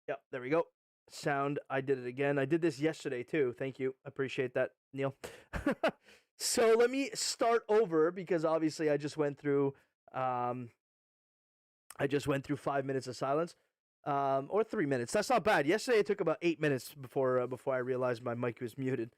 Yep, there we go. Sound, I did it again. I did this yesterday too. Thank you. Appreciate that, Neil. So let me start over because obviously um I just went through 5 minutes of silence. Or 3 minutes. That's not bad. Yesterday it took about 8 minutes before I realized my mic was muted.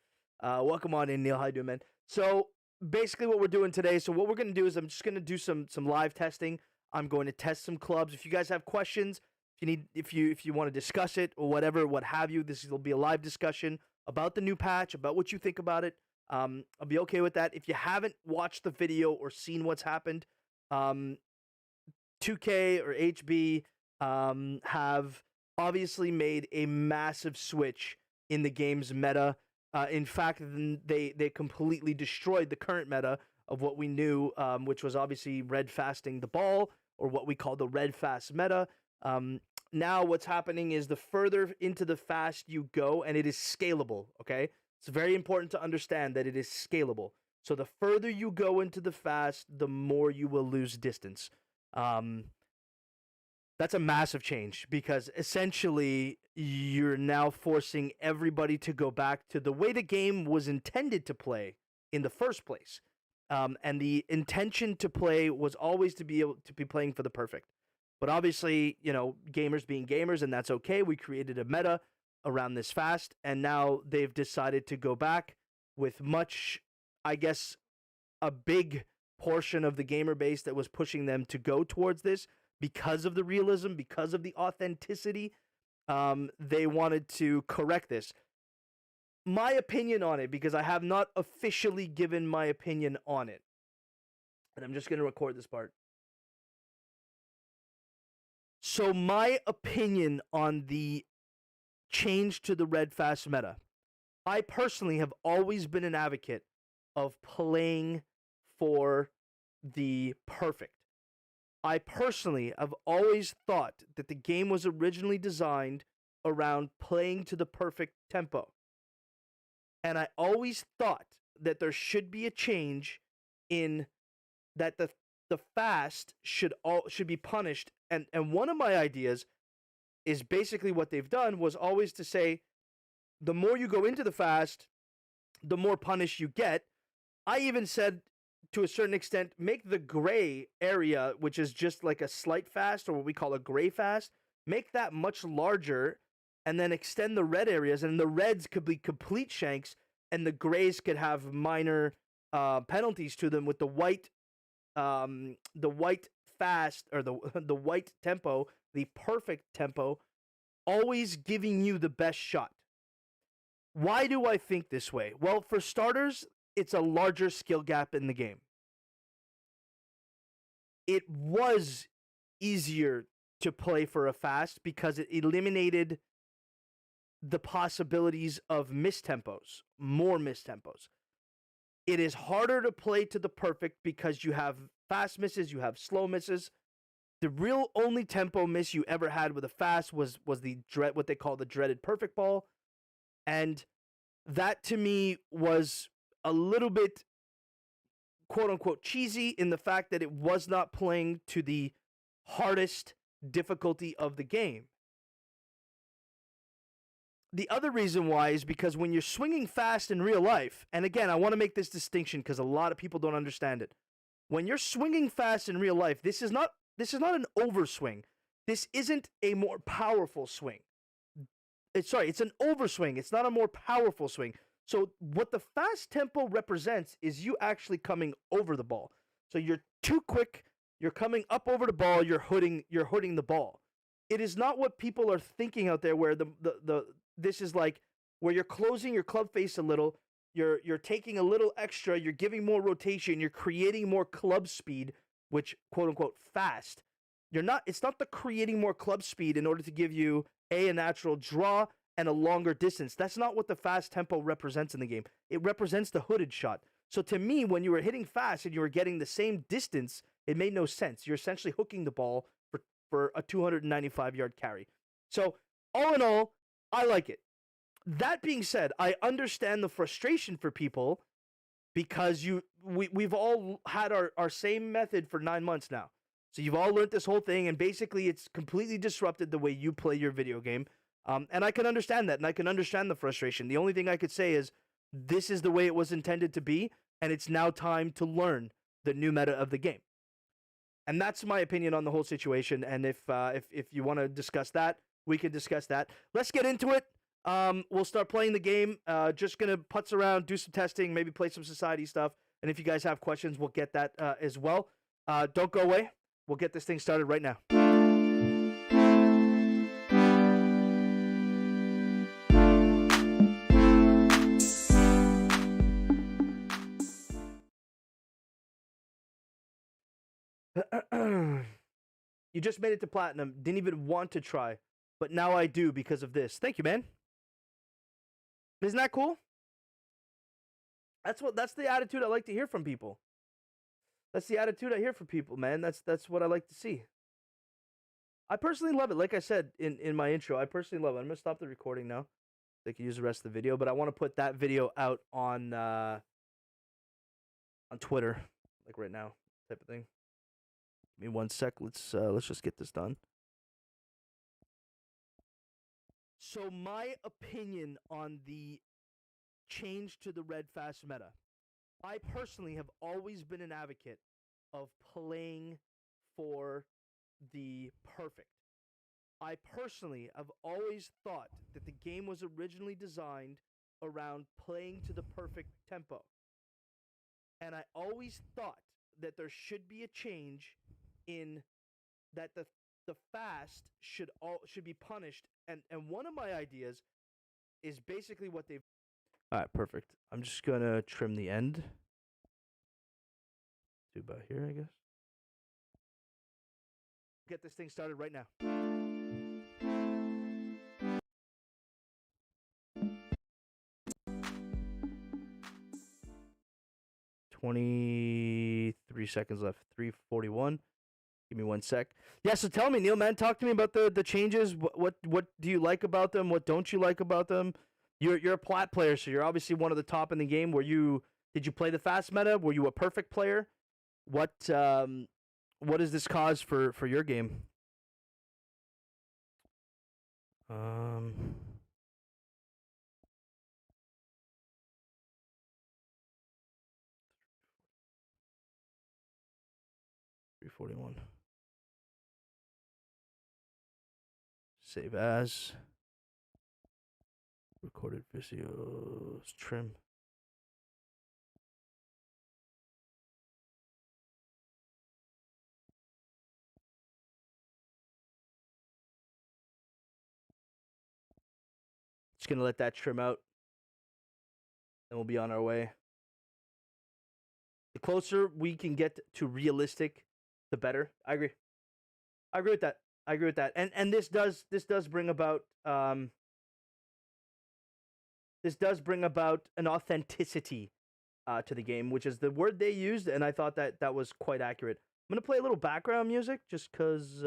Welcome on in, Neil. How you doing, man? So basically, what we're doing today. So what we're gonna do is I'm just gonna do some live testing. I'm going to test some clubs. If you guys have questions, if you want to discuss it or whatever, what have you, this will be a live discussion about the new patch, about what you think about it. I'll be okay with that. If you haven't watched the video or seen what's happened, um, 2K or HB have obviously made a massive switch in the game's meta. In fact, they completely destroyed the current meta of what we knew, which was obviously red fasting the ball, or what we call the red fast meta. Now what's happening is the further into the fast you go, and it is scalable, okay? It's very important to understand that it is scalable. So the further you go into the fast, the more you will lose distance. Um, that's a massive change because essentially you're now forcing everybody to go back to the way the game was intended to play in the first place. And the intention to play was always to be able to be playing for the perfect. But obviously, gamers being gamers, and that's okay. We created a meta around this fast, and now they've decided to go back with much, I guess, a big portion of the gamer base that was pushing them to go towards this because of the realism, because of the authenticity. They wanted to correct this. My opinion on it, because I have not officially given my opinion on it, and I'm just going to record this part. So my opinion on the change to the red fast meta, I personally have always been an advocate of playing for the perfect. I personally have always thought that the game was originally designed around playing to the perfect tempo. And I always thought that there should be a change in that the fast should be punished. And one of my ideas is basically what they've done was always to say the more you go into the fast, the more punished you get. I even said to a certain extent, make the gray area, which is just like a slight fast or what we call a gray fast, make that much larger and then extend the red areas, and the reds could be complete shanks and the grays could have minor penalties to them with the white fast, or the white tempo, the perfect tempo, always giving you the best shot. Why do I think this way? Well, for starters, it's a larger skill gap in the game. It was easier to play for a fast because it eliminated the possibilities of mistempos, more mistempos. It is harder to play to the perfect because you have fast misses, you have slow misses. The real only tempo miss you ever had with a fast was the what they call the dreaded perfect ball, and that to me was a little bit quote unquote cheesy in the fact that it was not playing to the hardest difficulty of the game. The other reason why is because when you're swinging fast in real life, and again, I want to make this distinction because a lot of people don't understand it. When you're swinging fast in real life, this is not an overswing. This isn't a more powerful swing. It's an overswing. It's not a more powerful swing. So what the fast tempo represents is you actually coming over the ball. So you're too quick, you're coming up over the ball, you're hooding the ball. It is not what people are thinking out there where this is like where you're closing your club face a little, you're taking a little extra, you're giving more rotation, you're creating more club speed, which quote unquote fast. It's not the creating more club speed in order to give you a natural draw and a longer distance. That's not what the fast tempo represents in the game. It represents the hooded shot. So to me, when you were hitting fast and you were getting the same distance, it made no sense. You're essentially hooking the ball for a 295-yard carry. So all in all, I like it. That being said, I understand the frustration for people because we've all had our same method for 9 months now. So you've all learned this whole thing, and basically it's completely disrupted the way you play your video game. And I can understand that, and I can understand the frustration. The only thing I could say is this is the way it was intended to be, and it's now time to learn the new meta of the game. And that's my opinion on the whole situation. And if you want to discuss that, we can discuss that. Let's get into it. We'll start playing the game. Just gonna putz around, do some testing, maybe play some society stuff. And if you guys have questions, we'll get that as well. Don't go away. We'll get this thing started right now. You just made it to platinum. Didn't even want to try, but now I do because of this. Thank you, man. Isn't that cool? That's the attitude I like to hear from people. That's the attitude I hear from people, man. That's what I like to see. I personally love it. Like I said in my intro, I personally love it. I'm gonna stop the recording now. They can use the rest of the video, but I want to put that video out on Twitter, like right now, type of thing. Give me 1 sec. Let's just get this done. So my opinion on the change to the red fast meta. I personally have always been an advocate of playing for the perfect. I personally have always thought that the game was originally designed around playing to the perfect tempo. And I always thought that there should be a change in that the fast should be punished. And one of my ideas is basically what they've. All right, perfect. I'm just gonna trim the end. Do about here, I guess. Get this thing started right now. $23 seconds left. 3:41. Give me 1 sec. Yeah, so tell me, Neil, man, talk to me about the changes. What do you like about them? What don't you like about them? You're a plat player, so you're obviously one of the top in the game. Did you play the fast meta? Were you a perfect player? What does this cause for your game? 341. Save as. Recorded videos. Trim. Just gonna let that trim out. And we'll be on our way. The closer we can get to realistic, the better. I agree. I agree with that. I agree with that. And this does bring about an authenticity to the game, which is the word they used, and I thought that was quite accurate. I'm gonna play a little background music just cause.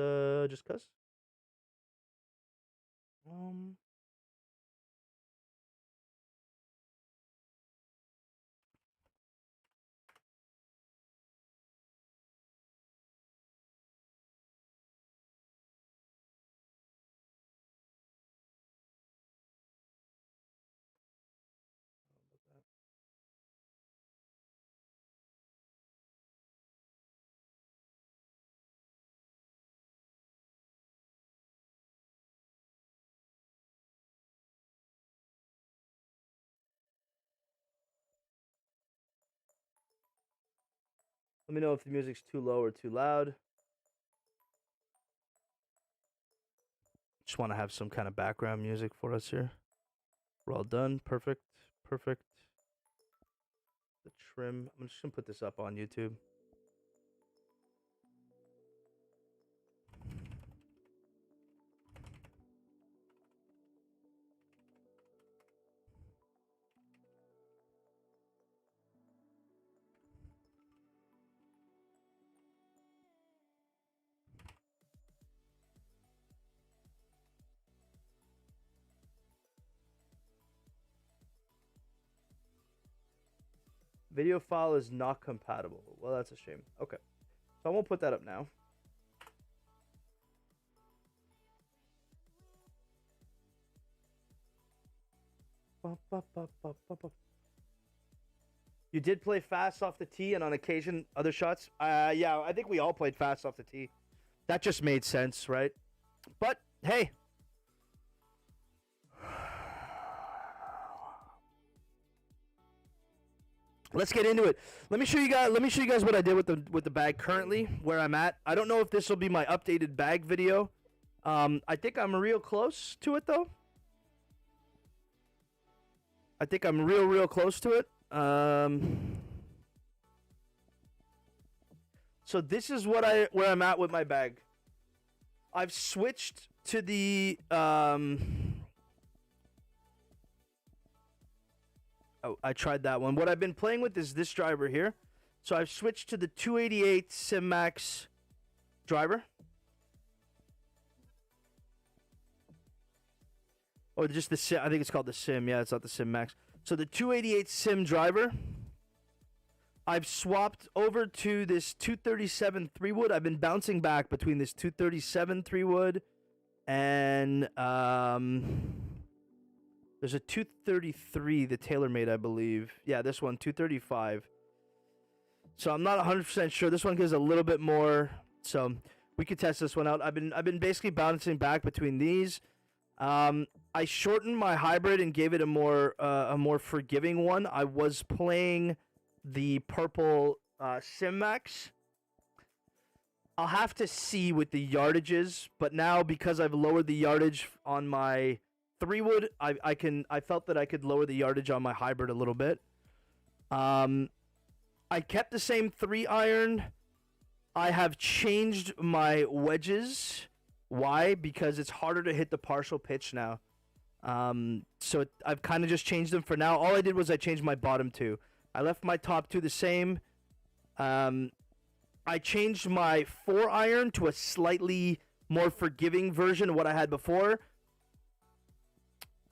Let me know if the music's too low or too loud. Just want to have some kind of background music for us here. We're all done. Perfect. Perfect. The trim. I'm just going to put this up on YouTube. Video file is not compatible. Well, that's a shame. Okay. So I won't put that up now. You did play fast off the tee and on occasion other shots? Yeah, I think we all played fast off the tee. That just made sense, right? But hey. Let's get into it. Let me show you guys what I did with the bag currently, where I'm at. I don't know if this will be my updated bag video. I think I'm real close to it though. I think I'm real close to it. So this is where I'm at with my bag. I've switched to the Oh, I tried that one. What I've been playing with is this driver here. So I've switched to the 288 Sim Max driver. Or just the Sim. I think it's called the Sim. Yeah, it's not the Sim Max. So the 288 Sim driver. I've swapped over to this 237 3-wood. I've been bouncing back between this 237 3-wood and there's a 233, the TaylorMade, I believe. Yeah, this one, 235. So I'm not 100% sure. This one gives a little bit more. So we could test this one out. I've been basically bouncing back between these. I shortened my hybrid and gave it a more forgiving one. I was playing the purple Sim Max. I'll have to see with the yardages, but now because I've lowered the yardage on my 3-wood, I felt that I could lower the yardage on my hybrid a little bit. I kept the same 3-iron. I have changed my wedges. Why? Because it's harder to hit the partial pitch now. So I've kind of just changed them for now. All I did was I changed my bottom 2. I left my top 2 the same. I changed my 4-iron to a slightly more forgiving version of what I had before.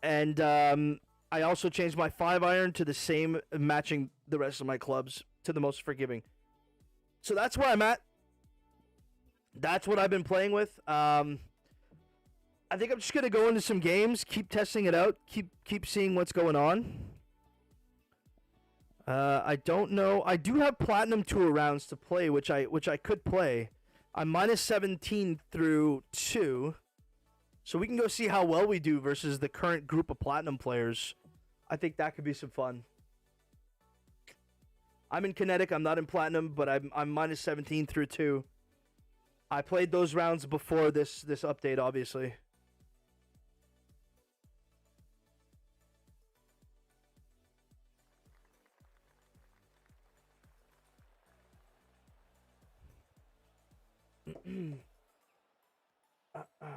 And I also changed my 5-iron to the same, matching the rest of my clubs to the most forgiving. So that's where I'm at. That's what I've been playing with. I think I'm just going to go into some games, keep testing it out, keep seeing what's going on. I don't know. I do have Platinum Tour rounds to play, which I could play. I'm minus 17 through 2. So we can go see how well we do versus the current group of Platinum players. I think that could be some fun. I'm in Kinetic. I'm not in Platinum, but I'm minus 17 through 2. I played those rounds before this update, obviously.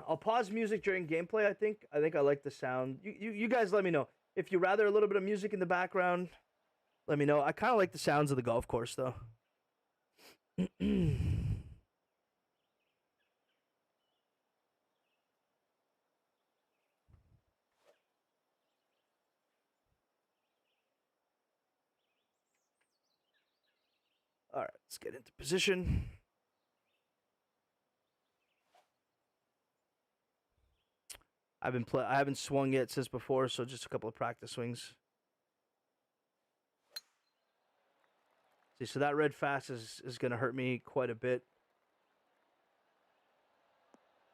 I'll pause music during gameplay. I think I like the sound. You guys let me know if you rather a little bit of music in the background. Let me know. I kind of like the sounds of the golf course though. All right, let's get into position. I haven't swung yet since before, so just a couple of practice swings. See, so that red fast is going to hurt me quite a bit.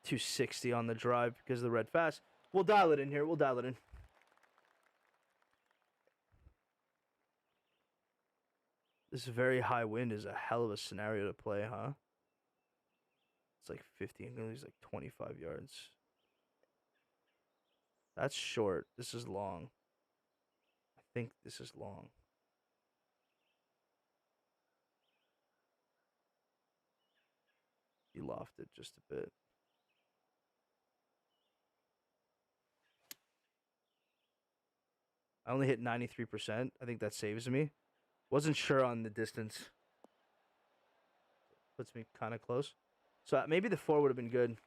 260 on the drive because of the red fast. We'll dial it in here. We'll dial it in. This very high wind is a hell of a scenario to play, huh? It's like 50 and he's like 25 yards. That's short. This is long. I think this is long. He lofted just a bit. I only hit 93%. I think that saves me. Wasn't sure on the distance. Puts me kind of close. So maybe the 4 would have been good.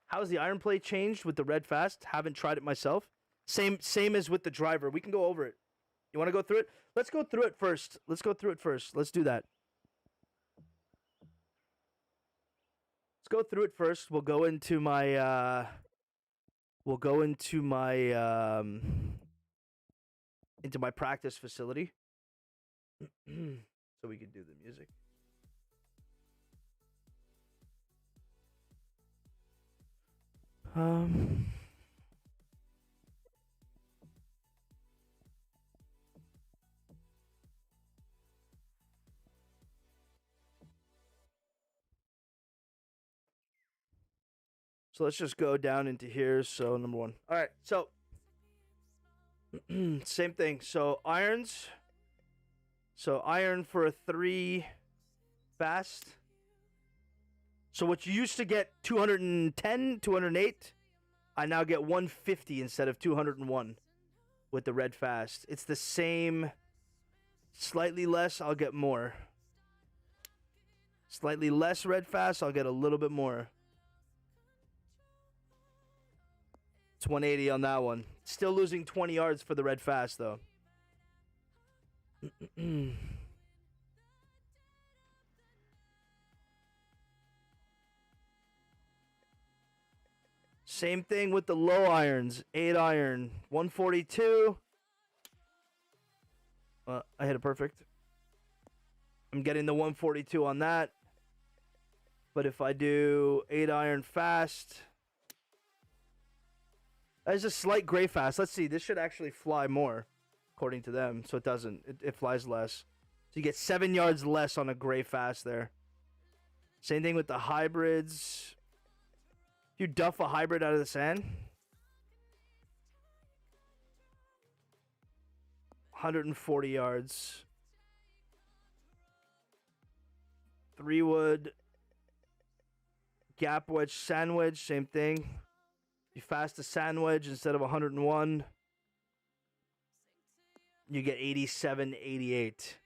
How's the iron play changed with the red fast? Haven't tried it myself. Same as with the driver. We can go over it. You want to go through it? Let's go through it first. Let's do that. Let's go through it first. We'll go into my we'll go into my practice facility, so we can do the music. So let's just go down into here. So number 1. All right. So same thing. So irons. So iron for a 3 fast. So what you used to get 210, 208, I now get 150 instead of 201 with the red fast. It's the same, slightly less, I'll get more. Slightly less red fast, I'll get a little bit more. It's 180 on that one. Still losing 20 yards for the red fast, though. Same thing with the low irons. 8 iron, 142. I hit it perfect. I'm getting the 142 on that. But if I do 8 iron fast, there's a slight gray fast. Let's see. This should actually fly more, according to them. So it doesn't. It flies less. So you get 7 yards less on a gray fast there. Same thing with the hybrids. If you duff a hybrid out of the sand, 140 yards. 3 wood. Gap wedge, sandwich, same thing. You fast a sandwich instead of 101. You get 87, 88.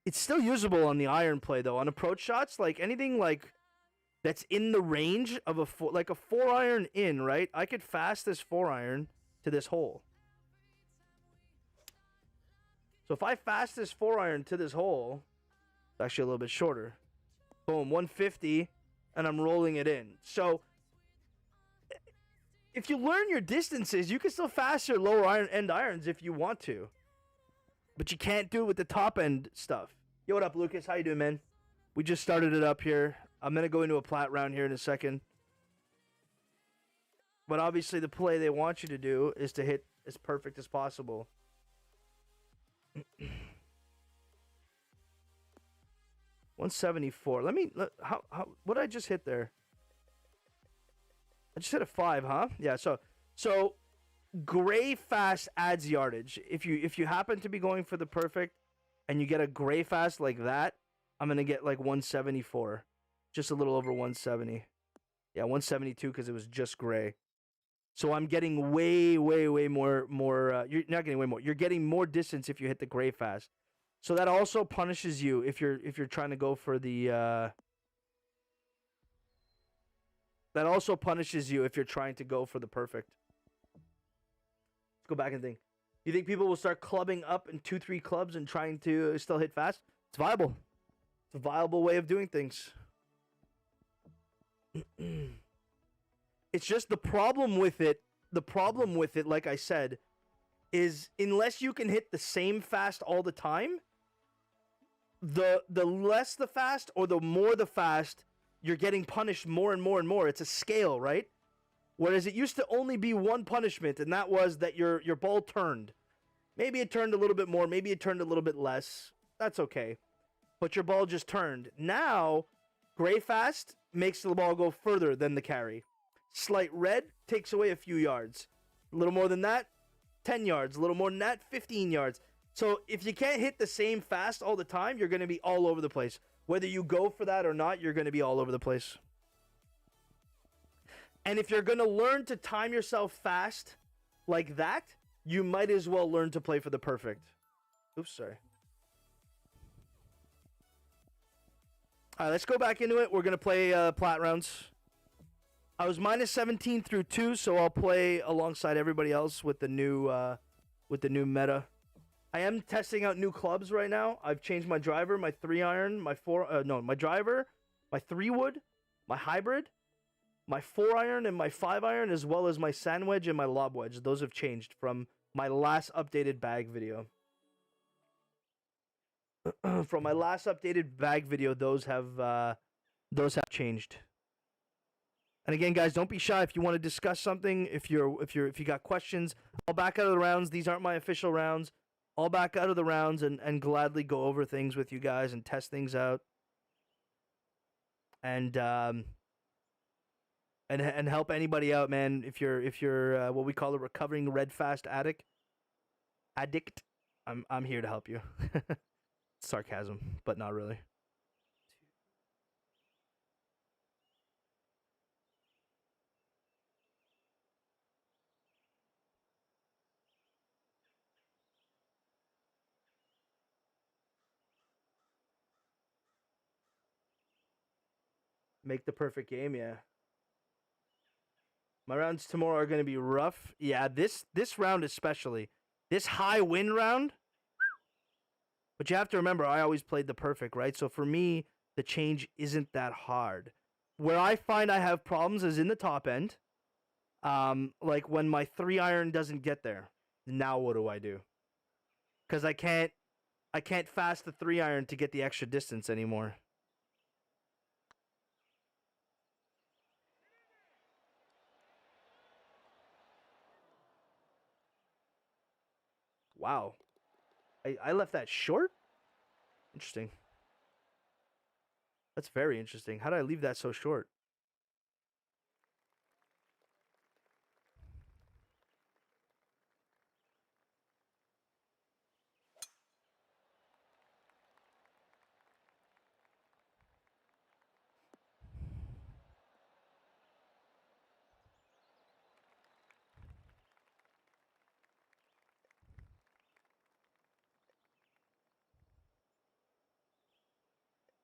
It's still usable on the iron play, though. On approach shots, like anything like that's in the range of a 4 iron in, right? I could fast this 4 iron to this hole. So if I fast this 4 iron to this hole, it's actually a little bit shorter. Boom, 150, and I'm rolling it in. So if you learn your distances, you can still fast your lower end irons if you want to. But you can't do it with the top end stuff. Yo, what up, Lucas? How you doing, man? We just started it up here. I'm going to go into a plat round here in a second. But obviously the play they want you to do is to hit as perfect as possible. 174. What did I just hit there? I just hit a 5, huh? Yeah, so gray fast adds yardage. If you happen to be going for the perfect and you get a gray fast like that, I'm going to get like 174. Just a little over 170. Yeah, 172 because it was just gray. So I'm getting way more. You're not getting way more. You're getting more distance if you hit the gray fast. So that also punishes you if you're trying to go for the. That also punishes you if you're trying to go for the perfect. Let's go back and think. You think people will start clubbing up in 2-3 clubs and trying to still hit fast? It's viable. It's a viable way of doing things. It's just the problem with it. The problem with it, like I said, is unless you can hit the same fast all the time, the less the fast or the more the fast, you're getting punished more and more and more. It's a scale, right? Whereas it used to only be one punishment, and that was that your ball turned. Maybe it turned a little bit more, maybe it turned a little bit less. That's okay. But your ball just turned. Now, gray fast makes the ball go further than the carry. Slight red takes away a few yards. A little more than that, 10 yards. A little more than that, 15 yards. So if you can't hit the same fast all the time, you're going to be all over the place. Whether you go for that or not, you're going to be all over the place. And if you're going to learn to time yourself fast like that, you might as well learn to play for the perfect. Oops, sorry. All right, let's go back into it. We're going to play plat rounds. I was minus 17 through 2, so I'll play alongside everybody else with the new meta. I am testing out new clubs right now. I've changed my driver, my 3 iron, my driver, my 3 wood, my hybrid, My 4-iron and my 5-iron, as well as my sand wedge and my lob wedge. Those have changed from my last updated bag video. From my last updated bag video, those have changed. And again, guys, don't be shy if you want to discuss something. If you got questions, I'll back out of the rounds. These aren't my official rounds. I'll back out of the rounds and gladly go over things with you guys and test things out. And help anybody out, man. If you're what we call a recovering red fast addict, I'm here to help you. Sarcasm, but not really. Make the perfect game, yeah. My rounds tomorrow are going to be rough. Yeah, this round especially. This high win round. But you have to remember, I always played the perfect, right? So for me, the change isn't that hard. Where I find I have problems is in the top end. Like when my 3-iron doesn't get there. Now what do I do? Because I can't fast the 3-iron to get the extra distance anymore. Wow. I left that short? Interesting. That's very interesting. How did I leave that so short?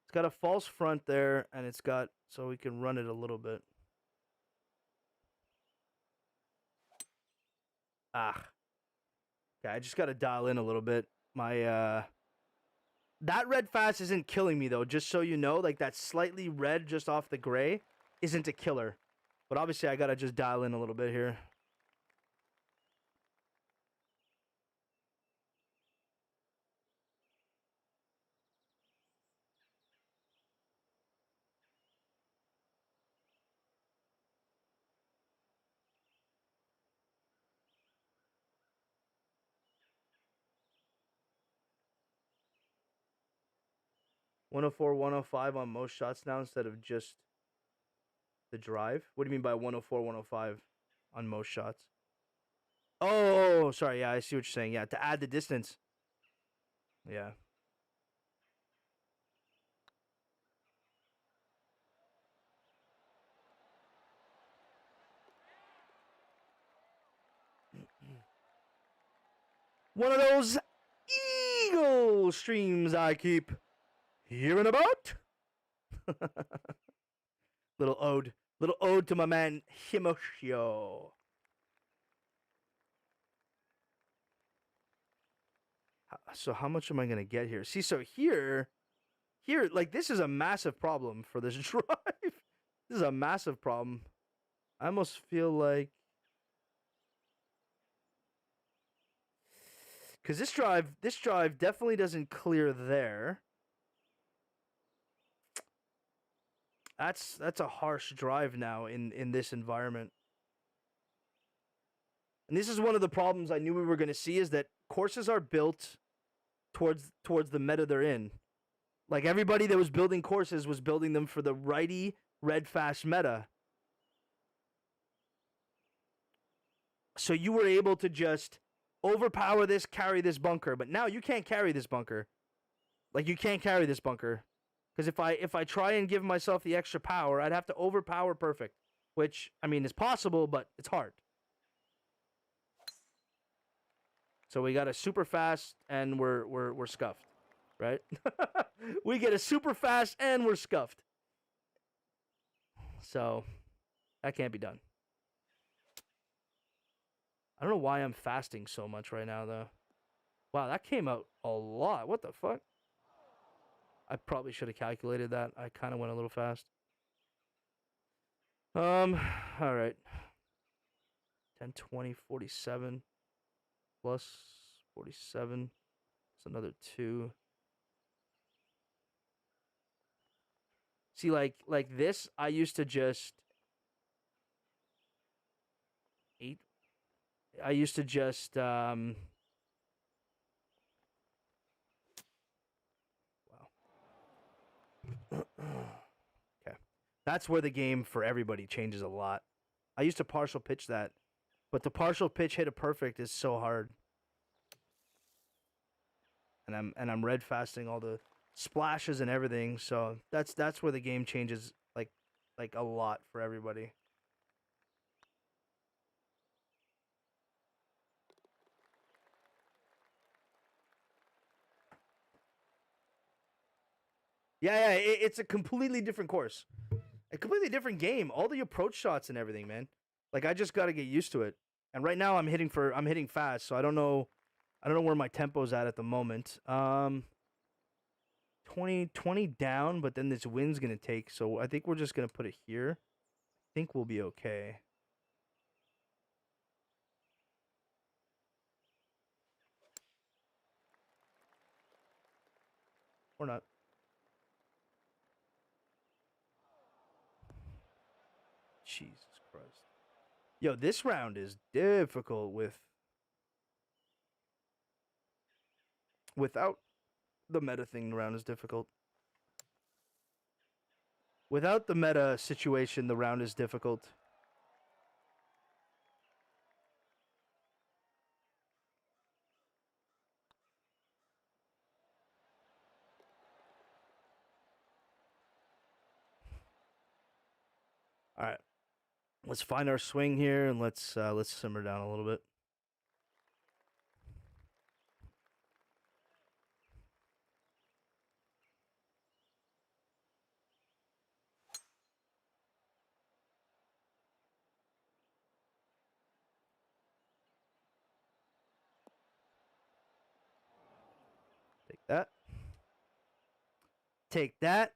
It's got a false front there, and it's got, so we can run it a little bit. Ah. Okay, I just got to dial in a little bit. My, that red fast isn't killing me, though, just so you know. Like, that slightly red just off the gray isn't a killer. But obviously, I got to just dial in a little bit here. One oh four, 105 on most shots now instead of just the drive. What do you mean by 104, 105 on most shots? Oh, sorry. Yeah, I see what you're saying. Yeah, to add the distance. Yeah. One of those eagle streams I keep hearing about. Little ode to my man Himoshio. So how much am I gonna get here? See, so here, like this is a massive problem for this drive. This is a massive problem. I almost feel like, because this drive definitely doesn't clear there. That's a harsh drive now in this environment. And this is one of the problems I knew we were going to see, is that courses are built towards the meta they're in. Like everybody that was building courses was building them for the righty red fast meta. So you were able to just overpower this, carry this bunker, but now you can't carry this bunker. Like you can't carry this bunker. Because if I try and give myself the extra power, I'd have to overpower perfect, which I mean is possible, but it's hard. So we got a super fast, and we're scuffed, right? We get a super fast, and we're scuffed. So that can't be done. I don't know why I'm fasting so much right now, though. Wow, that came out a lot. What the fuck? I probably should have calculated that. I kind of went a little fast. All right. 10, 20, 47 plus 47. It's another 2. See, like this, I used to just 8. I used to just wow. Okay. That's where the game for everybody changes a lot. I used to partial pitch that, but the partial pitch hit a perfect is so hard. And I'm red fasting all the splashes and everything, so that's where the game changes like a lot for everybody. Yeah, it's a completely different course. A completely different game. All the approach shots and everything, man. Like I just got to get used to it. And right now I'm hitting fast, so I don't know where my tempo's at the moment. 20 down, but then this wind's going to take, so I think we're just going to put it here. I think we'll be okay. Or not. Jesus Christ. Yo, this round is difficult without the meta thing. The round is difficult. Without the meta situation, the round is difficult. All right. Let's find our swing here and let's simmer down a little bit. Take that. Take that.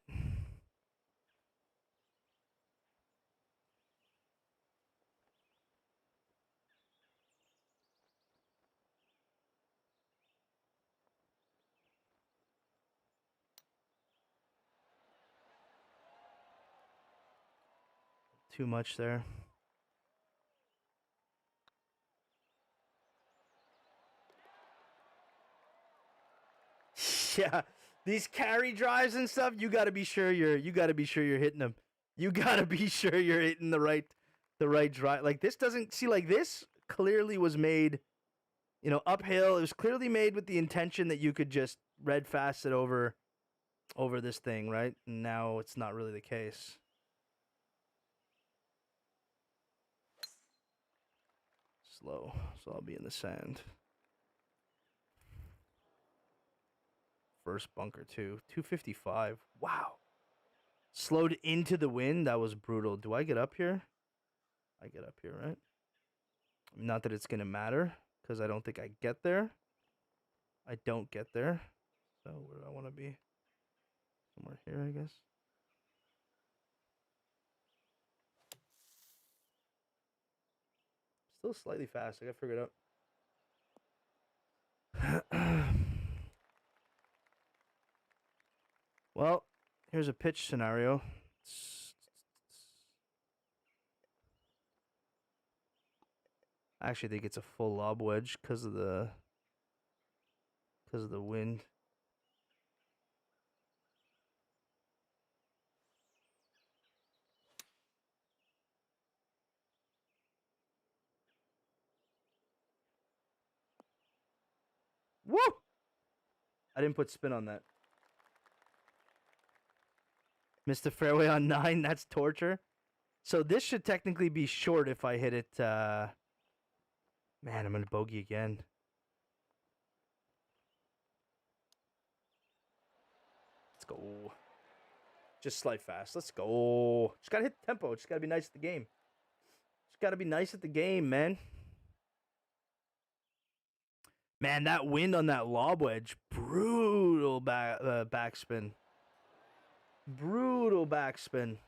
Too much there. Yeah, these carry drives and stuff, you got to be sure you're hitting them. You got to be sure you're hitting the right drive. Like this doesn't see like this clearly was made, uphill. It was clearly made with the intention that you could just red fast it over this thing, right? And now it's not really the case. Slow, so I'll be in the sand. First bunker too. 255. Wow. Slowed into the wind. That was brutal. Do I get up here? I get up here, right? Not that it's going to matter because I don't think I get there. I don't get there. So where do I want to be? Somewhere here, I guess. Still slightly fast. I got to figure it out. Well, here's a pitch scenario. I actually think it's a full lob wedge because of the wind. Woo! I didn't put spin on that. Missed the fairway on 9. That's torture. So this should technically be short if I hit it. Man, I'm going to bogey again. Let's go. Just slide fast. Let's go. Just got to hit the tempo. Just got to be nice at the game. Just got to be nice at the game, man. Man, that wind on that lob wedge. Brutal backspin. Brutal backspin.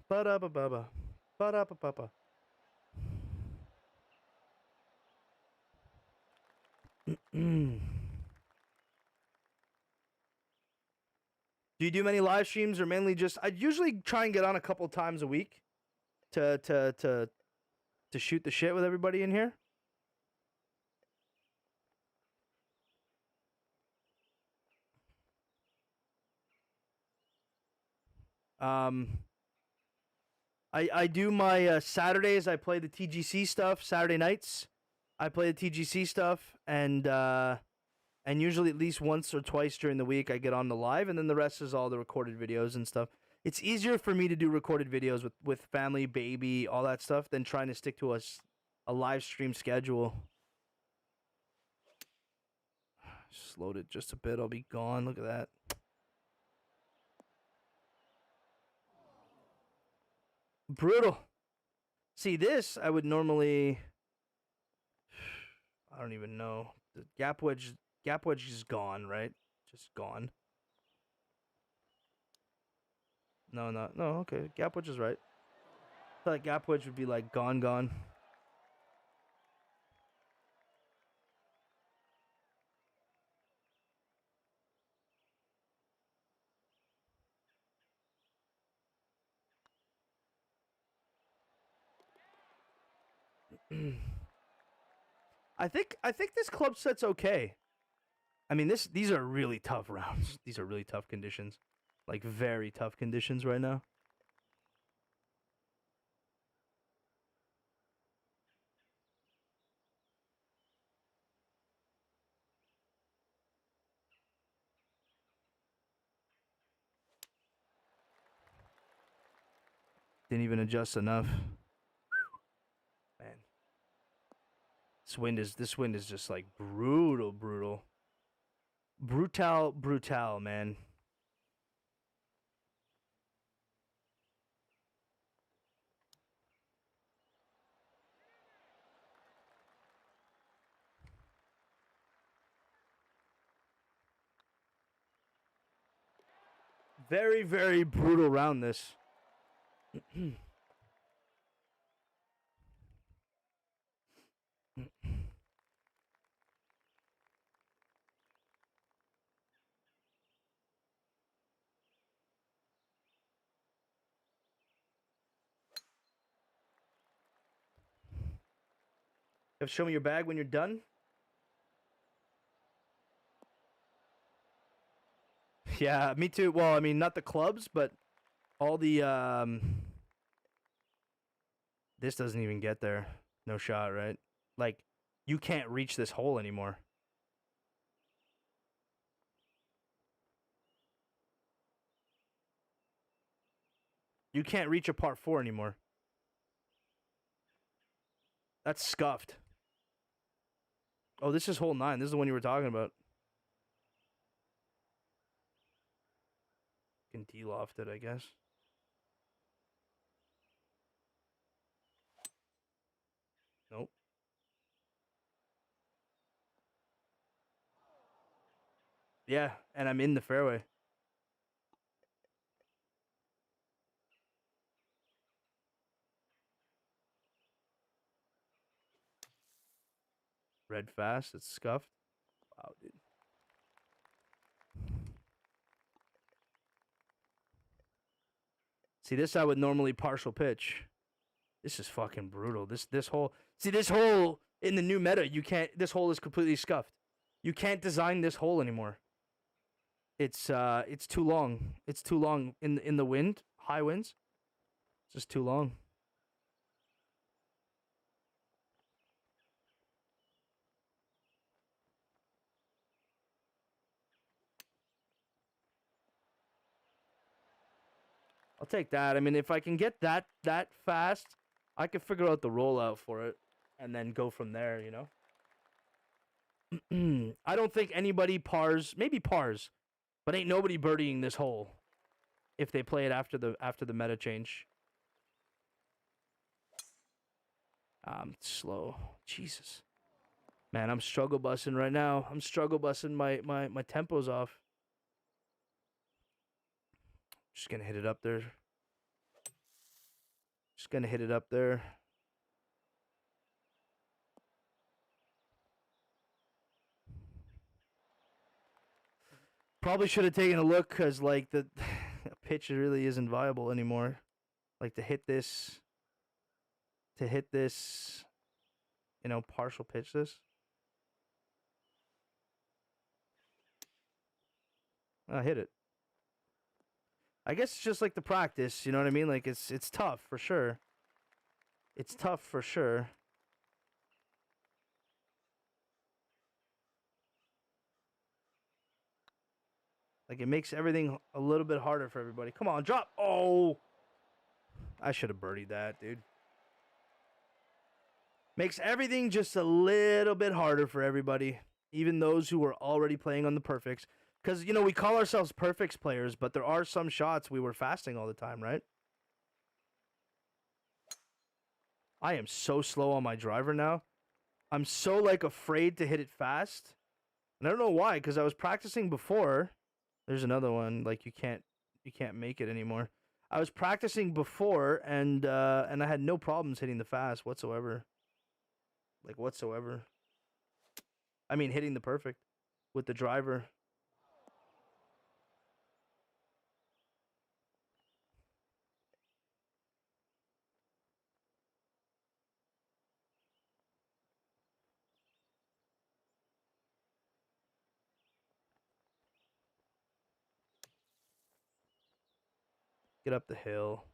Ba-da-ba-ba-ba. Ba-da-ba-ba-ba. Do you do many live streams or mainly just? I usually try and get on a couple times a week to shoot the shit with everybody in here. I do my Saturdays. I play the TGC stuff. Saturday nights, I play the TGC stuff, and usually at least once or twice during the week I get on the live, and then the rest is all the recorded videos and stuff. It's easier for me to do recorded videos with family, baby, all that stuff than trying to stick to a live stream schedule. Slowed it just a bit. I'll be gone. Look at that. Brutal. See, this I would normally. I don't even know. The gap wedge is gone, right? Just gone. No. Okay, gap wedge is right. I thought gap wedge would be like gone. I think this club set's okay. I mean, these are really tough rounds. These are really tough conditions, like very tough conditions right now. Didn't even adjust enough. Man, this wind is just like brutal, man. Very, very brutal round this. Have to show me your bag when you're done. Yeah, me too. Well, I mean, not the clubs, but all the this doesn't even get there. No shot, right? Like, you can't reach this hole anymore. You can't reach a par 4 anymore. That's scuffed. Oh, this is hole 9. This is the one you were talking about. Can de-loft it, I guess. Nope. Yeah, and I'm in the fairway. Red fast. It's scuffed. Wow, dude. See, this I would normally partial pitch. This is fucking brutal. This hole. See, this hole in the new meta, you can't. This hole is completely scuffed. You can't design this hole anymore. It's too long. It's too long in the wind, high winds. It's just too long. I'll take that. I mean, if I can get that fast, I can figure out the rollout for it and then go from there, you know? I don't think anybody pars, maybe pars, but ain't nobody birdieing this hole if they play it after the meta change. Slow. Jesus. Man, I'm struggle bussing right now. I'm struggle bussing my tempo's off. Just gonna hit it up there. Just gonna hit it up there. Probably should have taken a look because like the pitch really isn't viable anymore. Like to hit this, you know, partial pitch this. I hit it. I guess it's just like the practice, you know what I mean? Like it's tough for sure. It's tough for sure. Like it makes everything a little bit harder for everybody. Come on, drop. Oh, I should have birdied that, dude. Makes everything just a little bit harder for everybody, even those who were already playing on the perfects. Because, you know, we call ourselves perfects players, but there are some shots we were fasting all the time, right? I am so slow on my driver now. I'm so, like, afraid to hit it fast. And I don't know why, because I was practicing before. There's another one, like, you can't make it anymore. I was practicing before, and I had no problems hitting the fast whatsoever. Like, whatsoever. I mean, hitting the perfect with the driver. Get up the hill.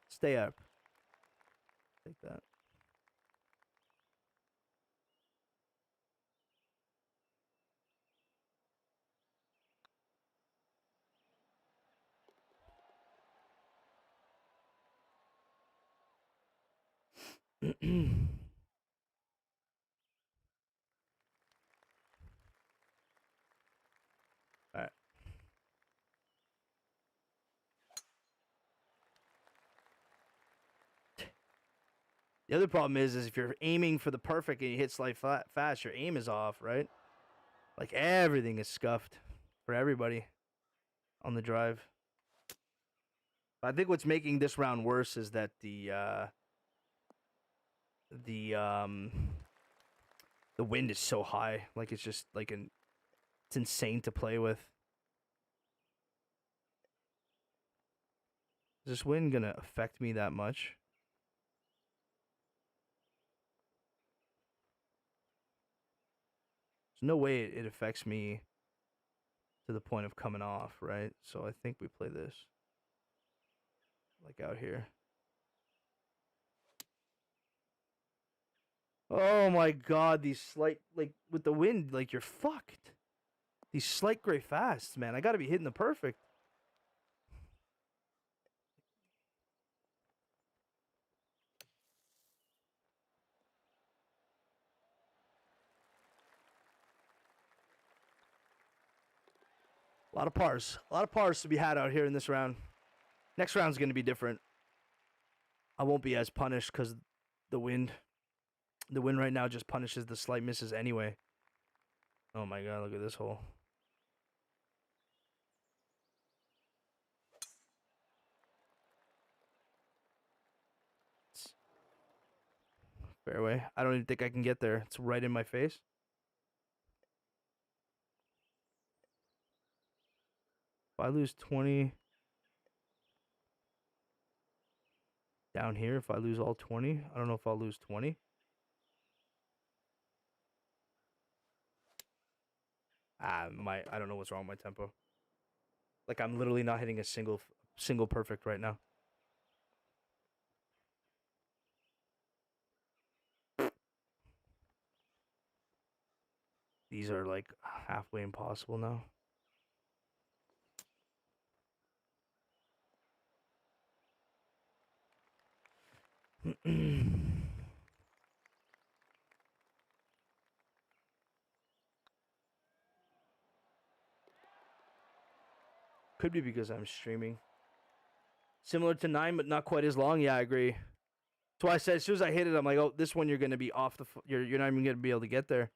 Stay up. Take that. All right. The other problem is if you're aiming for the perfect and you hit slight fast, your aim is off, right? Like everything is scuffed for everybody on the drive. I think what's making this round worse is that the wind is so high. Like it's just like it's insane to play with. Is this wind gonna affect me that much? There's no way it affects me to the point of coming off, right? So I think we play this like out here. Oh my god, these slight, like with the wind, like you're fucked. These slight gray fasts, man. I gotta be hitting the perfect. A lot of pars. A lot of pars to be had out here in this round. Next round's going to be different. I won't be as punished because the wind. The wind right now just punishes the slight misses anyway. Oh my god, look at this hole. Fairway. I don't even think I can get there. It's right in my face. If I lose 20 down here, if I lose all 20, I don't know if I'll lose 20. I don't know what's wrong with my tempo. Like I'm literally not hitting a single perfect right now. These are like halfway impossible now. Could be because I'm streaming. Similar to 9, but not quite as long. Yeah, I agree. That's why I said as soon as I hit it, I'm like, oh, this one you're gonna be off the. You're not even gonna be able to get there.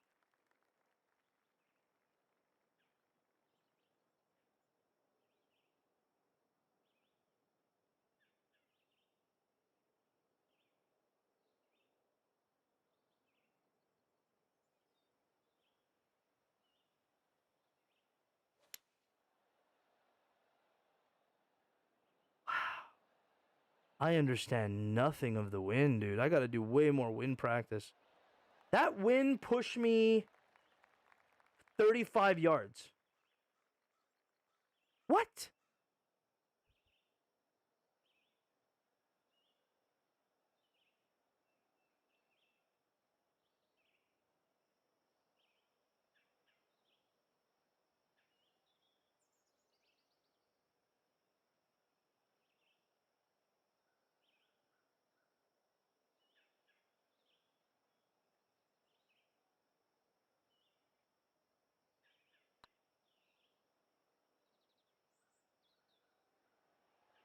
I understand nothing of the wind, dude. I gotta do way more wind practice. That wind pushed me 35 yards. What?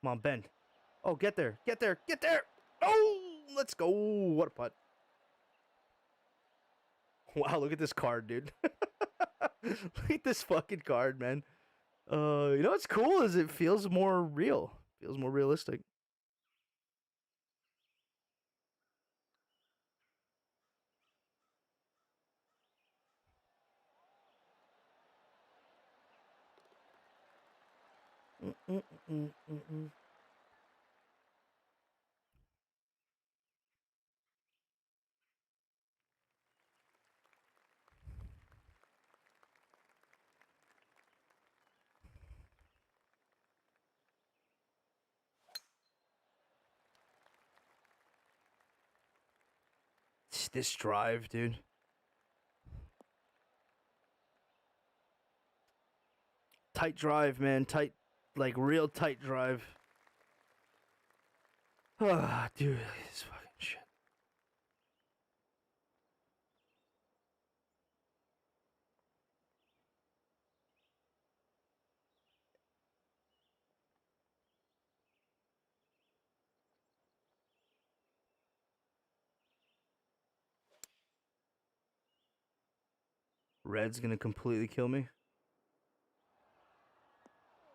Come on, bend. Oh, get there. Get there. Get there. Oh, let's go. What a putt. Wow, look at this card, dude. Look at this fucking card, man. You know what's cool is it feels more real. Feels more realistic. Mm-mm-mm-mm-mm. This drive, dude. Tight drive, man. Tight, like real tight drive. Ah, dude, this fucking shit. Red's gonna completely kill me.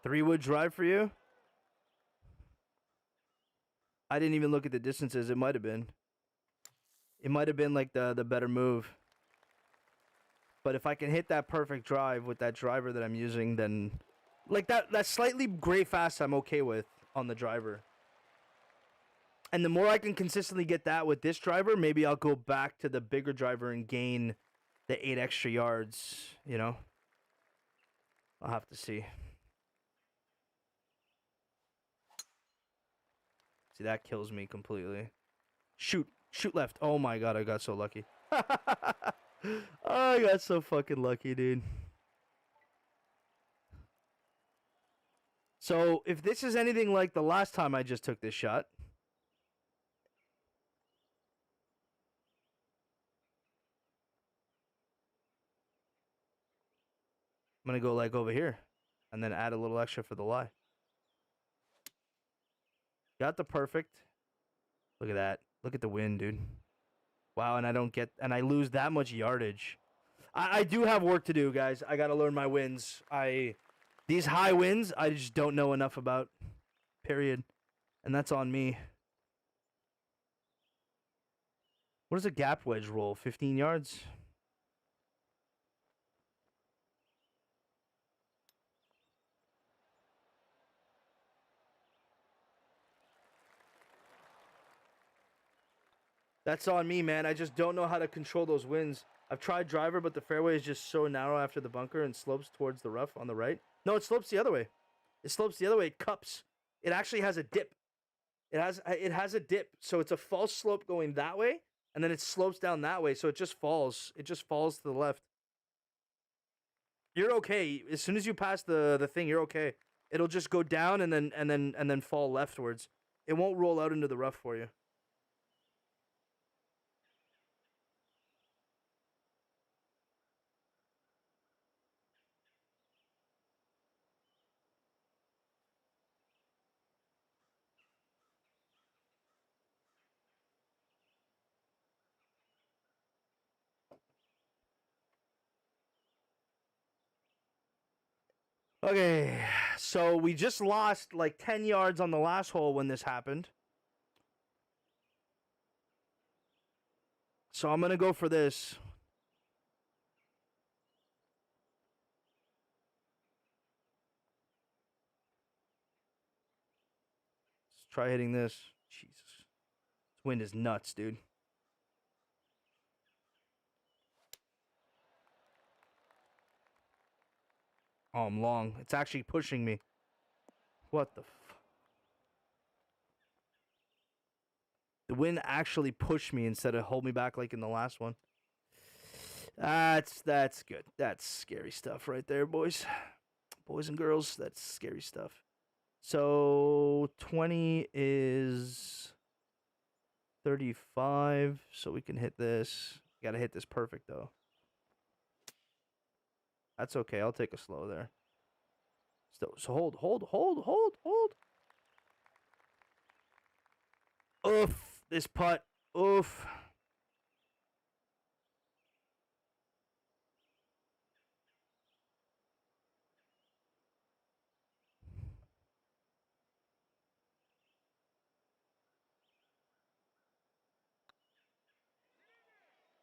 3-wood drive for you? I didn't even look at the distances. It might have been. It might have been like the better move. But if I can hit that perfect drive with that driver that I'm using, then like that slightly gray fast I'm okay with on the driver. And the more I can consistently get that with this driver, maybe I'll go back to the bigger driver and gain the 8 extra yards, you know? I'll have to see. See, that kills me completely. Shoot. Shoot left. Oh my god, I got so lucky. I got so fucking lucky, dude. So, if this is anything like the last time I just took this shot, I'm going to go like over here and then add a little extra for the lie. Got the perfect. Look at that. Look at the wind, dude. Wow, and I lose that much yardage. I do have work to do, guys. I got to learn my winds. These high winds, I just don't know enough about. Period. And that's on me. What does a gap wedge roll? 15 yards? That's on me, man. I just don't know how to control those winds. I've tried driver, but the fairway is just so narrow after the bunker and slopes towards the rough on the right. No, it slopes the other way. It slopes the other way. It cups. It actually has a dip. It has a dip, so it's a false slope going that way, and then it slopes down that way, so it just falls. It just falls to the left. You're okay. As soon as you pass the thing, you're okay. It'll just go down and then fall leftwards. It won't roll out into the rough for you. Okay, so we just lost like 10 yards on the last hole when this happened. So I'm going to go for this. Let's try hitting this. Jesus. This wind is nuts, dude. Oh, I'm long. It's actually pushing me. What the f... The wind actually pushed me instead of hold me back like in the last one. That's good. That's scary stuff right there, boys. Boys and girls, that's scary stuff. So 20 is 35, so we can hit this. Gotta hit this perfect, though. That's okay. I'll take a slow there. So hold. Oof. This putt. Oof.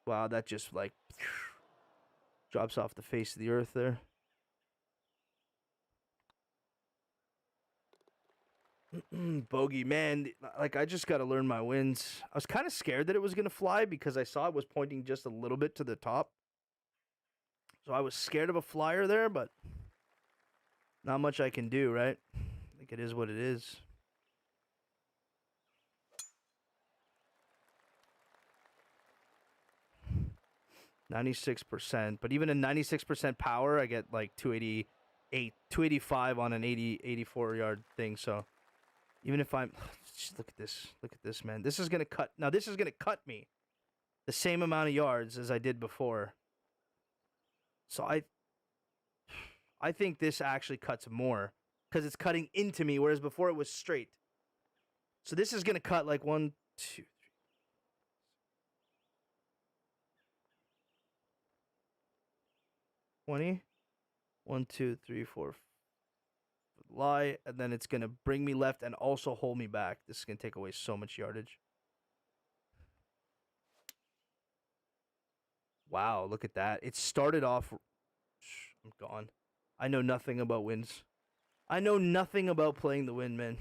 Wow, that just like drops off the face of the earth there. Bogey, man, like I just got to learn my wins. I was kind of scared that it was going to fly because I saw it was pointing just a little bit to the top. So I was scared of a flyer there, but not much I can do, right? Like it is what it is. %, but even a 96% power, I get like 288, 285 on an 84 yard thing. So even if I'm, just look at this, man. This is gonna cut. Now this is gonna cut me the same amount of yards as I did before. So I think this actually cuts more because it's cutting into me, whereas before it was straight. So this is gonna cut like 1, 2, 20. 1, 2, 3, 4. Lie, and then it's gonna bring me left and also hold me back. This is gonna take away so much yardage. Wow, look at that. It started off. I'm gone. I know nothing about winds. I know nothing about playing the wind, man.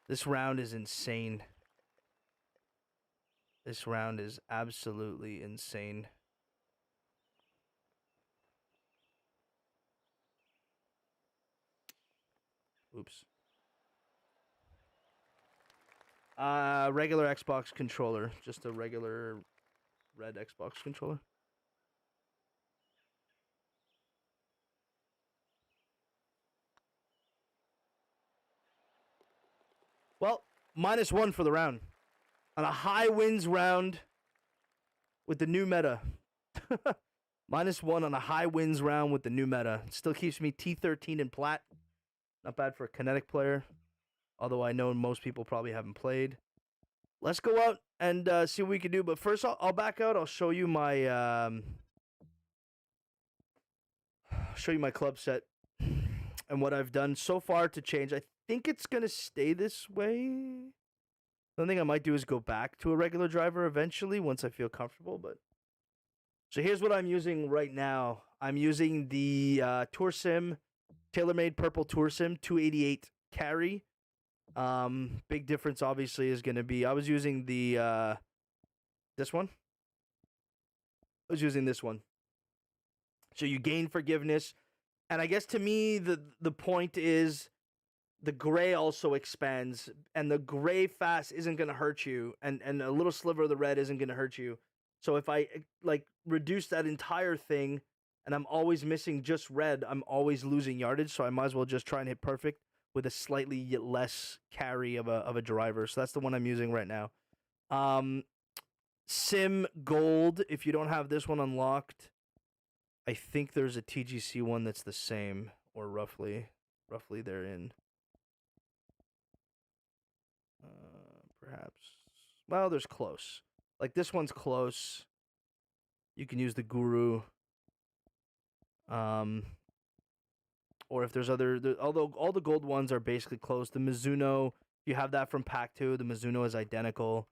This round is insane. This round is absolutely insane. Oops. Regular Xbox controller. Just a regular red Xbox controller. Well, -1 for the round. On a high winds round with the new meta. -1 on a high winds round with the new meta. Still keeps me T13 and plat. Not bad for a kinetic player. Although I know most people probably haven't played. Let's go out and see what we can do. But first, I'll back out. I'll show you my club set and what I've done so far to change. I think it's gonna stay this way. The only thing I might do is go back to a regular driver eventually once I feel comfortable. But so here's what I'm using right now. I'm using the Tour Sim TaylorMade Purple Tour Sim 288 carry. Big difference obviously is going to be I was using the this one. I was using this one. So you gain forgiveness, and I guess to me the point is the gray also expands, and the gray fast isn't going to hurt you, and a little sliver of the red isn't going to hurt you. So if I like reduce that entire thing and I'm always missing just red, I'm always losing yardage, so I might as well just try and hit perfect with a slightly less carry of a driver. So that's the one I'm using right now. Sim Gold, if you don't have this one unlocked, I think there's a TGC one that's the same, or roughly they're in. Perhaps. Well, there's close. Like this one's close. You can use the Guru. Or if there's although all the gold ones are basically close. The Mizuno, you have that from Pack 2. The Mizuno is identical.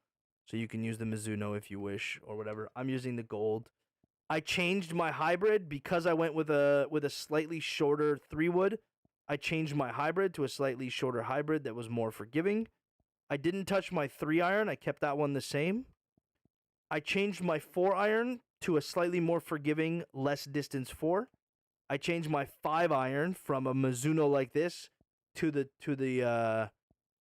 So you can use the Mizuno if you wish or whatever. I'm using the gold. I changed my hybrid because I went with a slightly shorter 3-wood. I changed my hybrid to a slightly shorter hybrid that was more forgiving. I didn't touch my 3-iron. I kept that one the same. I changed my 4-iron to a slightly more forgiving, less distance 4. I changed my 5-iron from a Mizuno like this to the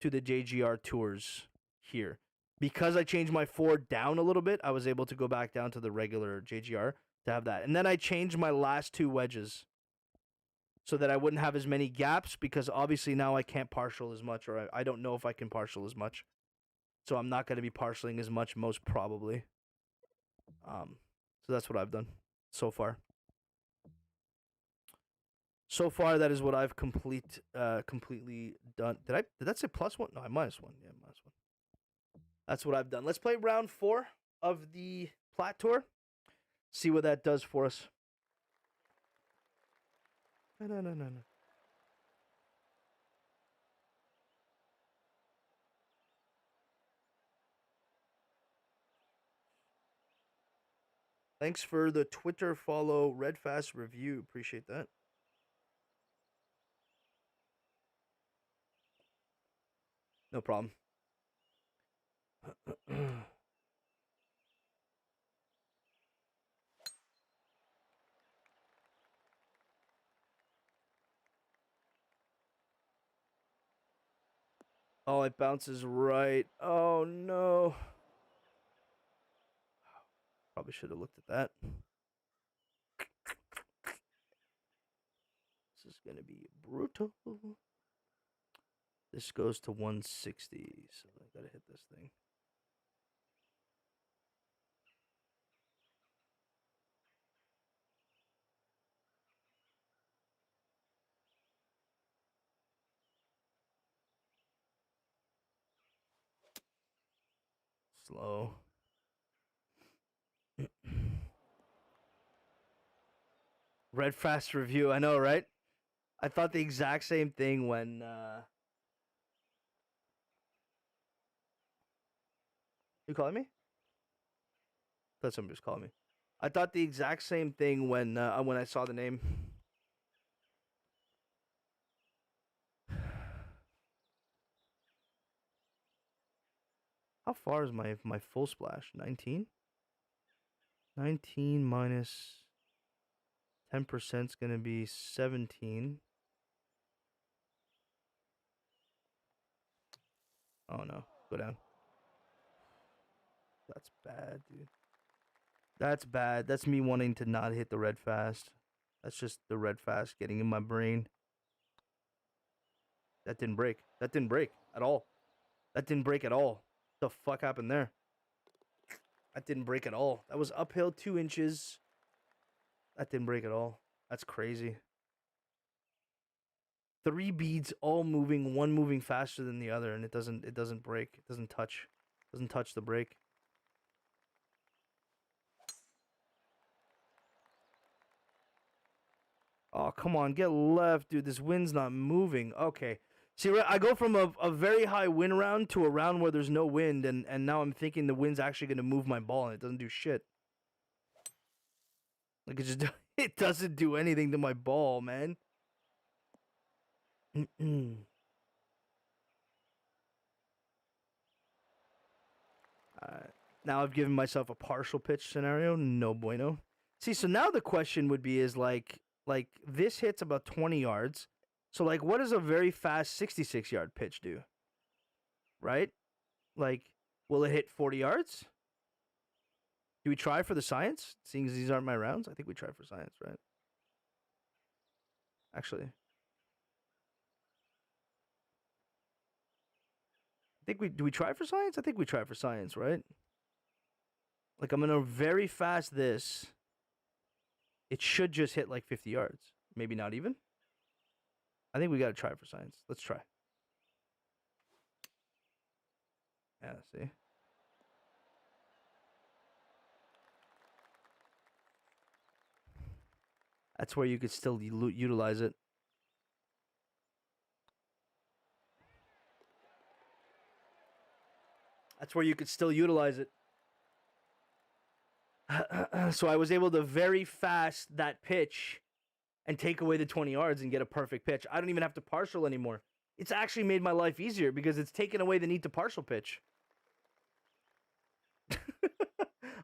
JGR Tours here. Because I changed my 4 down a little bit, I was able to go back down to the regular JGR to have that. And then I changed my last 2 wedges so that I wouldn't have as many gaps, because obviously now I can't partial as much, or I don't know if I can partial as much. So I'm not going to be partialing as much, most probably. So that's what I've done so far. So far, that is what I've completely done. Did that say +1? No, I -1. Yeah, -1. That's what I've done. Let's play round 4 of the Plat Tour. See what that does for us. No. Thanks for the Twitter follow, Redfast review. Appreciate that. No problem. Oh, it bounces right. Oh, no. Probably should have looked at that. This is going to be brutal. This goes to 160, so I got to hit this thing. Slow. Red Fast review. I know, right? I thought the exact same thing when you calling me? I thought somebody was calling me. I thought the exact same thing when I saw the name. How far is my full splash? 19? 19 minus 10% is going to be 17. Oh no, go down. That's bad, dude. That's bad. That's me wanting to not hit the red fast. That's just the red fast getting in my brain. That didn't break. That didn't break at all. That didn't break at all. What the fuck happened there? That didn't break at all. That was uphill 2 inches. That didn't break at all. That's crazy. 3 beads all moving, one moving faster than the other, and it doesn't break. It doesn't touch the break. Oh, come on, get left, dude. This wind's not moving. Okay. See, I go from a very high wind round to a round where there's no wind, and now I'm thinking the wind's actually going to move my ball, and it doesn't do shit. Like, it doesn't do anything to my ball, man. Now I've given myself a partial pitch scenario. No bueno. See, so now the question would be is like this hits about 20 yards. So like what does a very fast 66-yard pitch do? Right? Like, will it hit 40 yards? Do we try for the science? Seeing as these aren't my rounds, I think we try for science, right? Actually. Do we try for science? I think we try for science, right? Like, I'm going to very fast this. It should just hit like 50 yards. Maybe not even. I think we got to try for science. Let's try. Yeah, see? That's where you could still utilize it. That's where you could still utilize it. So I was able to very fast that pitch and take away the 20 yards and get a perfect pitch. I don't even have to partial anymore. it's actually made my life easier because it's taken away the need to partial pitch.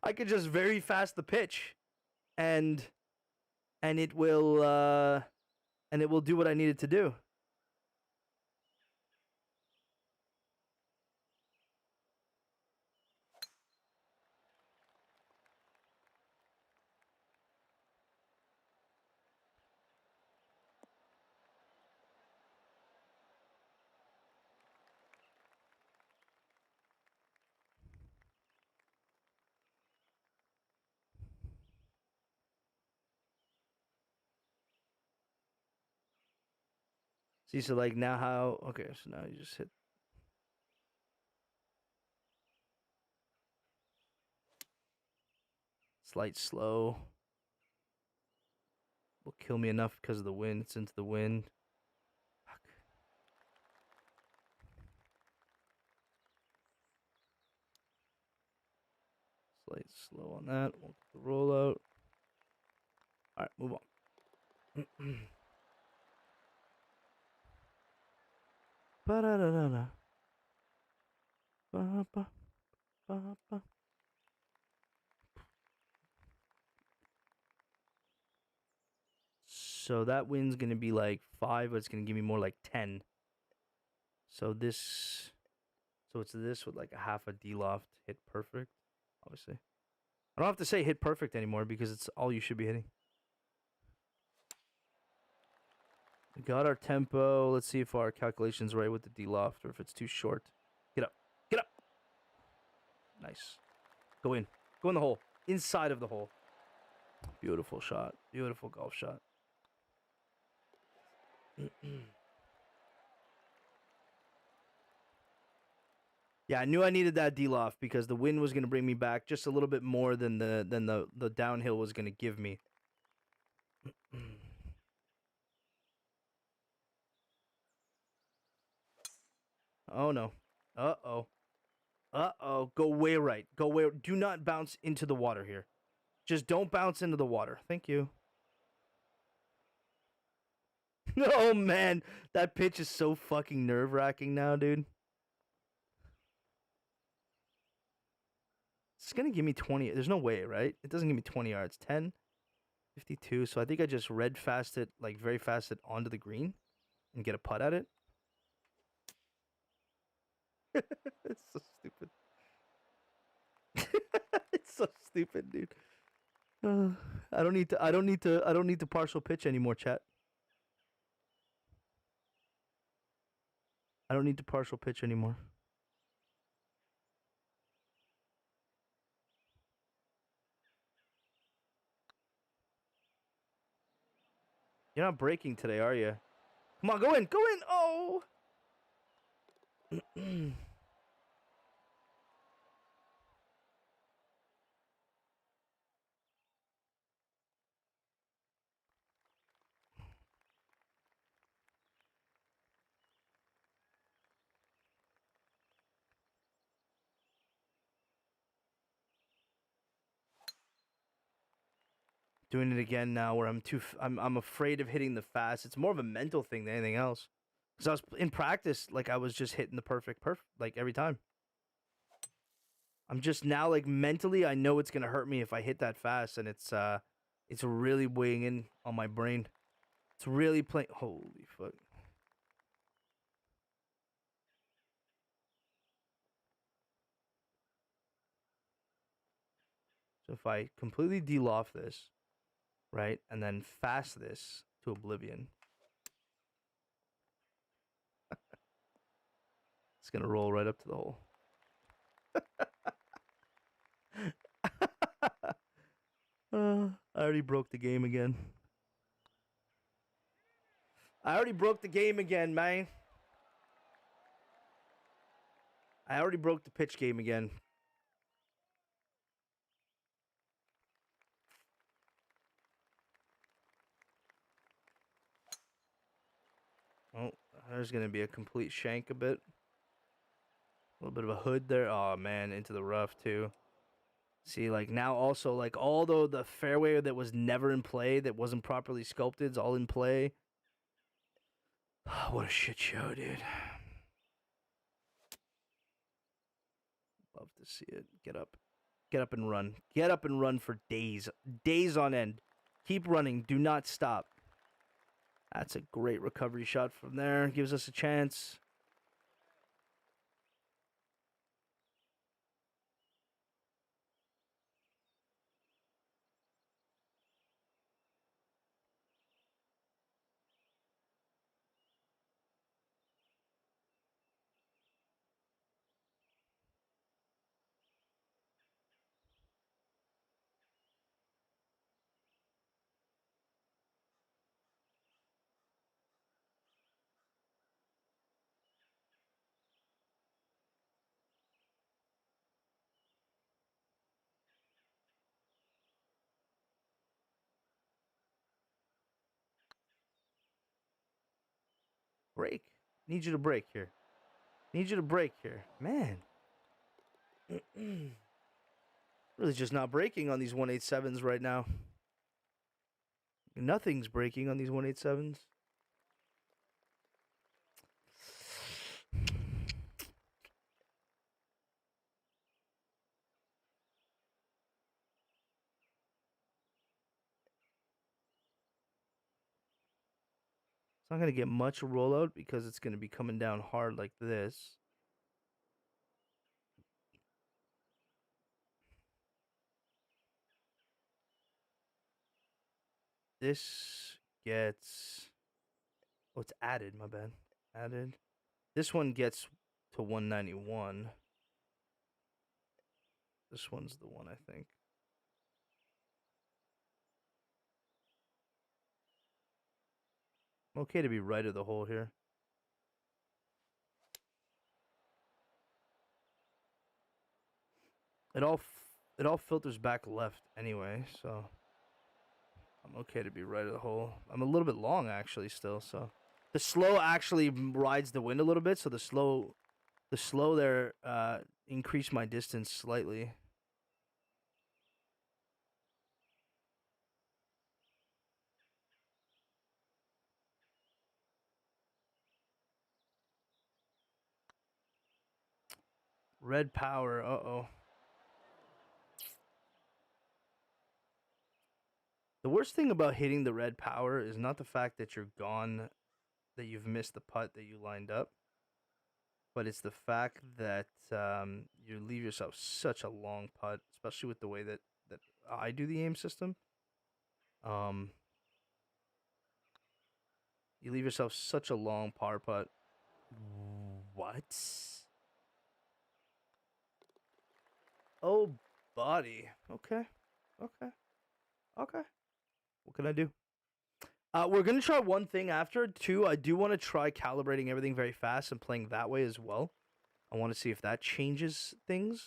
I could just very fast the pitch, and it will do what I need it to do. See, so like now how? Okay, so now you just hit. Slight slow. Will kill me enough because of the wind. It's into the wind. Fuck. Slight slow on that. Won't get the rollout. Alright, move on. Ba-da-da-da-da. Ba-ba. Ba-ba. So that wind's gonna be like 5, but it's gonna give me more like 10. So this, so it's this with like a half a D loft hit perfect, obviously. I don't have to say hit perfect anymore because it's all you should be hitting. We got our tempo. Let's see if our calculation's right with the D loft or if it's too short. Get up. Get up. Nice. Go in. Go in the hole. Inside of the hole. Beautiful shot. Beautiful golf shot. Yeah, I knew I needed that D-loft because the wind was going to bring me back just a little bit more than the downhill was going to give me. Oh no. Uh-oh. Uh-oh. Go way right. Go way. Do not bounce into the water here. Just don't bounce into the water. Thank you. Oh man, that pitch is so fucking nerve-wracking now, dude. It's gonna give me 20. There's no way, right? It doesn't give me 20 yards. 10, 52. So I think I just red fast it, like very fast it onto the green and get a putt at it. It's so stupid. It's so stupid, dude. I don't need to partial pitch anymore, chat. I don't need to partial pitch anymore. You're not breaking today, are you? Come on, go in, go in. Oh. Doing it again now where I'm afraid of hitting the fast. It's more of a mental thing than anything else. Cuz I was in practice like I was just hitting the perfect like every time. I'm just now like mentally I know it's going to hurt me if I hit that fast and it's really weighing in on my brain. It's really playing. Holy fuck. So if I completely de-loft this, right, and then fast this to oblivion, it's gonna roll right up to the hole. I already broke the game again. I already broke the game again, man. I already broke the pitch game again. Oh, there's going to be a complete shank a bit. A little bit of a hood there. Oh, man, into the rough, too. See, like, now also, like, although the fairway that was never in play, that wasn't properly sculpted, is all in play. What a shit show, dude. Love to see it. Get up. Get up and run. Get up and run for days. Days on end. Keep running. Do not stop. That's a great recovery shot from there. Gives us a chance. Break. Need you to break here. Need you to break here. Man. Really just not breaking on these 187s right now. Nothing's breaking on these 187s. It's not going to get much rollout because it's going to be coming down hard like this. This gets... Oh, it's added, my bad. Added. This one gets to 191. This one's the one, I think. I'm okay to be right of the hole here. It all filters back left anyway, so I'm okay to be right of the hole. I'm a little bit long actually still, so the slow actually rides the wind a little bit, so the slow there increased my distance slightly. Red power, uh-oh. The worst thing about hitting the red power is not the fact that you're gone, that you've missed the putt that you lined up, but it's the fact that you leave yourself such a long putt, especially with the way that I do the aim system. You leave yourself such a long par putt. What? Oh, buddy. Okay. Okay. Okay. What can I do? We're going to try one thing after. Two, I do want to try calibrating everything very fast and playing that way as well. I want to see if that changes things.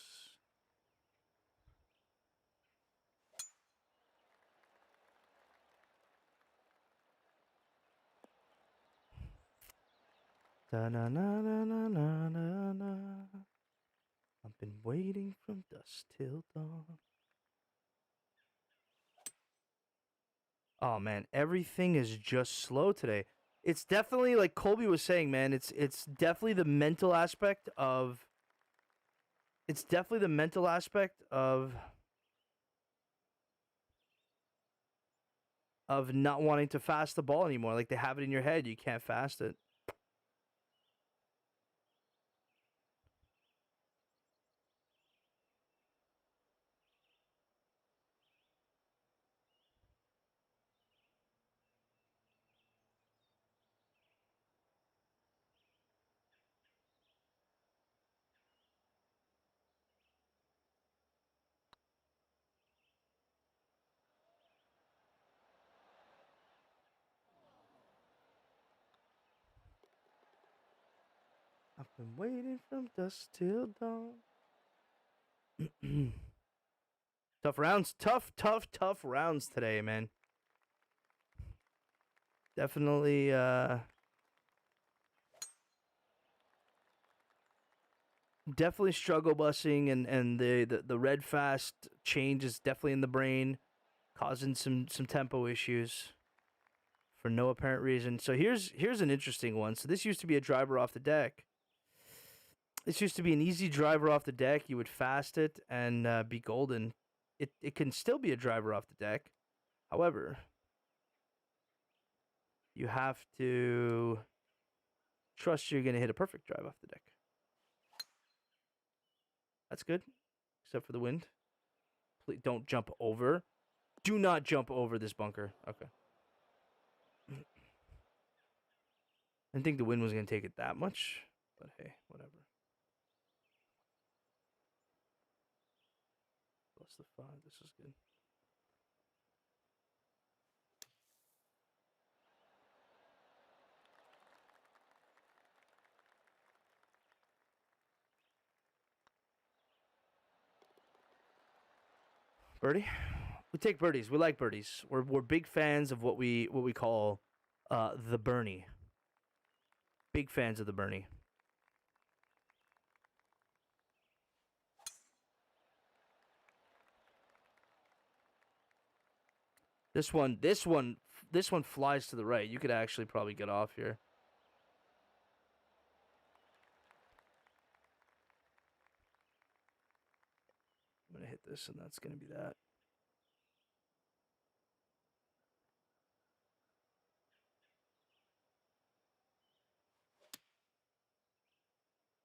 Da-na-na-na-na-na-na. I've been waiting from dusk till dawn. Oh man, everything is just slow today. It's definitely like Colby was saying, man. It's definitely the mental aspect of. It's definitely the mental aspect of not wanting to fast the ball anymore. Like they have it in your head, you can't fast it. I've been waiting from dusk till dawn. Tough rounds. Tough rounds today, man. Definitely definitely struggle busing and the red fast change is definitely in the brain, causing some tempo issues. for no apparent reason. So here's an interesting one. So this used to be a driver off the deck. This used to be an easy driver off the deck. You would fast it and be golden. It can still be a driver off the deck. However, you have to trust you're going to hit a perfect drive off the deck. That's good, except for the wind. Please don't jump over. Do not jump over this bunker. Okay. I didn't think the wind was going to take it that much, but hey, whatever. Plus the 5. This is good. Birdie? We take birdies. We like birdies. We're big fans of what we call the Bernie. Big fans of the Bernie. This one flies to the right. You could actually probably get off here. I'm gonna hit this, and that's gonna be that.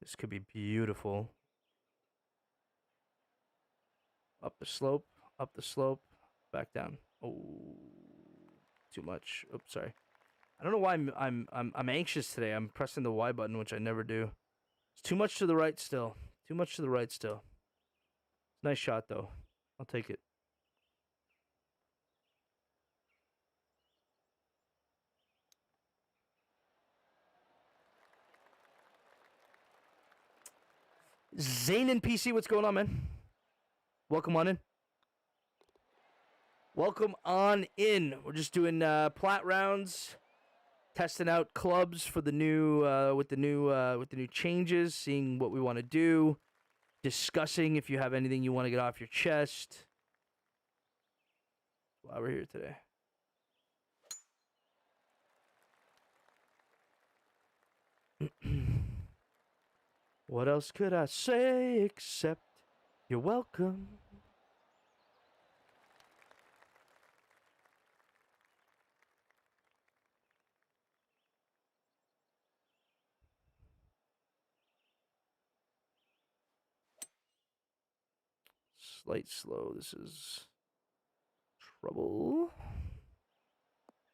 This could be beautiful. Up the slope, back down. Oh, too much. Oops, sorry. I don't know why I'm anxious today. I'm pressing the Y button, which I never do. It's too much to the right still. Too much to the right still. Nice shot though. I'll take it. Zane and PC, what's going on, man? Welcome on in. Welcome on in. We're just doing plat rounds, testing out clubs for the new with the new changes, seeing what we want to do, discussing if you have anything you want to get off your chest. Why we're here today. What else could I say except you're welcome? Slight slow. This is trouble.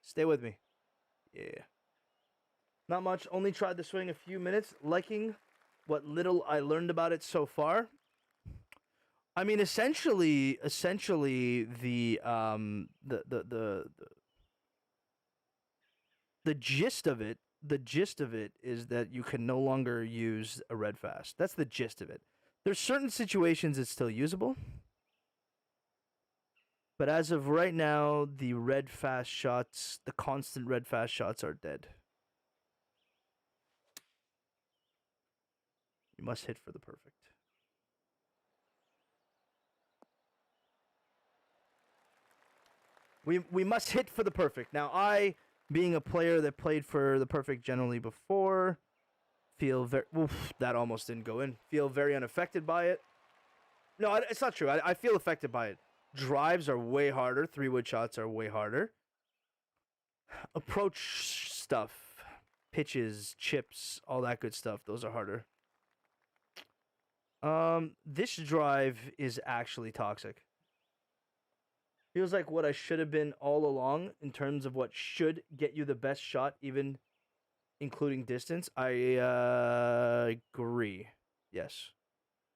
Stay with me. Yeah. Not much. Only tried the swing a few minutes. Liking what little I learned about it so far. I mean, essentially, the gist of it, is that you can no longer use a red fast. That's the gist of it. There's certain situations it's still usable, but as of right now, the red fast shots, the constant red fast shots, are dead. You must hit for the perfect. We must hit for the perfect. Now, I, being a player that played for the perfect generally before, feel very... Oof, that almost didn't go in. Feel very unaffected by it. No, it's not true. I feel affected by it. Drives are way harder. 3-wood shots are way harder. Approach stuff, pitches, chips, all that good stuff, those are harder. This drive is actually toxic. Feels like what I should have been all along in terms of what should get you the best shot, even including distance. I agree. Yes,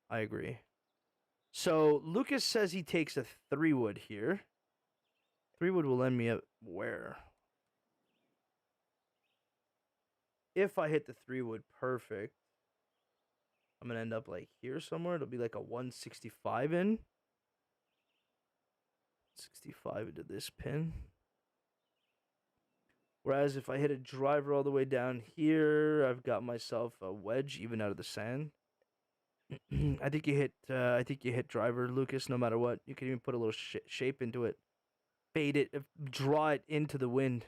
I agree. So Lucas says he takes a 3-wood here. 3-wood will end me up where? If I hit the 3-wood perfect, I'm going to end up like here somewhere. It'll be like a 165 in. 65 into this pin. Whereas if I hit a driver all the way down here, I've got myself a wedge even out of the sand. I think you hit driver, Lucas, no matter what. You can even put a little shape into it. Fade it, draw it into the wind.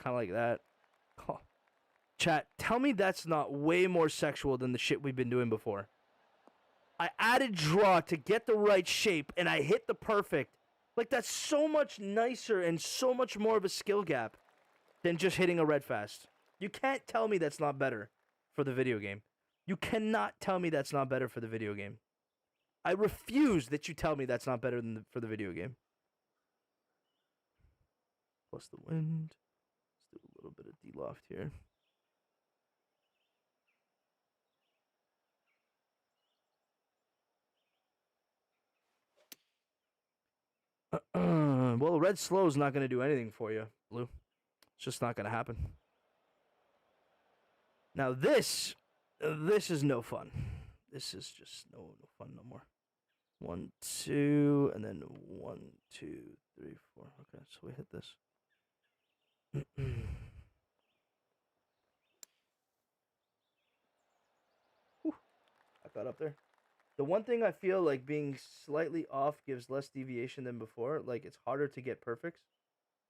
kind of like that. Oh. Chat, tell me that's not way more sexual than the shit we've been doing before. I added draw to get the right shape, and I hit the perfect. Like, that's so much nicer and so much more of a skill gap than just hitting a red fast. You can't tell me that's not better for the video game. You cannot tell me that's not better for the video game. I refuse that you tell me that's not better than for the video game. Plus the wind. Let's do a little bit of de-loft here. Well, red slow is not going to do anything for you, Blue. It's just not going to happen. Now this is no fun. This is just no fun no more. 1, 2, and then 1, 2, 3, 4. Okay, so we hit this. Whew, I got up there. The one thing I feel like being slightly off gives less deviation than before. Like, it's harder to get perfects,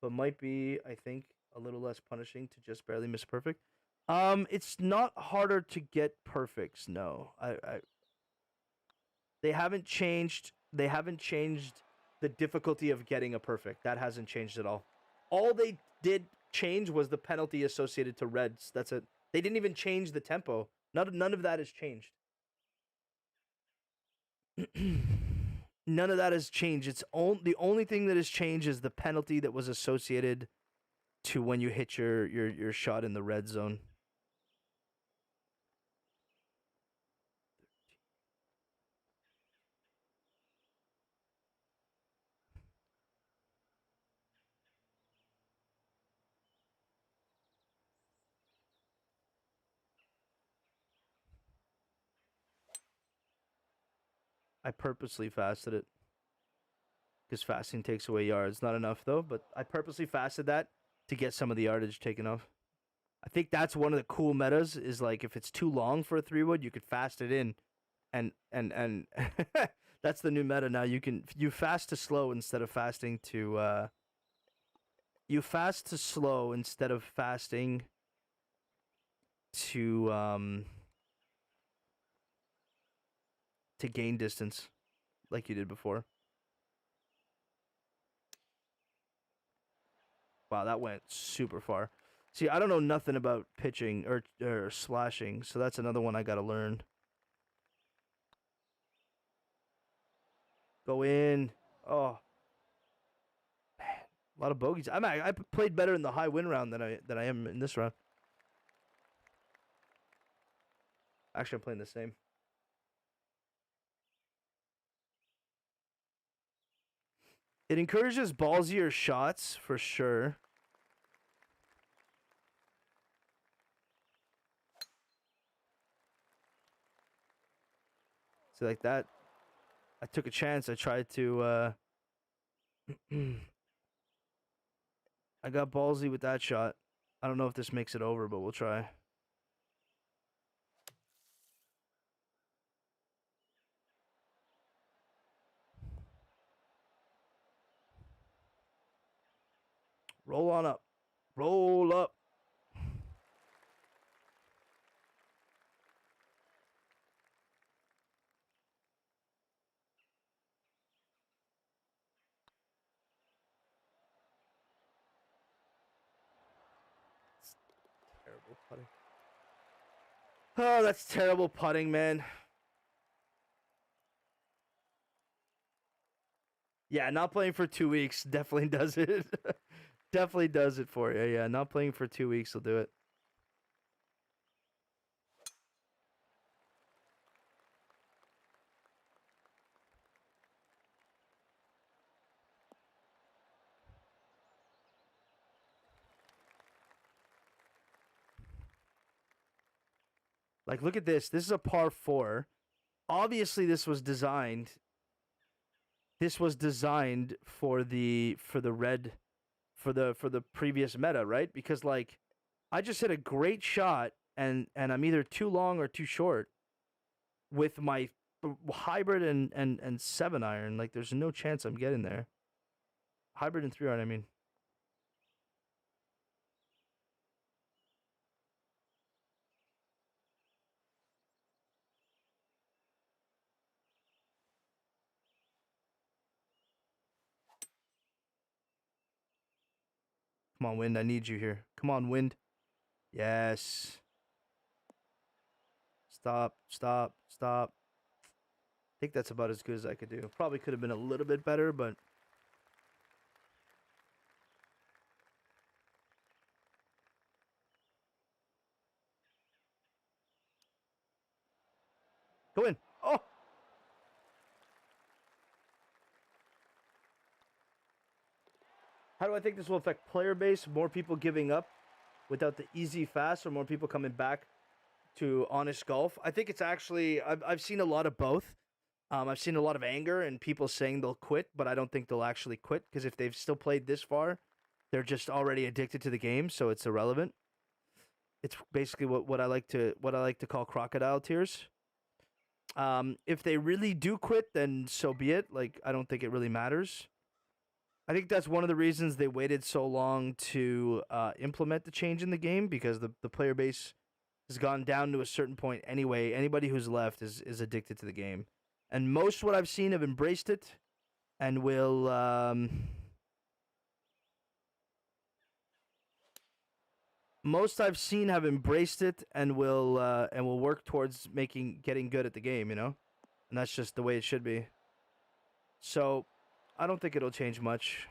but might be, I think, a little less punishing to just barely miss perfect. It's not harder to get perfects. No, they haven't changed. They haven't changed the difficulty of getting a perfect. That hasn't changed at all. All they did change was the penalty associated to reds. That's it. They didn't even change the tempo. None of that has changed. None of that has changed. The only thing that has changed is the penalty that was associated to when you hit your shot in the red zone. I purposely fasted it because fasting takes away yards. Not enough though, but I purposely fasted that to get some of the yardage taken off. I think that's one of the cool metas is like if it's too long for a 3-wood, you could fast it in, and that's the new meta now. You fast to slow instead of fasting to you fast to slow instead of fasting to gain distance like you did before. Wow, that went super far. See, I don't know nothing about pitching or slashing, so that's another one I got to learn. Go in. Oh. Man, a lot of bogeys. I played better in the high win round than I am in this round. Actually, I'm playing the same. It encourages ballsier shots for sure. So like that, I took a chance. I tried to. I got ballsy with that shot. I don't know if this makes it over, but we'll try. Roll on up. Roll up. Terrible putting. Oh, that's terrible putting, man. Yeah, not playing for 2 weeks definitely does it. Definitely does it for you. Yeah, not playing for 2 weeks will do it. Like, look at this. This is a par 4. Obviously, this was designed. This was designed for the red, for the previous meta, right? Because like, I just hit a great shot, and I'm either too long or too short with my hybrid and 7-iron. Like, there's no chance I'm getting there. Hybrid and 3-iron, I mean. Come on, wind. I need you here. Come on, wind. Yes. Stop, stop, stop. I think that's about as good as I could do. Probably could have been a little bit better, but... Go in. Oh! How do I think this will affect player base? More people giving up without the easy fast, or more people coming back to honest golf? I think it's actually... I've seen a lot of both. I've seen a lot of anger and people saying they'll quit, but I don't think they'll actually quit, because if they've still played this far, they're just already addicted to the game, so it's irrelevant. It's basically what I like to call crocodile tears. If they really do quit, then so be it. Like, I don't think it really matters. I think that's one of the reasons they waited so long to implement the change in the game, because the player base has gone down to a certain point anyway. Anybody who's left is addicted to the game. And most what I've seen have embraced it and will... most I've seen have embraced it and will work towards getting good at the game, you know? And that's just the way it should be. So, I don't think it'll change much.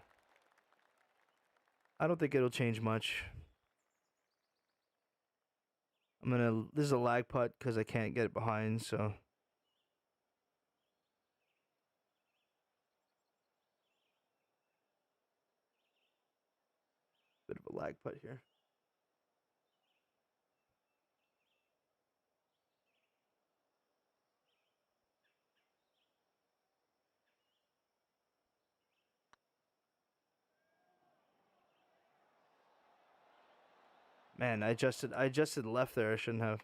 I don't think it'll change much. This is a lag putt because I can't get it behind, so... Bit of a lag putt here. Man, I adjusted left there. I shouldn't have.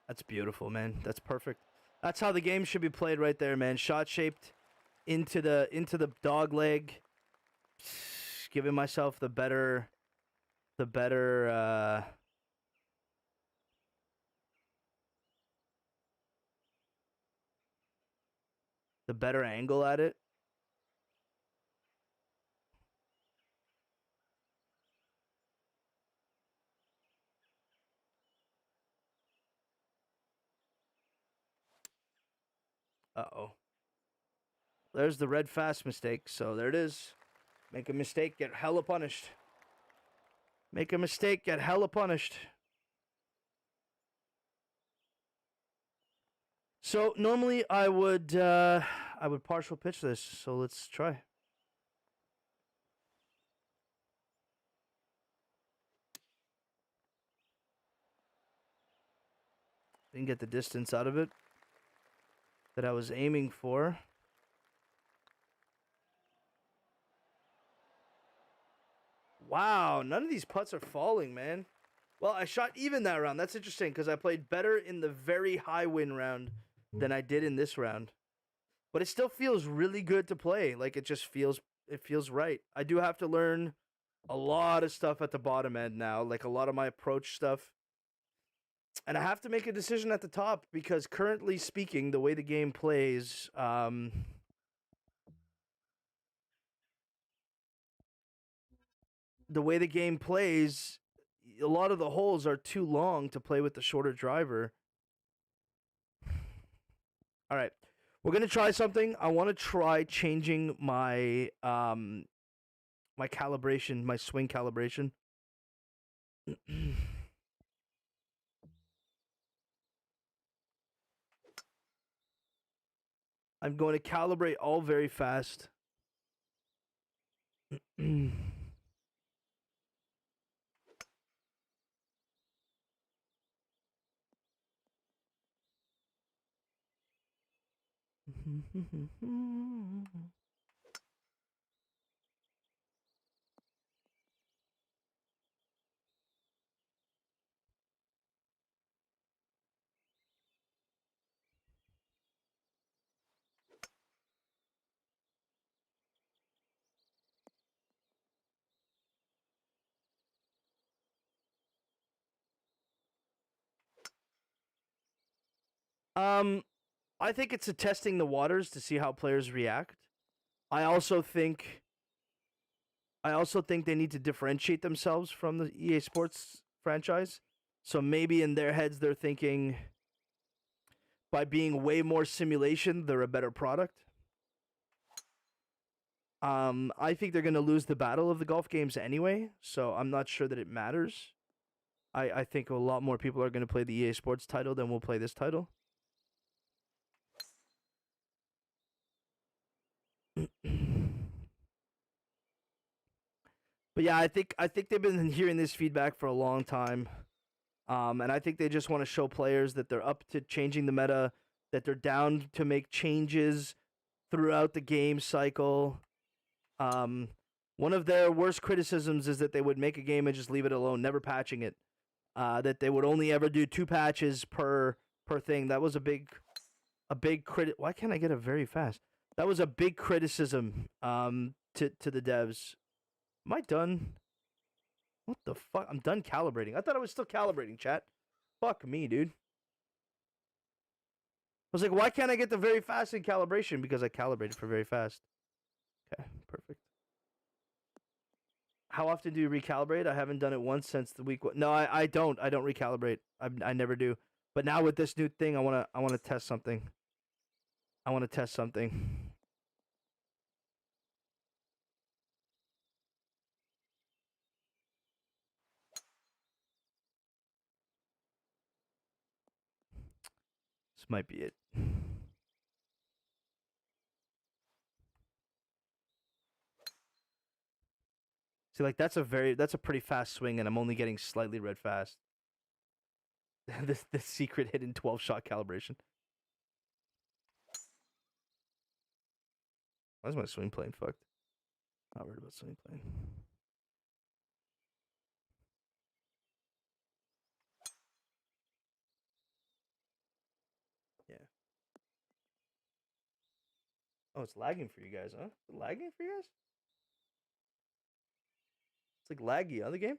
That's beautiful, man. That's perfect. That's how the game should be played right there, man. Shot shaped into the dog leg. Giving myself the better the better angle at it. Uh-oh. There's the red fast mistake. So there it is. Make a mistake, get hella punished. Make a mistake, get hella punished. So normally I would partial pitch this. So let's try. Didn't get the distance out of it that I was aiming for. Wow, none of these putts are falling, man. Well, I shot even that round. That's interesting because I played better in the very high win round than I did in this round. But it still feels really good to play. Like, it feels right. I do have to learn a lot of stuff at the bottom end now, like a lot of my approach stuff. And I have to make a decision at the top because currently speaking, the way the game plays, a lot of the holes are too long to play with the shorter driver. All right. We're going to try something. I want to try changing my my calibration, my swing calibration. I'm going to calibrate all very fast. Um, I think it's a testing the waters to see how players react. I also think they need to differentiate themselves from the EA Sports franchise. So maybe in their heads they're thinking by being way more simulation, they're a better product. I think they're going to lose the battle of the golf games anyway, so I'm not sure that it matters. I think a lot more people are going to play the EA Sports title than will play this title. But yeah, I think they've been hearing this feedback for a long time. And I think they just want to show players that they're up to changing the meta, that they're down to make changes throughout the game cycle. One of their worst criticisms is that they would make a game and just leave it alone, never patching it. That they would only ever do 2 patches per thing. That was a big crit. Why can't I get it very fast? That was a big criticism to the devs. Am I done? What the fuck? I'm done calibrating. I thought I was still calibrating, chat. Fuck me, dude. I was like, why can't I get the very fast in calibration? Because I calibrated for very fast. Okay, perfect. How often do you recalibrate? I haven't done it once since the week. No, I don't. I don't recalibrate. I never do. But now with this new thing, I wanna test something. I want to test something. This might be it. See, like that's a pretty fast swing, and I'm only getting slightly red fast. this secret hidden 12-shot calibration. Why is my swing plane fucked? Not worried about swing plane. Yeah. Oh, it's lagging for you guys, huh? Is it lagging for you guys? It's like laggy on the game.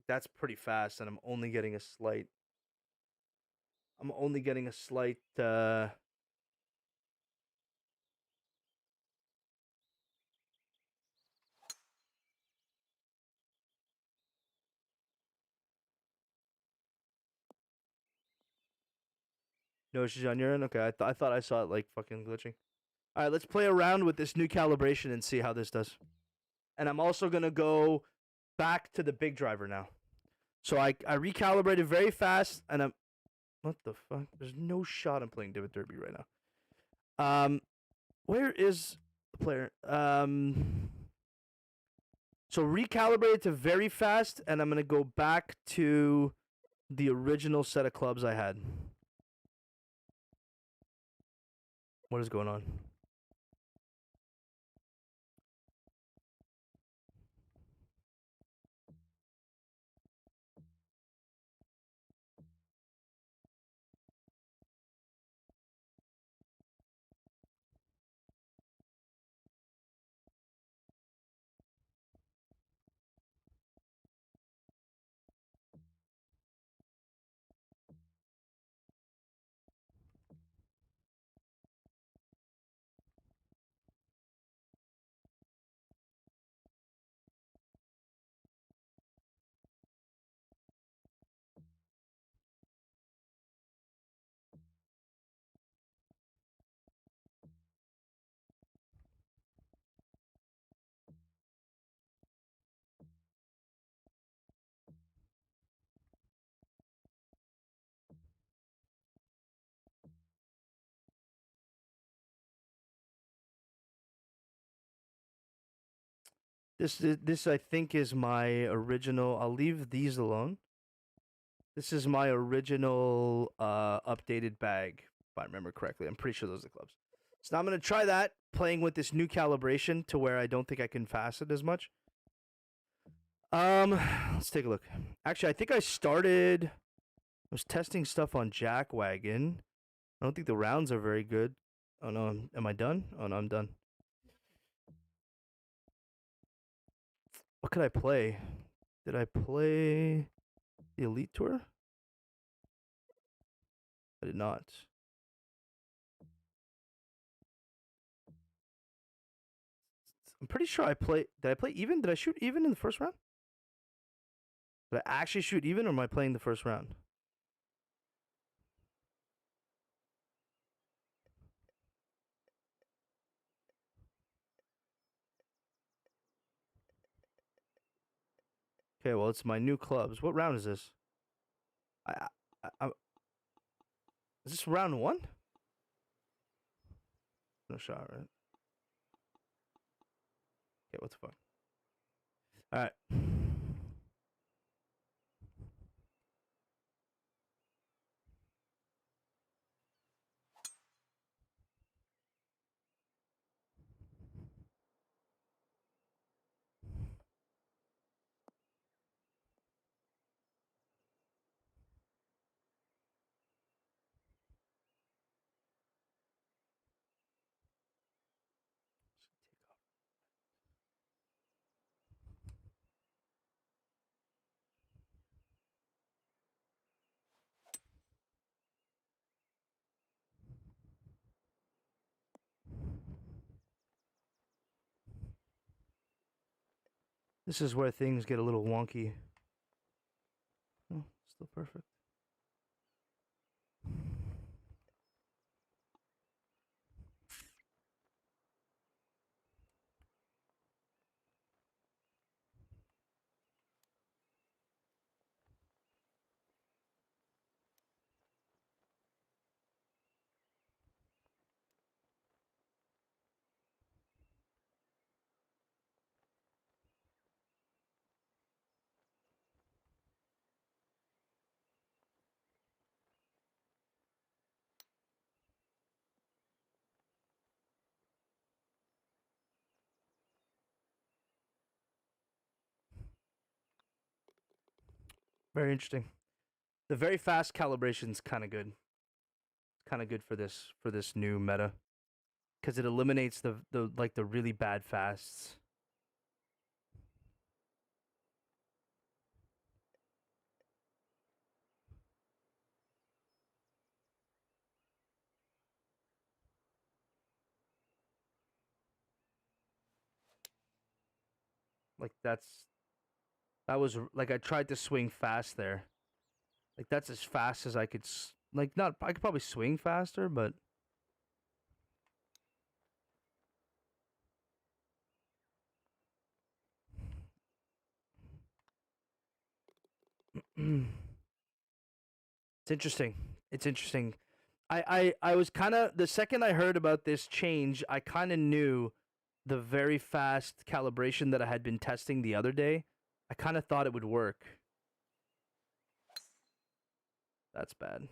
That's pretty fast, and I'm only getting a slight. No issues on your end. Okay, I thought I saw it like fucking glitching. All right, let's play around with this new calibration and see how this does. And I'm also gonna go back to the big driver now. So I recalibrated very fast, and I'm. What the fuck? There's no shot I'm playing Divot Derby right now. Where is the player? So recalibrated to very fast, and I'm gonna go back to the original set of clubs I had. What is going on? This I think is my original. I'll leave these alone. This is my original updated bag, if I remember correctly. I'm pretty sure those are the clubs. So now I'm gonna try that, playing with this new calibration to where I don't think I can fast it as much. Let's take a look. Actually, I think I was testing stuff on Jackwagon. I don't think the rounds are very good. Oh no, am I done? Oh no, I'm done. What could I play? Did I play the Elite Tour? I did not. I'm pretty sure I play. Did I play even? Did I shoot even in the first round? Did I actually shoot even, or am I playing the first round? Okay, well, it's my new clubs. What round is this? I is this round one? No shot, right? Okay, what the fuck? All right. This is where things get a little wonky. Oh, still perfect. Very interesting. The very fast calibration's kind of good. It's kind of good for this new meta because it eliminates the really bad fasts. Like that was like I tried to swing fast there. Like that's as fast as I could. Like not I could probably swing faster, but it's interesting. It's interesting. I was kind of the second I heard about this change, I kind of knew the very fast calibration that I had been testing the other day. I kind of thought it would work. That's bad.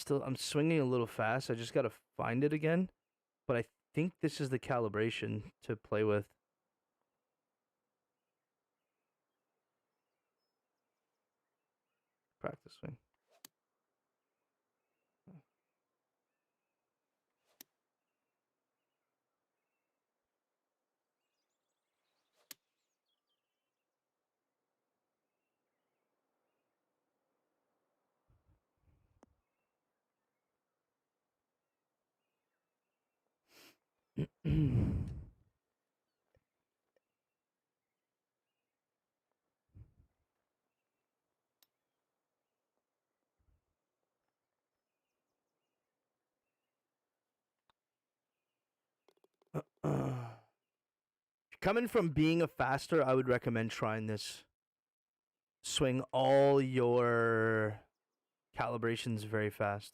I'm swinging a little fast. I just got to find it again. But I think this is the calibration to play with. Practice swing. Coming from being a faster, I would recommend trying this. Swing all your calibrations very fast.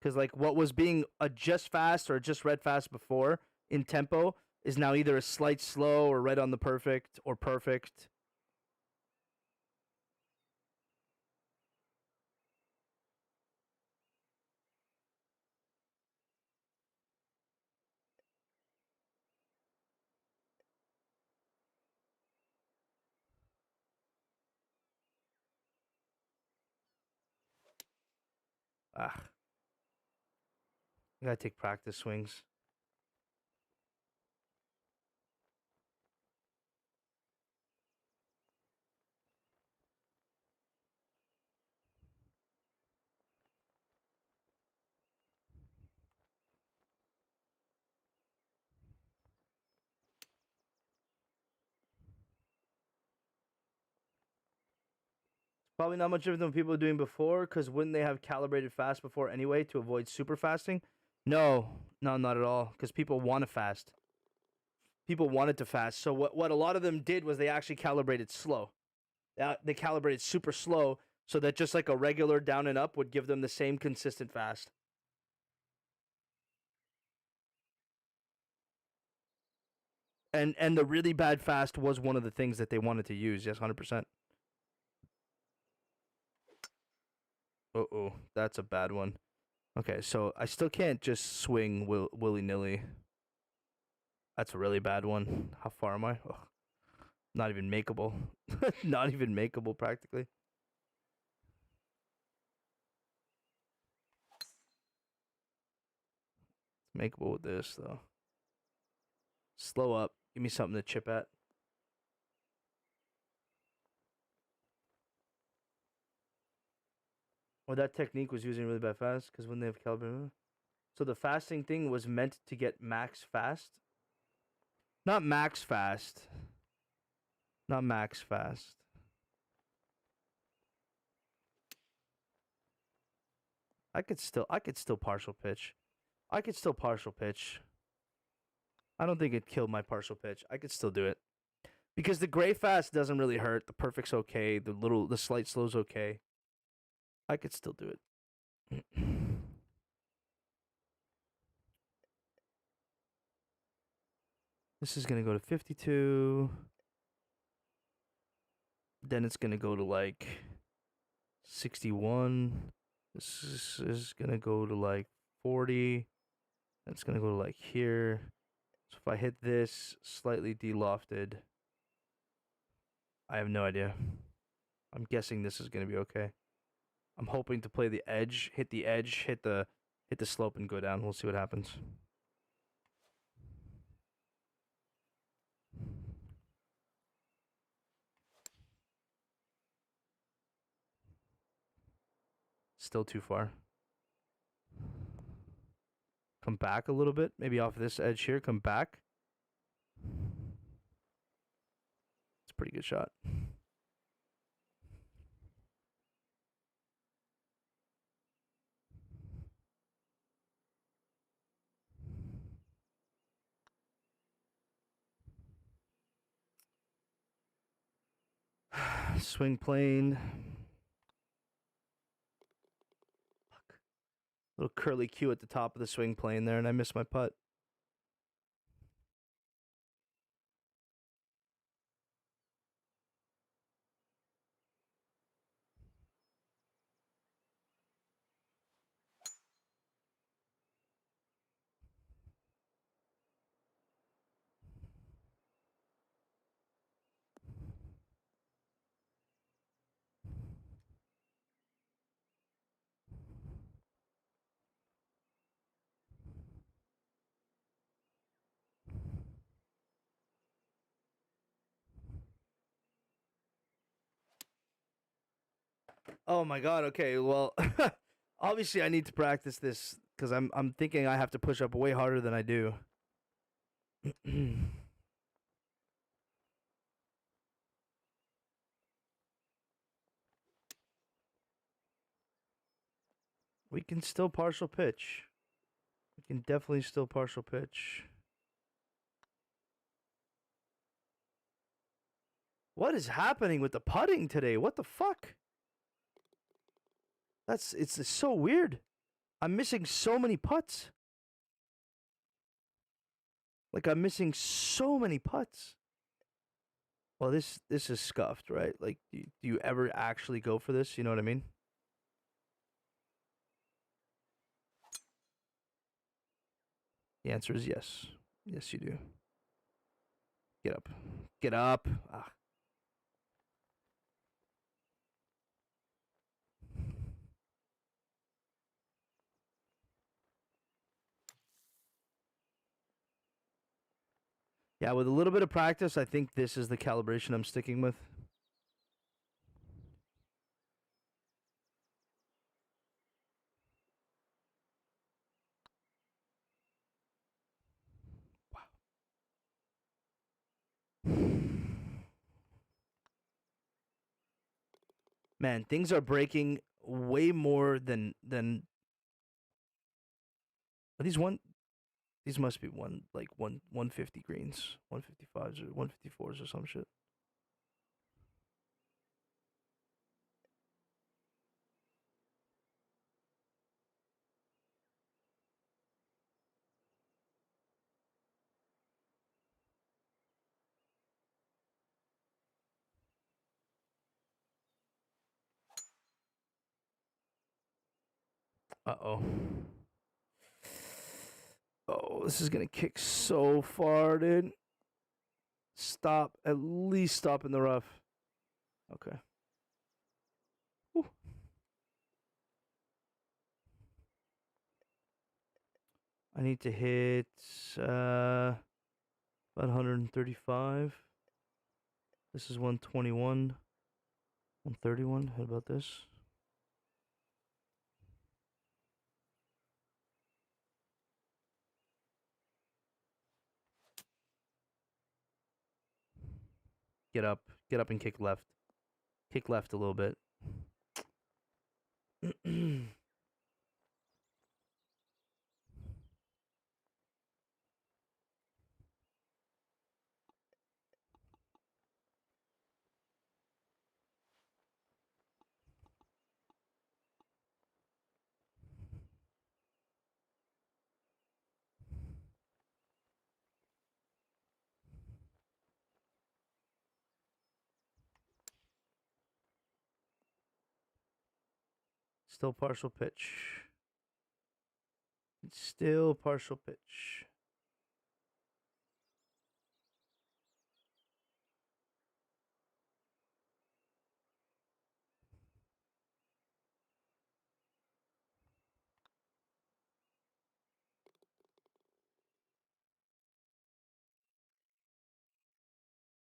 Because like what was being a just fast or just red fast before in tempo is now either a slight slow or right on the perfect or perfect. Ah, I gotta take practice swings. Probably not much different than what people were doing before, because wouldn't they have calibrated fast before anyway to avoid super fasting? No, no, not at all. Because people want to fast. People wanted to fast. So what a lot of them did was they actually calibrated slow. They calibrated super slow so that just like a regular down and up would give them the same consistent fast. And the really bad fast was one of the things that they wanted to use. Yes, 100%. Uh-oh, that's a bad one. Okay, so I still can't just swing willy-nilly. That's a really bad one. How far am I? Ugh, not even makeable. Not even makeable, practically. It's makeable with this, though. Slow up. Give me something to chip at. Well, that technique was using really bad fast, because when they have calibrated... So the fasting thing was meant to get max fast? Not max fast. Not max fast. I could still partial pitch. I could still partial pitch. I don't think it killed my partial pitch. I could still do it. Because the gray fast doesn't really hurt. The perfect's okay. The slight slow's okay. I could still do it. This is gonna go to 52. Then it's gonna go to like 61. This is gonna go to like 40. It's gonna go to like here. So if I hit this slightly delofted, I have no idea. I'm guessing this is gonna be okay. I'm hoping to play the edge, hit the slope, and go down. We'll see what happens. Still too far. Come back a little bit, maybe off this edge here. Come back. It's a pretty good shot. Swing plane. Fuck. Little curly Q at the top of the swing plane there, and I missed my putt. Oh my god. Okay. Well, obviously I need to practice this because I'm thinking I have to push up way harder than I do. We can still partial pitch. We can definitely still partial pitch. What is happening with the putting today? What the fuck? It's so weird. I'm missing so many putts. Like I'm missing so many putts. Well, this is scuffed, right? Like, do you ever actually go for this? You know what I mean? The answer is yes. Yes, you do. Get up. Get up. Ah. Yeah, with a little bit of practice, I think this is the calibration I'm sticking with. Man, things are breaking way more than are these one. These must be 150 greens, 155s or 154s or some shit. Uh-oh. Oh, this is gonna kick so far, dude. Stop. At least stop in the rough. Okay. Whew. I need to hit about 135. This is 121. 131. How about this? Get up. Get up and kick left. Kick left a little bit. Still partial pitch. Still partial pitch.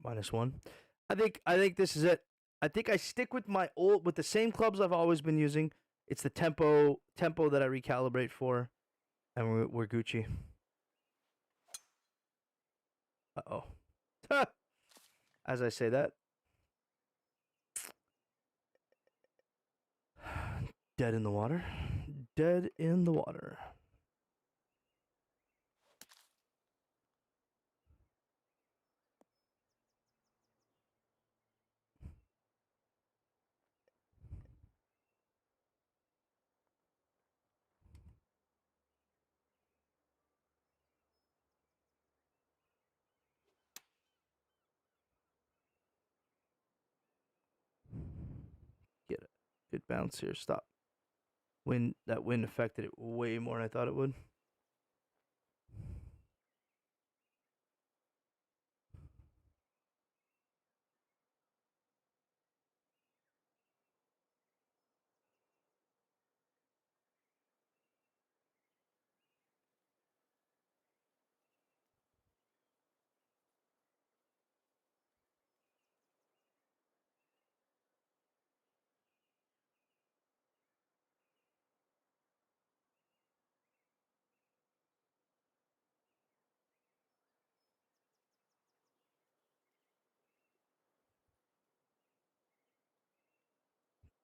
-1. I think this is it. I think I stick with with the same clubs I've always been using. It's the tempo that I recalibrate for, and we're Gucci. Uh oh. As I say that, dead in the water. Dead in the water. Get it. Good bounce here. Stop. That wind affected it way more than I thought it would.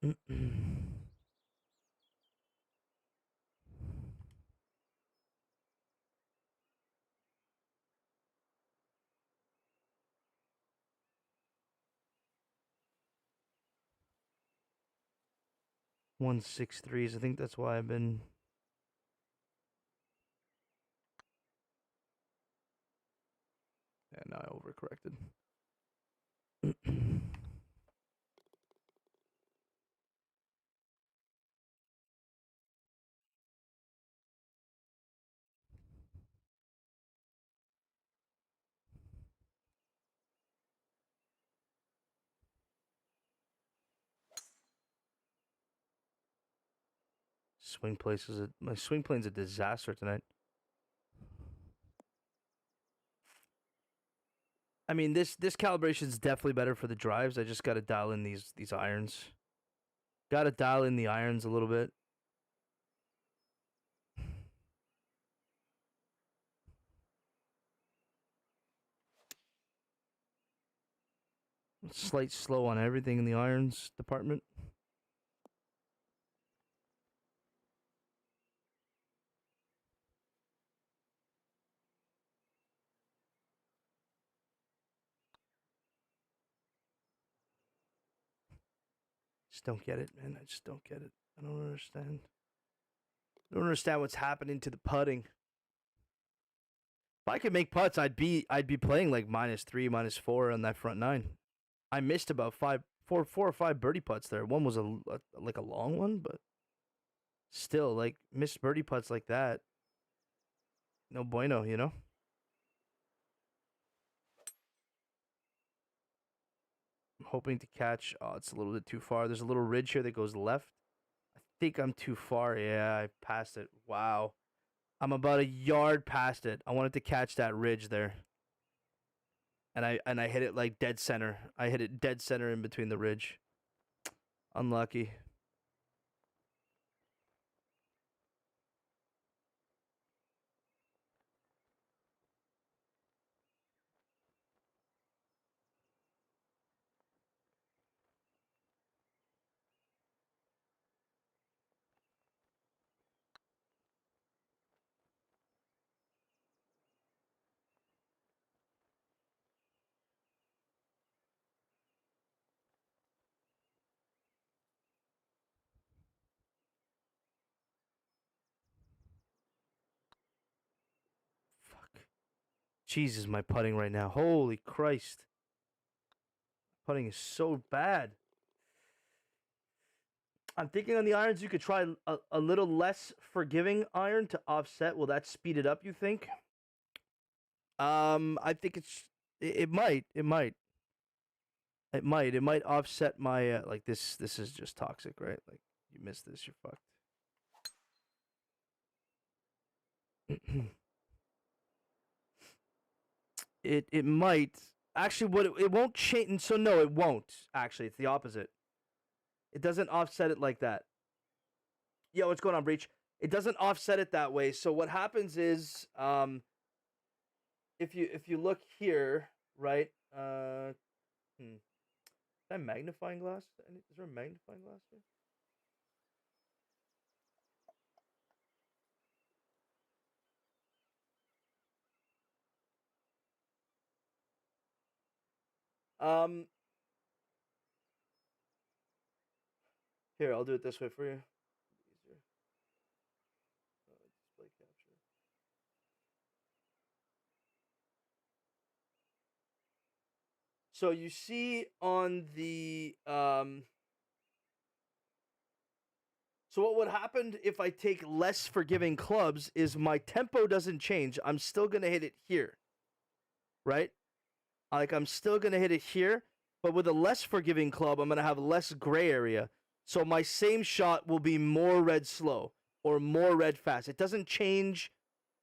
Mm-mm. 163s. I think that's why I've been. Yeah, now I overcorrected. My swing plane's a disaster tonight. I mean, this calibration is definitely better for the drives. I just got to dial in these irons. Got to dial in the irons a little bit. Slight slow on everything in the irons department. Just don't get it, man. I just don't get it. I don't understand. I don't understand what's happening to the putting. If I could make putts, I'd be playing like -3, -4 on that front nine. I missed about four or five birdie putts there. One was like a long one, but still, like missed birdie putts like that. No bueno, you know. I'm hoping to catch. Oh, it's a little bit too far. There's a little ridge here that goes left. I think I'm too far. Yeah, I passed it. Wow. I'm about a yard past it. I wanted to catch that ridge there. And I hit it like dead center. I hit it dead center in between the ridge. Unlucky. Fuck. Jesus, my putting right now. Holy Christ. Putting is so bad. I'm thinking on the irons you could try a little less forgiving iron to offset. Will that speed it up, you think? I think it might. It might offset my like this is just toxic, right? Like you miss this, you're fucked. It might. Actually, what it won't change. So no, it won't. Actually, it's the opposite. It doesn't offset it like that. Yo, what's going on, Breach? It doesn't offset it that way. So what happens is, if you look here, right? Is that magnifying glass? Is there a magnifying glass here? Here, I'll do it this way for you. Easier. Display capture. So you see on the So what would happen if I take less forgiving clubs is my tempo doesn't change. I'm still gonna hit it here, right? Like I'm still gonna hit it here, but with a less forgiving club, I'm gonna have less gray area. So my same shot will be more red slow or more red fast. It doesn't change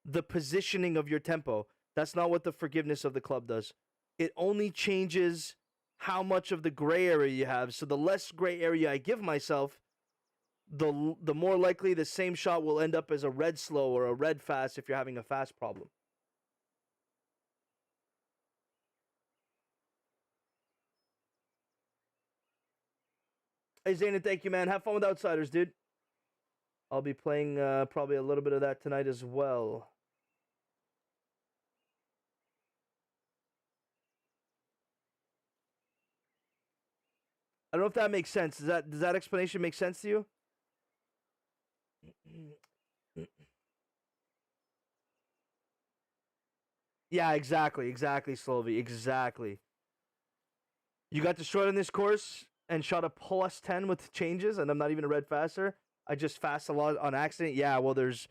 the positioning of your tempo. That's not what the forgiveness of the club does. It only changes how much of the gray area you have. So the less gray area I give myself, the more likely the same shot will end up as a red slow or a red fast if you're having a fast problem. Hey Zayna, thank you, man. Have fun with Outsiders, dude. I'll be playing probably a little bit of that tonight as well. I don't know if that makes sense. Does that explanation make sense to you? Yeah, exactly, Slovy, exactly. You got destroyed on this course and shot a +10 with changes, and I'm not even a red faster. I just fast a lot on accident. Yeah, well, there's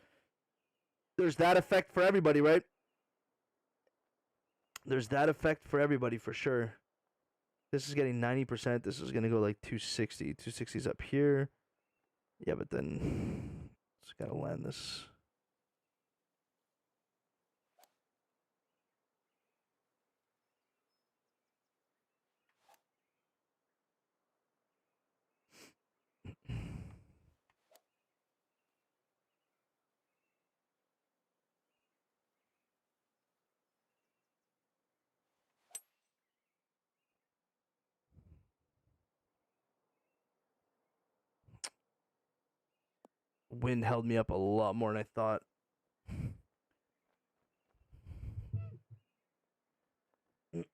that effect for everybody, right? There's that effect for everybody for sure. This is getting 90%. This is gonna go like 260. 260's up here. Yeah, but then just gotta land this. Wind held me up a lot more than I thought.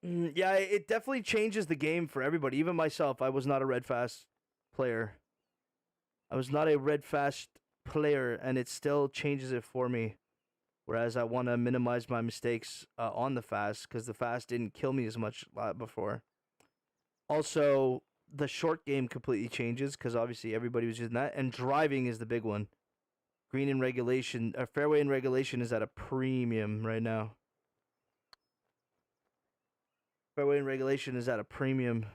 Yeah, it definitely changes the game for everybody. Even myself, I was not a red fast player. I was not a red fast player, and it still changes it for me. Whereas I want to minimize my mistakes on the fast because the fast didn't kill me as much before. Also, the short game completely changes because obviously everybody was using that, and driving is the big one. Green in regulation, fairway in regulation is at a premium right now. Fairway in regulation is at a premium.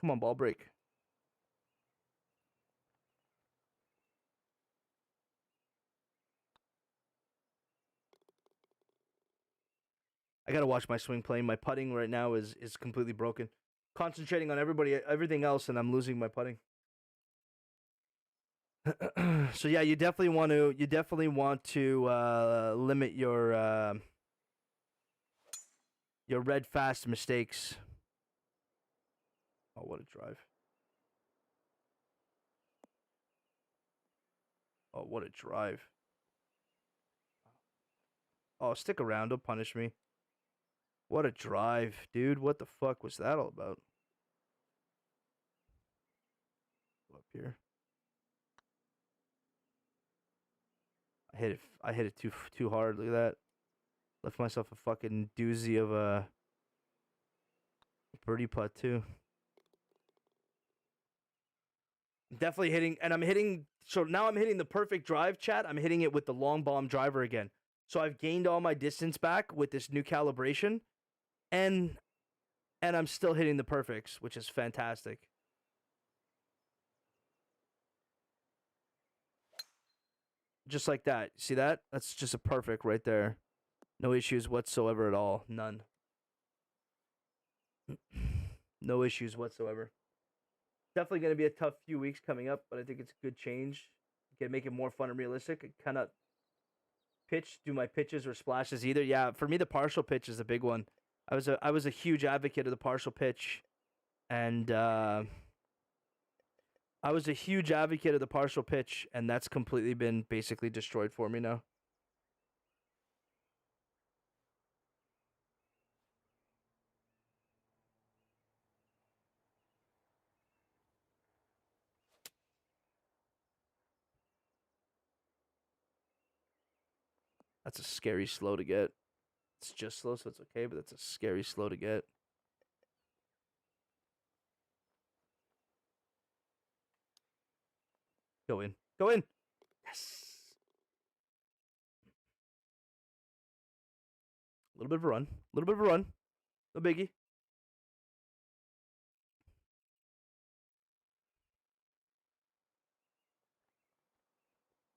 Come on, ball break. I gotta watch my swing plane. My putting right now is completely broken. Concentrating on everything else, and I'm losing my putting. So yeah, you definitely want to limit your red fast mistakes. Oh, what a drive! Oh, what a drive! Oh, stick around. Don't punish me. What a drive, dude. What the fuck was that all about? Go up here. I hit it too hard. Look at that. Left myself a fucking doozy of a birdie putt too. Definitely hitting, and I'm hitting. So now I'm hitting the perfect drive, chat. I'm hitting it with the long bomb driver again. So I've gained all my distance back with this new calibration, and I'm still hitting the perfects, which is fantastic. Just like that. See that? That's just a perfect right there. No issues whatsoever at all. None. No issues whatsoever. Definitely going to be a tough few weeks coming up, but I think it's a good change. Can make it more fun and realistic. I cannot do my pitches or splashes either. Yeah, for me the partial pitch is a big one. I was a huge advocate of the partial pitch, and I was a huge advocate of the partial pitch, and that's completely been basically destroyed for me now. That's a scary slow to get. It's just slow, so it's okay, but that's a scary slow to get. Go in. Go in. Yes. A little bit of a run. A little bit of a run. No biggie.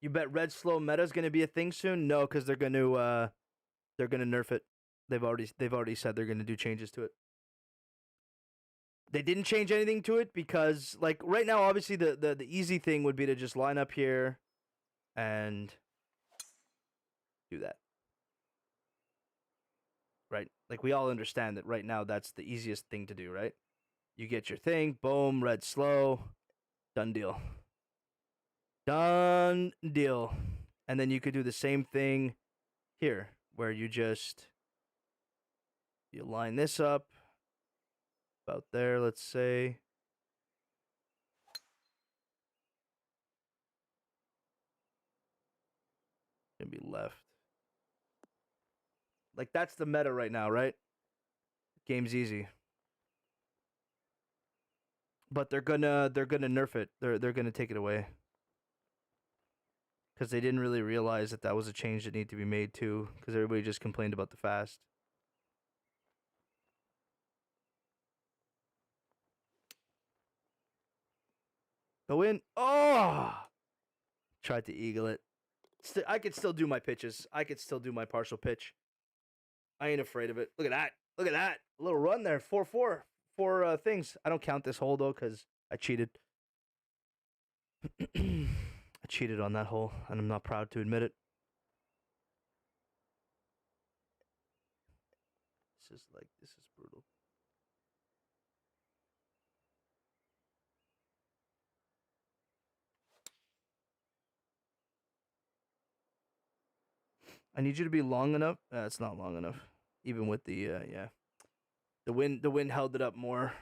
You bet red slow meta is going to be a thing soon? No, because they're going to nerf it. They've already said they're going to do changes to it. They didn't change anything to it because like right now, obviously the easy thing would be to just line up here and do that. Right? Like we all understand that right now that's the easiest thing to do, right? You get your thing, boom, red slow, done deal. Done deal. And then you could do the same thing here, where you line this up about there, let's say. Gonna be left. Like that's the meta right now, right? Game's easy. But they're gonna nerf it. They're gonna take it away. Because they didn't really realize that was a change that needed to be made too. Because everybody just complained about the fast. Go in. Oh! Tried to eagle it. I could still do my pitches. I could still do my partial pitch. I ain't afraid of it. Look at that. Look at that. A little run there. 4-4. Four things. I don't count this hole though because I cheated. I cheated on that hole, and I'm not proud to admit it. This is brutal. I need you to be long enough. It's not long enough. Even with the yeah. The wind held it up more.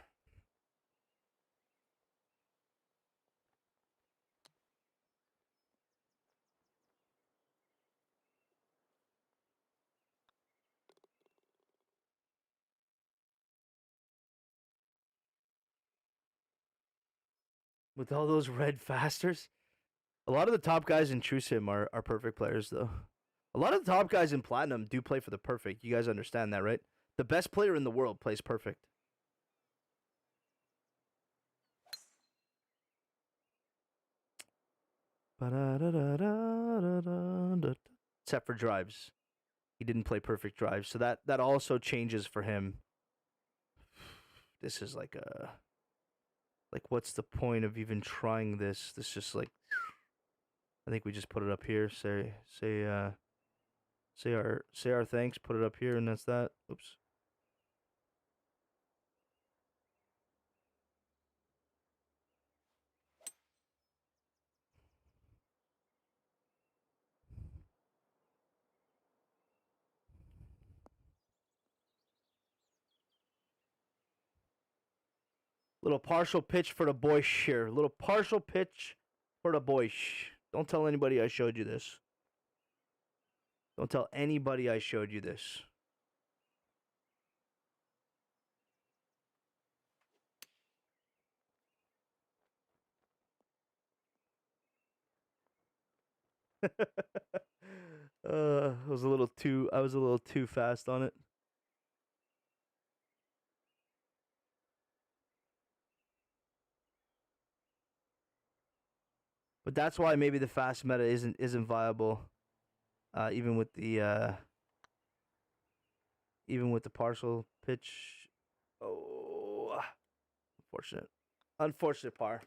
With all those red fasters. A lot of the top guys in True Sim are perfect players, though. A lot of the top guys in Platinum do play for the perfect. You guys understand that, right? The best player in the world plays perfect. Except for drives. He didn't play perfect drives. So that also changes for him. This is like a... Like, what's the point of even trying this? This just like... I think we just put it up here. Say our thanks, put it up here, and that's that. Oops. Little partial pitch for the boys here. Little partial pitch for the boys. Don't tell anybody I showed you this. Don't tell anybody I showed you this. I was a little too fast on it. But that's why maybe the fast meta isn't viable. Even with the partial pitch. Oh, unfortunate par.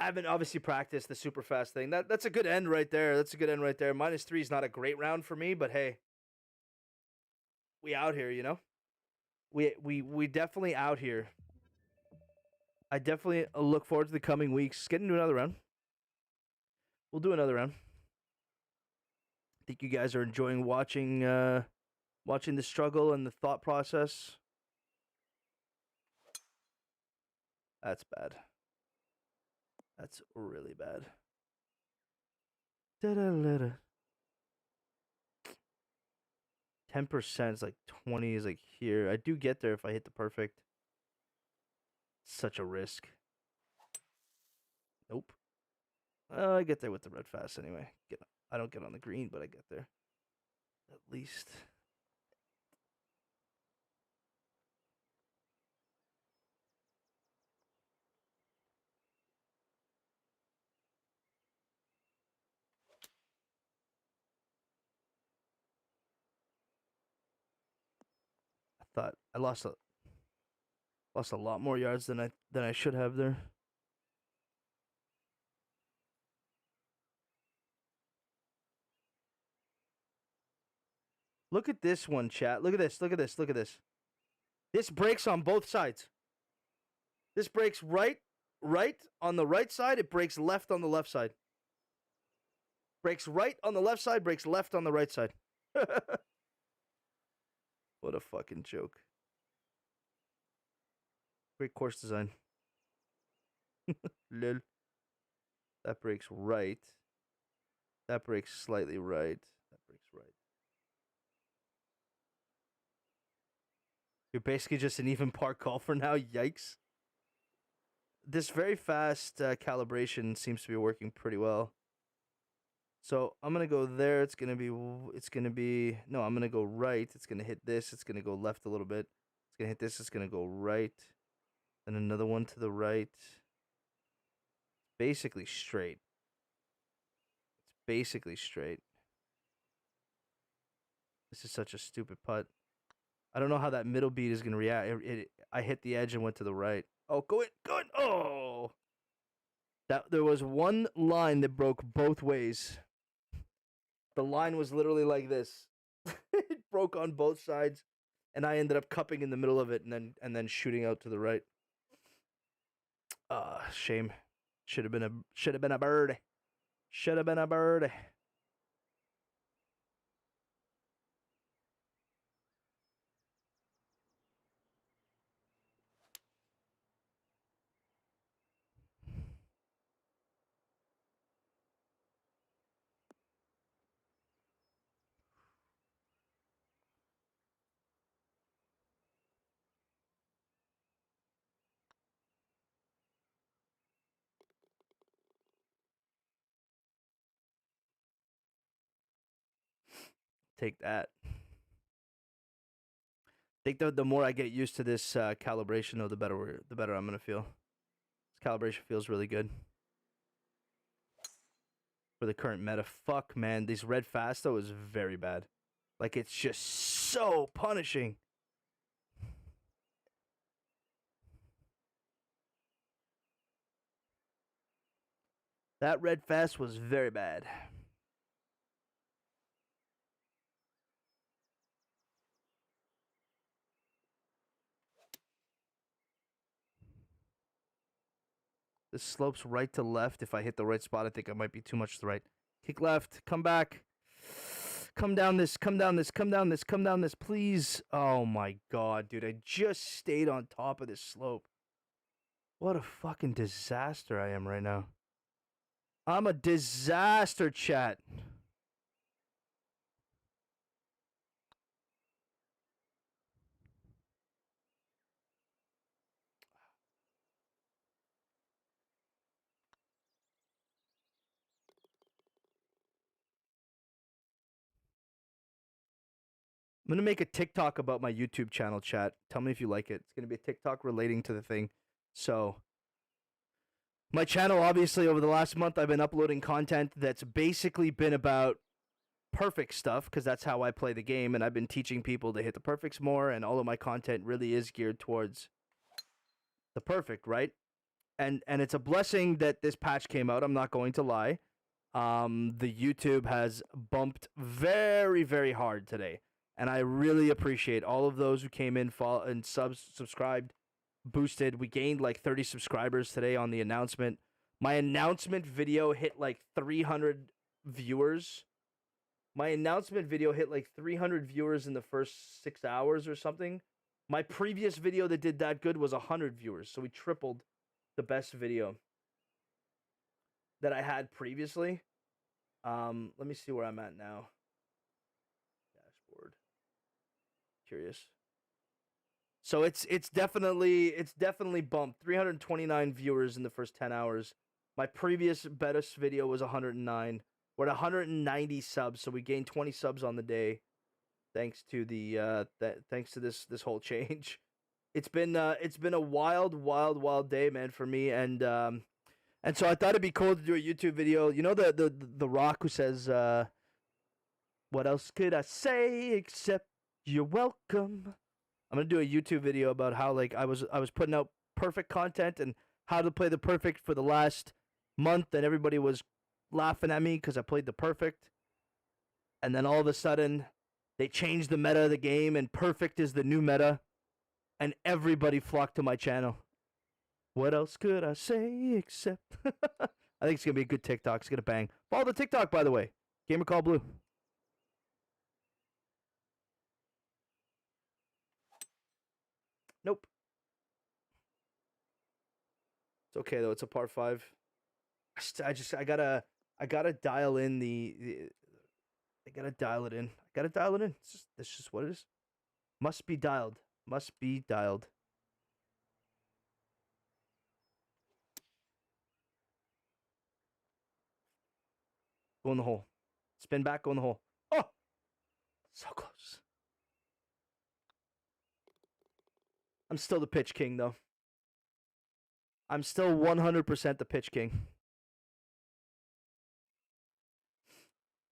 I haven't obviously practiced the super fast thing. That's a good end right there. That's a good end right there. -3 is not a great round for me, but hey, we out here, you know. We definitely out here. I definitely look forward to the coming weeks. Get into another round. We'll do another round. I think you guys are enjoying watching the struggle and the thought process. That's bad. That's really bad. 10% is like 20 is like here. I do get there if I hit the perfect. Such a risk. Nope. I get there with the red fast anyway. I don't get on the green, but I get there. At least. I thought I lost a lot more yards than I should have there. Look at this one, chat. Look at this. Look at this. Look at this. This breaks on both sides. This breaks right on the right side. It breaks left on the left side. Breaks right on the left side. Breaks left on the right side. What a fucking joke. Great course design. Lol. That breaks right. That breaks slightly right. That breaks right. You're basically just an even par golfer now. Yikes. This very fast calibration seems to be working pretty well. So I'm gonna go there. It's gonna be. No, I'm gonna go right. It's gonna hit this. It's gonna go left a little bit. It's gonna hit this. It's gonna go right. Then another one to the right. Basically straight. It's basically straight. This is such a stupid putt. I don't know how that middle beat is gonna react. I hit the edge and went to the right. Oh, go in, go in. Oh, there was one line that broke both ways. The line was literally like this. It broke on both sides, and I ended up cupping in the middle of it, and then shooting out to the right. Shame. Should have been a bird. Should have been a bird. take that. I think the more I get used to this calibration, though, the better I'm gonna feel. This calibration feels really good for the current meta. Fuck, man, these red fast though is very bad. Like, it's just so punishing. That red fast was very bad. This slopes right to left. If I hit the right spot, I think I might be too much to the right. Kick left. Come back. Come down this. Come down this. Come down this. Come down this, please. Oh my god, dude. I just stayed on top of this slope. What a fucking disaster I am right now. I'm a disaster, chat. I'm gonna make a TikTok about my YouTube channel, chat. Tell me if you like it. It's gonna be a TikTok relating to the thing. So, my channel, obviously, over the last month, I've been uploading content that's basically been about perfect stuff, because that's how I play the game, and I've been teaching people to hit the perfects more, and all of my content really is geared towards the perfect, right? And it's a blessing that this patch came out. I'm not going to lie. The YouTube has bumped very, very hard today, and I really appreciate all of those who came in, and subscribed, boosted. We gained like 30 subscribers today on the announcement. My announcement video hit like 300 viewers. My announcement video hit like 300 viewers in the first 6 hours or something. My previous video that did that good was 100 viewers, so we tripled the best video that I had previously. Let me see where I'm at now. Dashboard. Curious. So it's definitely bumped. 329 viewers in the first 10 hours. My previous best video was 109. We're at 190 subs, so we gained 20 subs on the day, thanks to the thanks to this whole change. It's been a wild day, man, for me, and so I thought it'd be cool to do a YouTube video. You know the Rock who says, "What else could I say except you're welcome?" I'm gonna do a YouTube video about how, like, I was putting out perfect content and how to play the perfect for the last month, and everybody was laughing at me because I played the perfect, and then all of a sudden they changed the meta of the game, and perfect is the new meta, and everybody flocked to my channel. What else could I say except I think it's gonna be a good TikTok. It's gonna bang. Follow the TikTok, by the way. Gamer Call Blue. Nope. It's okay though. It's a par 5. I gotta dial in I gotta dial it in. I gotta dial it in. That's just what it is. Must be dialed. Must be dialed. Go in the hole. Spin back, go in the hole. Oh! So close. I'm still the pitch king, though. I'm still 100% the pitch king.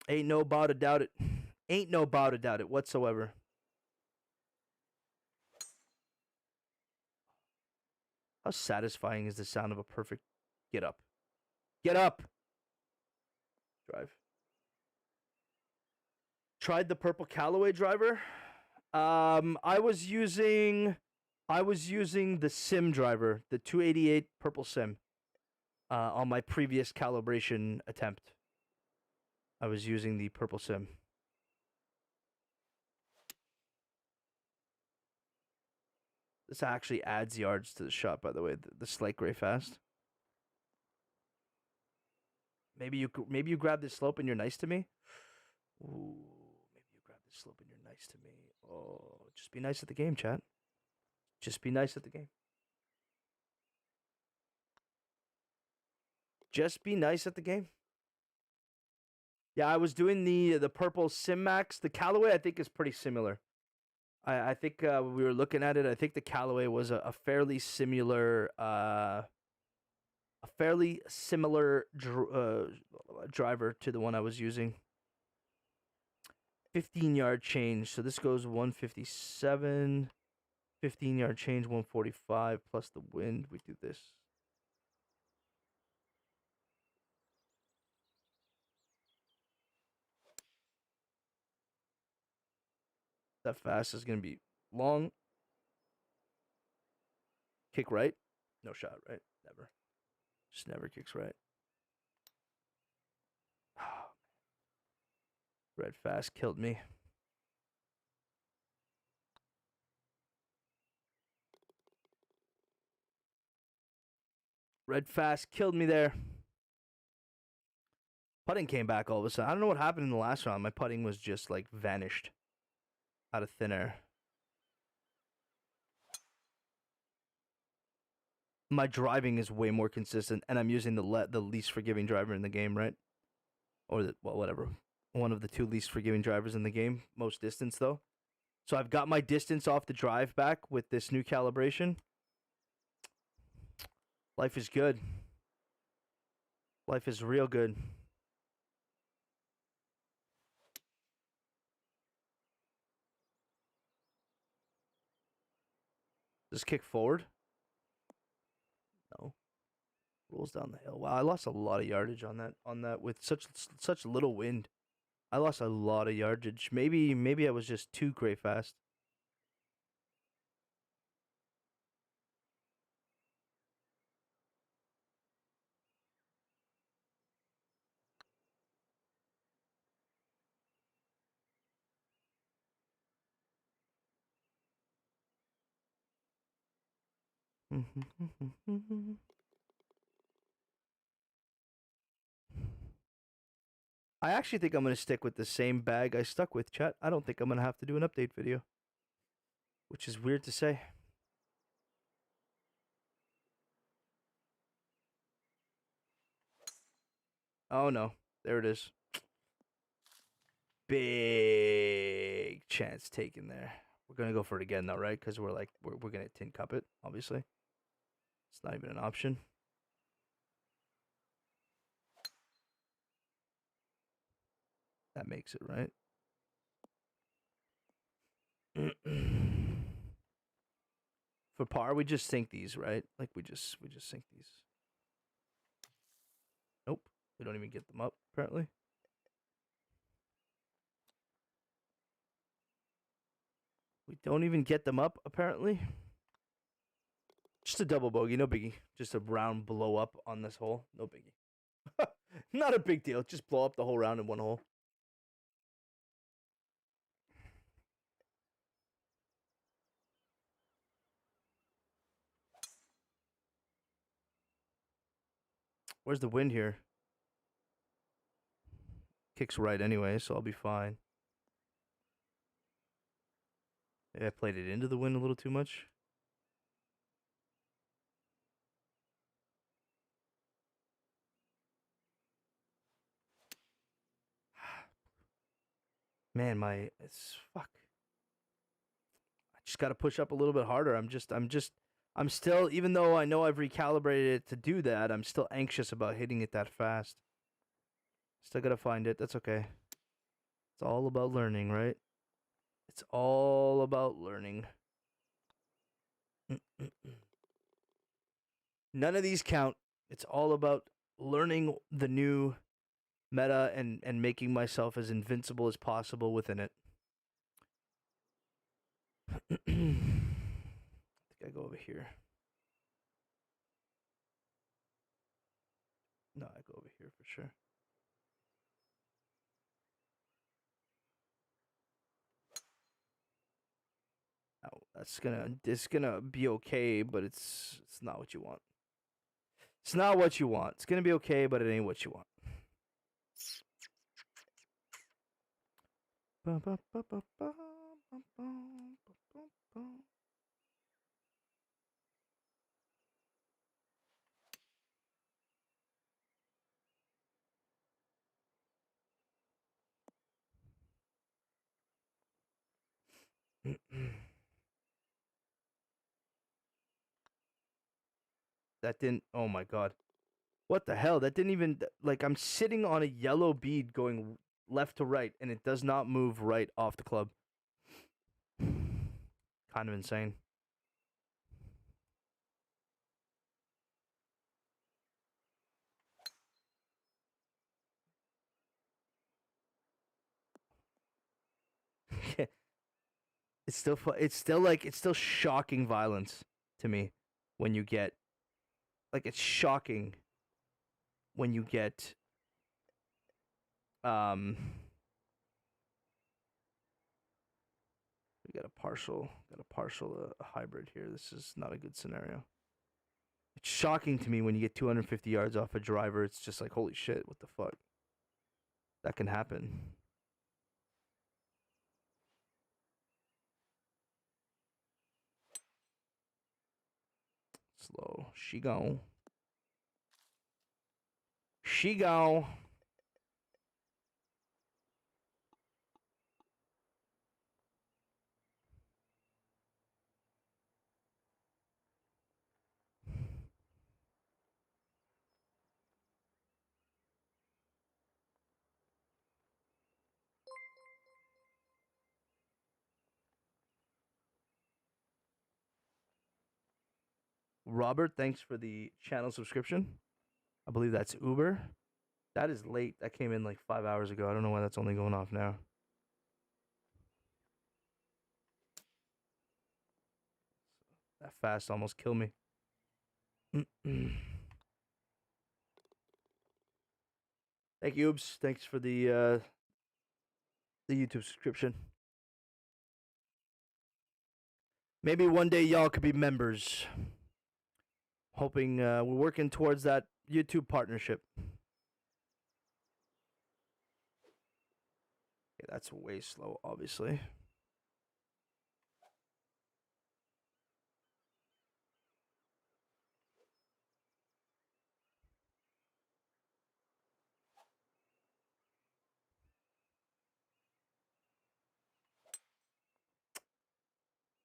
Ain't no bow to doubt it. Ain't no bow to doubt it whatsoever. How satisfying is the sound of a perfect get up? Get up! Drive. Tried the purple Callaway driver. I was using the Sim driver, the 288 purple Sim, on my previous calibration attempt. I was using the purple Sim. This actually adds yards to the shot, by the way. The slight gray fast. Maybe you grab this slope and you're nice to me. Ooh, maybe you grab this slope and you're nice to me. Oh, just be nice at the game, chat. Just be nice at the game. Just be nice at the game. Yeah, I was doing the purple Sim Max. The Callaway I think is pretty similar. I think we were looking at it. I think the Callaway was a fairly similar driver to the one I was using. 15-yard change. So this goes 157. 15-yard change 145 plus the wind. We do this. That fast is going to be long. Kick right. No shot, right? Never. Just never kicks right. Red fast killed me. Red fast killed me there. Putting came back all of a sudden. I don't know what happened in the last round. My putting was just like vanished out of thin air. My driving is way more consistent, and I'm using the least forgiving driver in the game, right? Or whatever. One of the two least forgiving drivers in the game. Most distance though. So I've got my distance off the drive back with this new calibration. Life is good. Life is real good. Just kick forward. No. Rolls down the hill. Wow, I lost a lot of yardage on that with such little wind. I lost a lot of yardage. Maybe I was just too great fast. I actually think I'm going to stick with the same bag I stuck with, chat. I don't think I'm going to have to do an update video. Which is weird to say. Oh no. There it is. Big chance taken there. We're going to go for it again though, right? Because we're going to tin cup it, obviously. It's not even an option. That makes it, right? For par, we just sink these, right? Like we just sink these. Nope. We don't even get them up, apparently. We don't even get them up, apparently. Just a double bogey, no biggie. Just a round blow up on this hole, no biggie. Not a big deal. Just blow up the whole round in one hole. Where's the wind here? Kicks right anyway, so I'll be fine. Maybe I played it into the wind a little too much. Man, it's fuck. I just got to push up a little bit harder. I'm still, even though I know I've recalibrated it to do that, I'm still anxious about hitting it that fast. Still got to find it. That's okay. It's all about learning, right? It's all about learning. None of these count. It's all about learning the new meta and making myself as invincible as possible within it. I think I go over here. No, I go over here for sure. Oh, it's gonna be okay, but it's not what you want. It's not what you want. It's gonna be okay, but it ain't what you want. That didn't. Oh my god. What the hell? That didn't even. Like, I'm sitting on a yellow bead going left to right, and it does not move right off the club. Kind of insane. It's still it's still like it's still shocking violence to me when you get like it's shocking when you get um we got a partial hybrid here. This is not a good scenario. It's shocking to me when you get 250 yards off a driver. It's just like, holy shit, what the fuck? That can happen. Slow. She go. She go. Robert, thanks for the channel subscription. I believe that's Uber. That is late. That came in like 5 hours ago. I don't know why that's only going off now. That fast almost killed me. Thank you, Oobs. Thanks for the YouTube subscription. Maybe one day y'all could be members. Hoping we're working towards that YouTube partnership. Okay, that's way slow, obviously.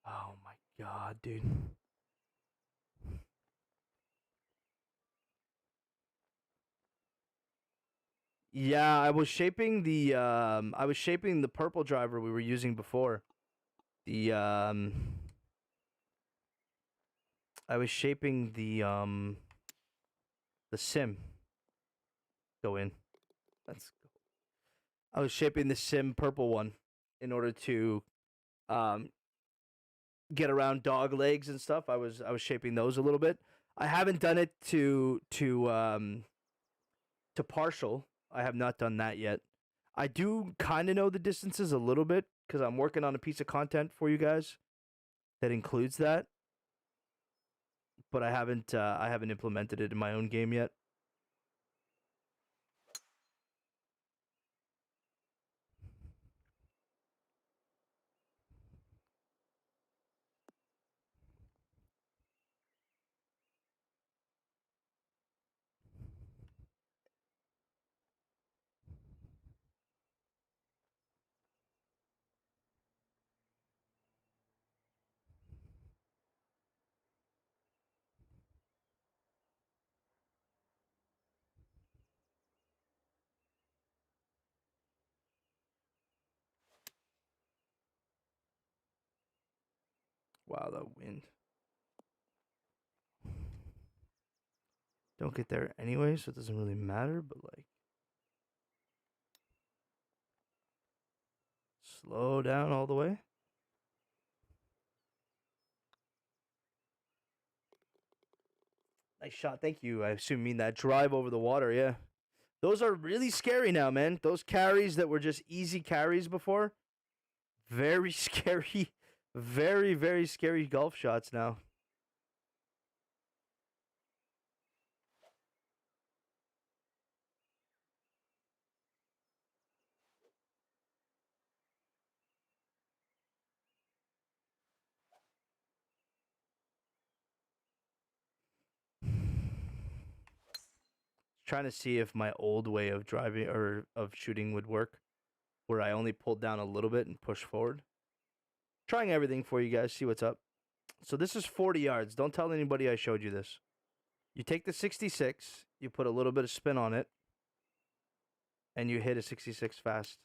Oh my god, dude. Yeah, I was shaping the purple driver we were using before. I was shaping the sim. Go in. Let's go. I was shaping the sim purple one in order to um get around dog legs and stuff. I was shaping those a little bit. I haven't done it to partial. I have not done that yet. I do kind of know the distances a little bit because I'm working on a piece of content for you guys that includes that, but I haven't implemented it in my own game yet. Wow, that wind. Don't get there anyway, so it doesn't really matter, but like slow down all the way. Nice shot. Thank you. I assume you mean that drive over the water, yeah. Those are really scary now, man. Those carries that were just easy carries before, very scary. Very, very scary golf shots now. Trying to see if my old way of driving or of shooting would work, where I only pulled down a little bit and push forward. trying everything for you guys. See what's up. So this is 40 yards. Don't tell anybody I showed you this. You take the 66, you put a little bit of spin on it, and you hit a 66 fast.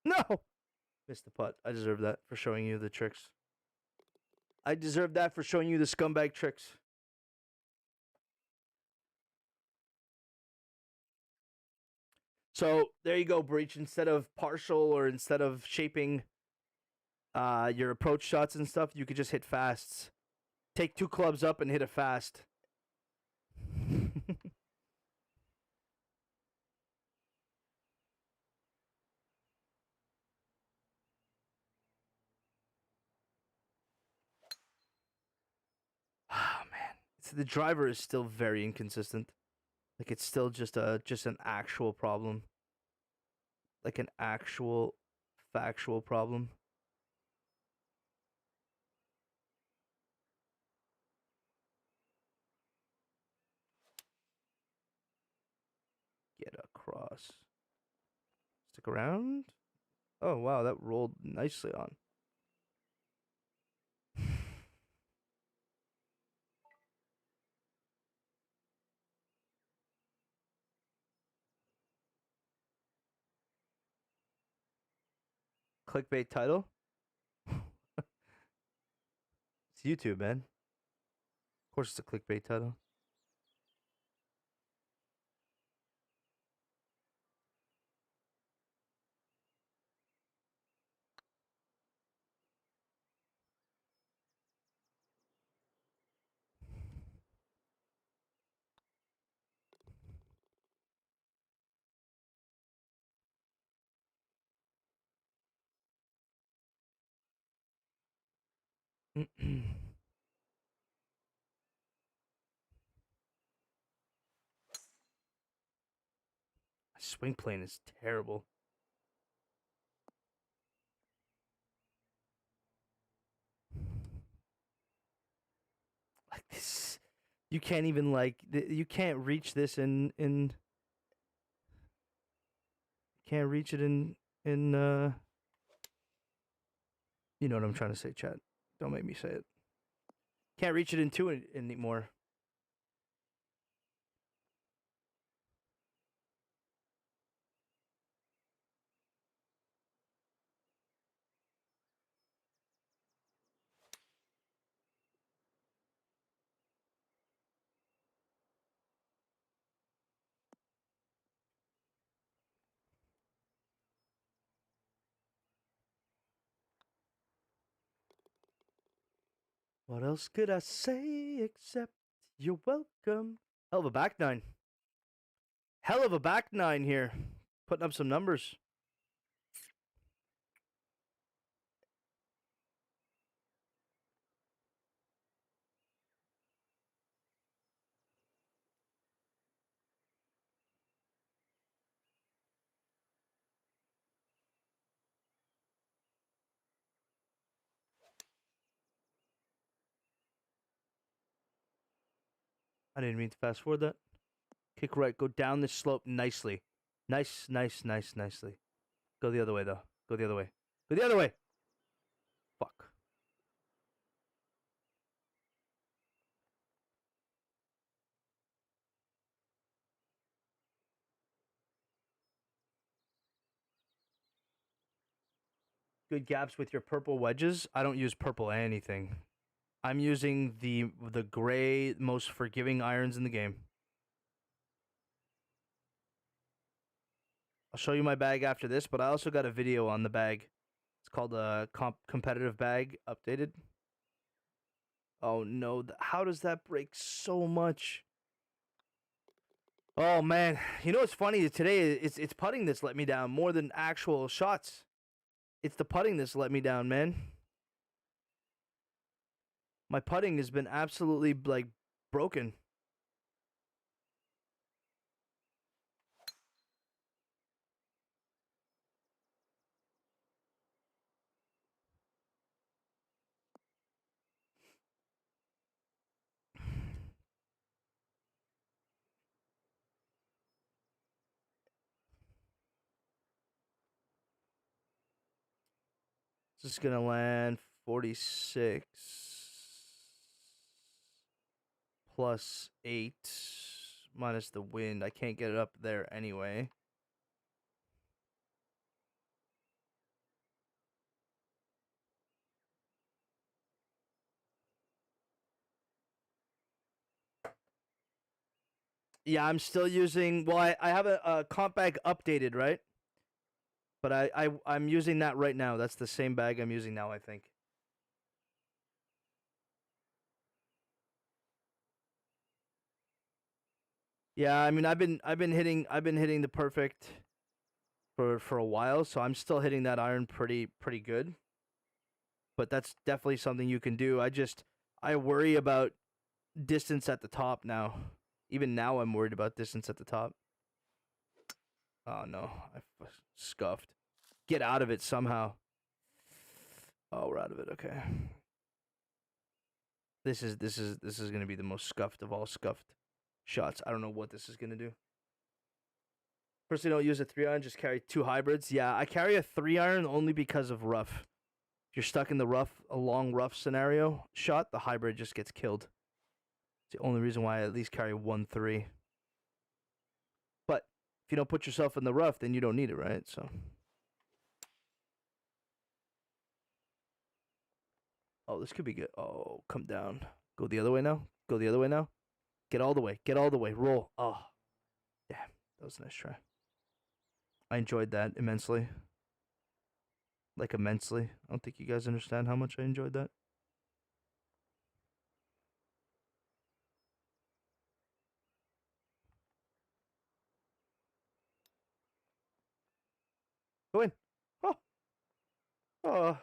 No! Missed the putt. I deserve that for showing you the tricks. I deserve that for showing you the scumbag tricks. So there you go, Breach. Instead of partial or instead of shaping your approach shots and stuff, you could just hit fasts. Take 2 clubs up and hit a fast. Oh man, the driver is still very inconsistent. Like it's still just an actual problem. Like an actual factual problem. Get across. Stick around. Oh wow, that rolled nicely on. Clickbait title. It's YouTube, man. Of course, it's a clickbait title. Swing plane is terrible. Like this, you can't even you can't reach this in can't reach it in you know what I'm trying to say, chat. Don't make me say it. Can't reach it in 2 anymore. What else could I say except you're welcome? Hell of a back nine. Hell of a back nine here. Putting up some numbers. I didn't mean to fast forward that. Kick right, go down this slope nicely. Nicely. Go the other way, though. Go the other way. Go the other way! Fuck. Good gaps with your purple wedges. I don't use purple anything. I'm using the gray, most forgiving irons in the game. I'll show you my bag after this, but I also got a video on the bag. It's called a competitive bag updated. Oh no, how does that break so much? Oh man, you know what's funny today? It's putting that's let me down more than actual shots. It's the putting that's let me down, man. My putting has been absolutely like broken. This is gonna land 46 plus 8 minus the wind. I can't get it up there anyway. Yeah, I'm still using. Well, I have a comp bag updated, right? But I'm using that right now. That's the same bag I'm using now, I think. Yeah, I mean, I've been hitting the perfect for a while, so I'm still hitting that iron pretty good. But that's definitely something you can do. I worry about distance at the top now. Even now, I'm worried about distance at the top. Oh no, scuffed. Get out of it somehow. Oh, we're out of it. Okay. This is gonna be the most scuffed of all scuffed shots. I don't know what this is gonna do. Personally, don't use a 3-iron. Just carry 2 hybrids. Yeah, I carry a 3-iron only because of rough. If you're stuck in the rough, a long rough scenario shot, the hybrid just gets killed. It's the only reason why I at least carry 1-3. But if you don't put yourself in the rough, then you don't need it, right? So. Oh, this could be good. Oh, come down. Go the other way now. Go the other way now. Get all the way. Get all the way. Roll. Oh, damn. That was a nice try. I enjoyed that immensely. Like, immensely. I don't think you guys understand how much I enjoyed that. Go in. Oh. Oh.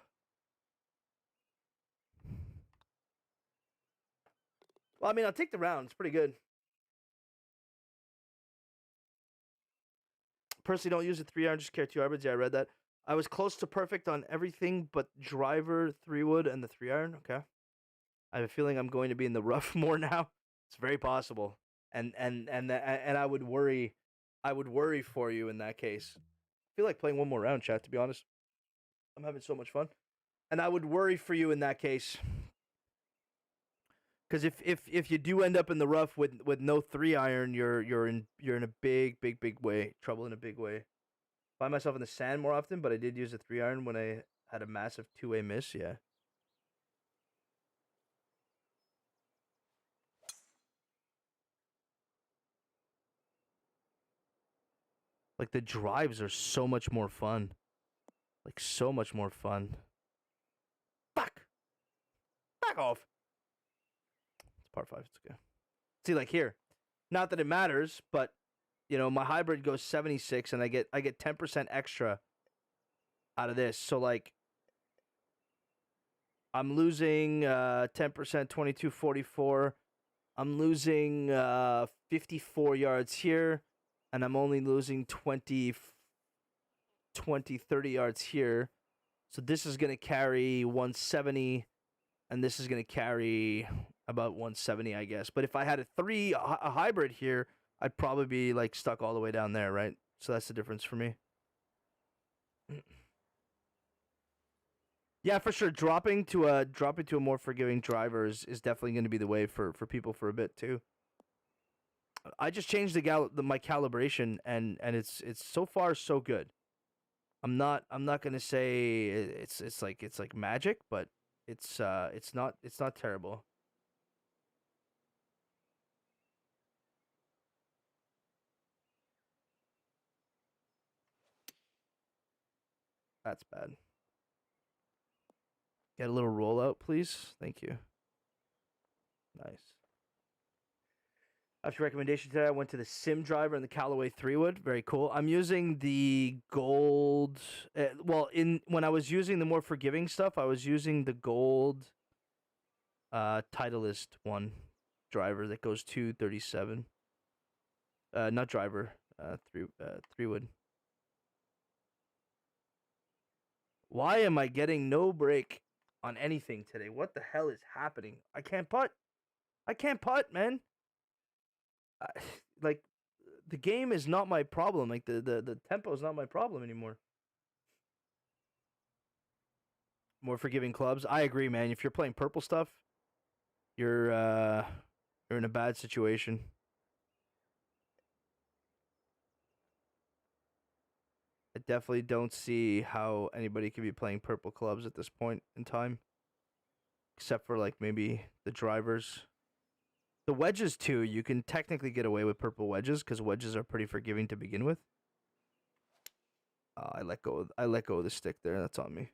Well, I mean, I'll take the round. It's pretty good. Personally, don't use a 3-iron. Just carry 2 hybrids. Yeah, I read that. I was close to perfect on everything but driver, 3-wood, and the 3-iron. Okay. I have a feeling I'm going to be in the rough more now. It's very possible. And I would worry for you in that case. I feel like playing one more round, chat, to be honest. I'm having so much fun. And I would worry for you in that case. Because if you do end up in the rough with no 3-iron, you're in a big way, trouble in a big way. Find myself in the sand more often, but I did use a 3-iron when I had a massive 2-way miss. Yeah. Like, the drives are so much more fun. Like, so much more fun. Fuck. Back off. It's par 5. It's okay. See, like here, not that it matters, but my hybrid goes 76, and I get 10% extra out of this. So like, I'm losing 10%, 22.44. I'm losing 54 yards here, and I'm only losing 20, 30 yards here. So this is going to carry 170, and this is going to carry about 170, I guess. But if I had a hybrid here, I'd probably be like stuck all the way down there, right? So that's the difference for me. Yeah, for sure. Dropping to a more forgiving driver is definitely going to be the way for people for a bit too. I just changed my calibration, and it's so far so good. I'm not gonna say it's like magic, but it's not terrible. That's bad. Get a little rollout, please. Thank you. Nice. After recommendation today, I went to the Sim driver and the Callaway 3-wood. Very cool. I'm using the gold. When I was using the more forgiving stuff, I was using the gold Titleist one driver that goes 237. Not driver. 3-wood. Why am I getting no break on anything today? What the hell is happening? I can't putt. I can't putt, man. Like, the game is not my problem. Like, the tempo is not my problem anymore. more forgiving clubs. I agree, man. If you're playing purple stuff, you're you're in a bad situation. I definitely don't see how anybody could be playing purple clubs at this point in time, except for like maybe the drivers. The wedges too. You can technically get away with purple wedges because wedges are pretty forgiving to begin with. I let go. I let go of the stick there. That's on me.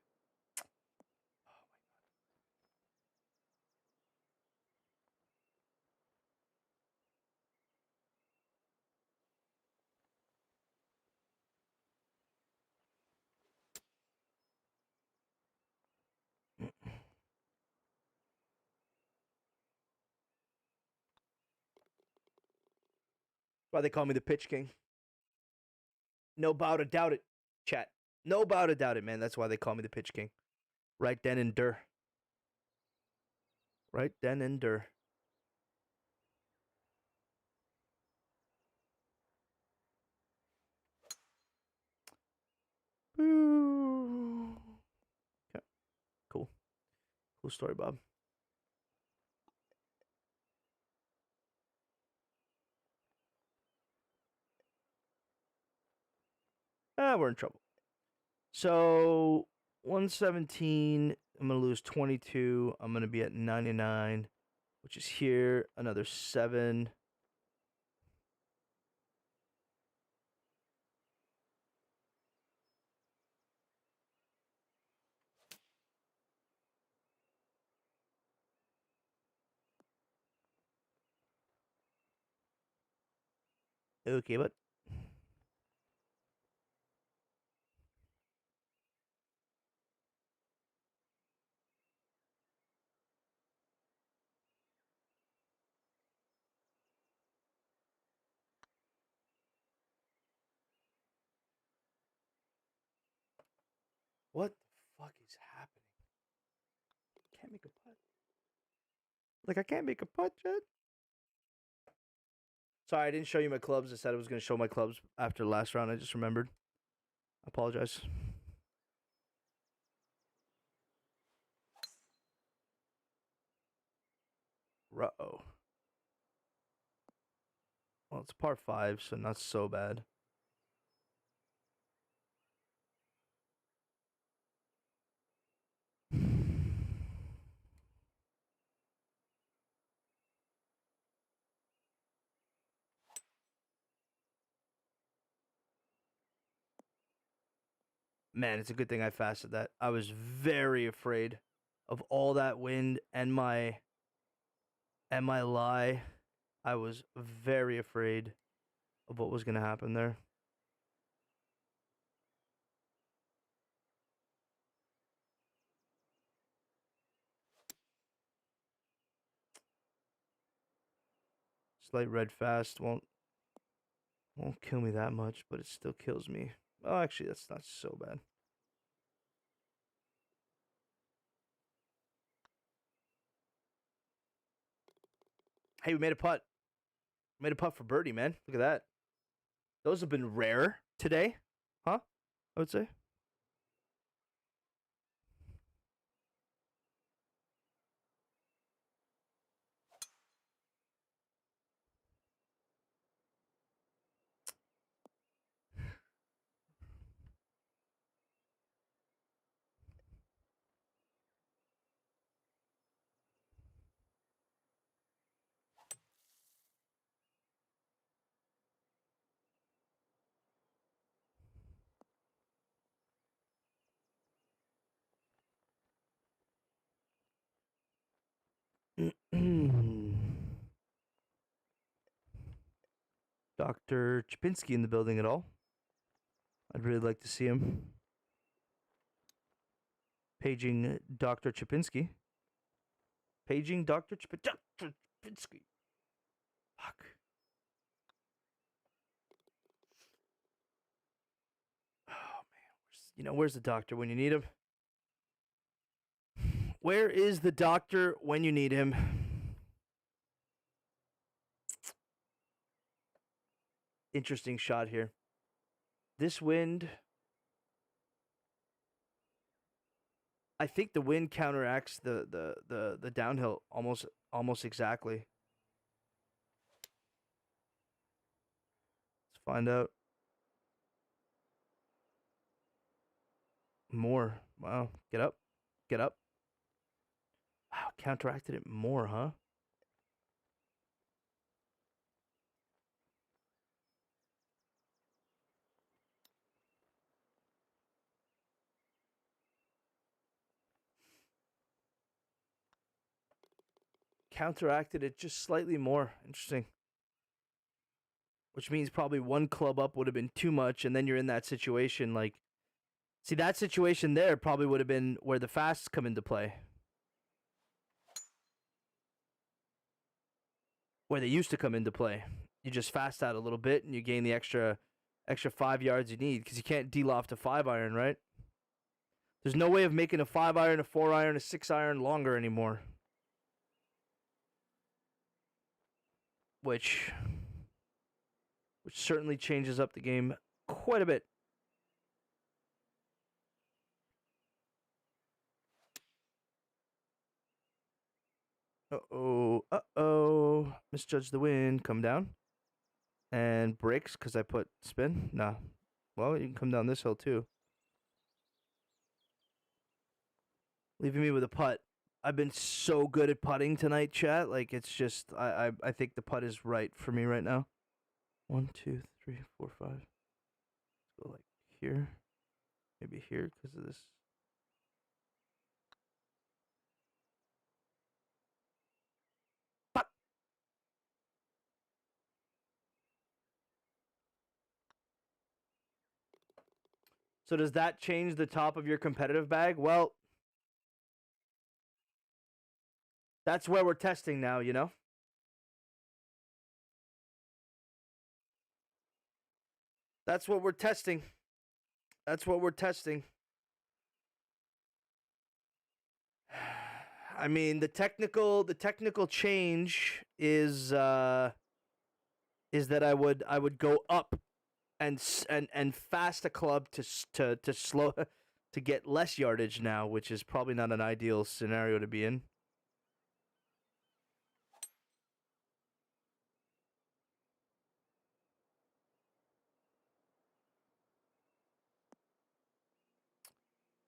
Why they call me the pitch king? No bow to doubt it, chat. No bow to doubt it, man. That's why they call me the pitch king. Right then and der. Right then and der. Boo. Okay. Cool. Cool story, Bob. We're in trouble. So 117. I'm gonna lose 22. I'm gonna be at 99, which is here. Another 7. Okay, but what the fuck is happening? Can't make a putt. Like I can't make a putt, Jed. Sorry, I didn't show you my clubs. I said I was going to show my clubs after the last round. I just remembered. I apologize. Uh-oh. Well, it's par 5, so not so bad. Man, it's a good thing I fasted that. I was very afraid of all that wind and my lie. I was very afraid of what was going to happen there. Slight red fast won't kill me that much, but it still kills me. Oh, actually, that's not so bad. Hey, we made a putt. Made a putt for birdie, man. Look at that. Those have been rare today, huh? I would say. Dr. Chapinski in the building at all? I'd really like to see him. Paging Dr. Chapinski. Paging Dr. Chapinski. Fuck. Oh, man. Where's the doctor when you need him? Where is the doctor when you need him? Interesting shot here. This wind, I think the wind counteracts the downhill almost exactly. Let's find out more. Wow, get up, get up. Wow, counteracted it more, huh? Counteracted it just slightly more. Interesting. Which means probably one club up would have been too much, and then you're in that situation. Like, see, that situation there probably would have been where the fasts come into play, where they used to come into play. You just fast out a little bit, and you gain the extra 5 yards you need because you can't de-loft a 5-iron, right? There's no way of making a 5-iron, a 4-iron, a 6-iron longer anymore. Which certainly changes up the game quite a bit. Uh-oh. Misjudged the wind. Come down. And breaks because I put spin? Nah. Well, you can come down this hill too. Leaving me with a putt. I've been so good at putting tonight, chat. Like, it's just, I think the putt is right for me right now. 1, 2, 3, 4, 5. Let's go like here. Maybe here because of this. Putt! So does that change the top of your competitive bag? Well, that's where we're testing now, you know? That's what we're testing. That's what we're testing. I mean, the technical change is that I would go up and fast a club to slow to get less yardage now, which is probably not an ideal scenario to be in.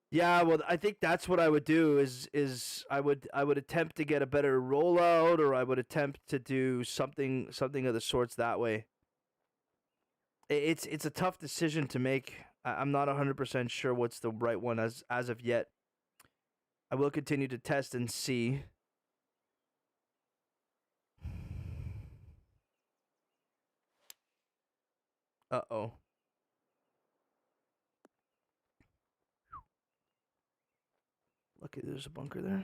Yeah, well, I think that's what I would do is I would attempt to get a better rollout, or I would attempt to do something of the sorts that way. It's a tough decision to make. I'm not 100% sure what's the right one as of yet. I will continue to test and see. Uh-oh. Lucky there's a bunker there.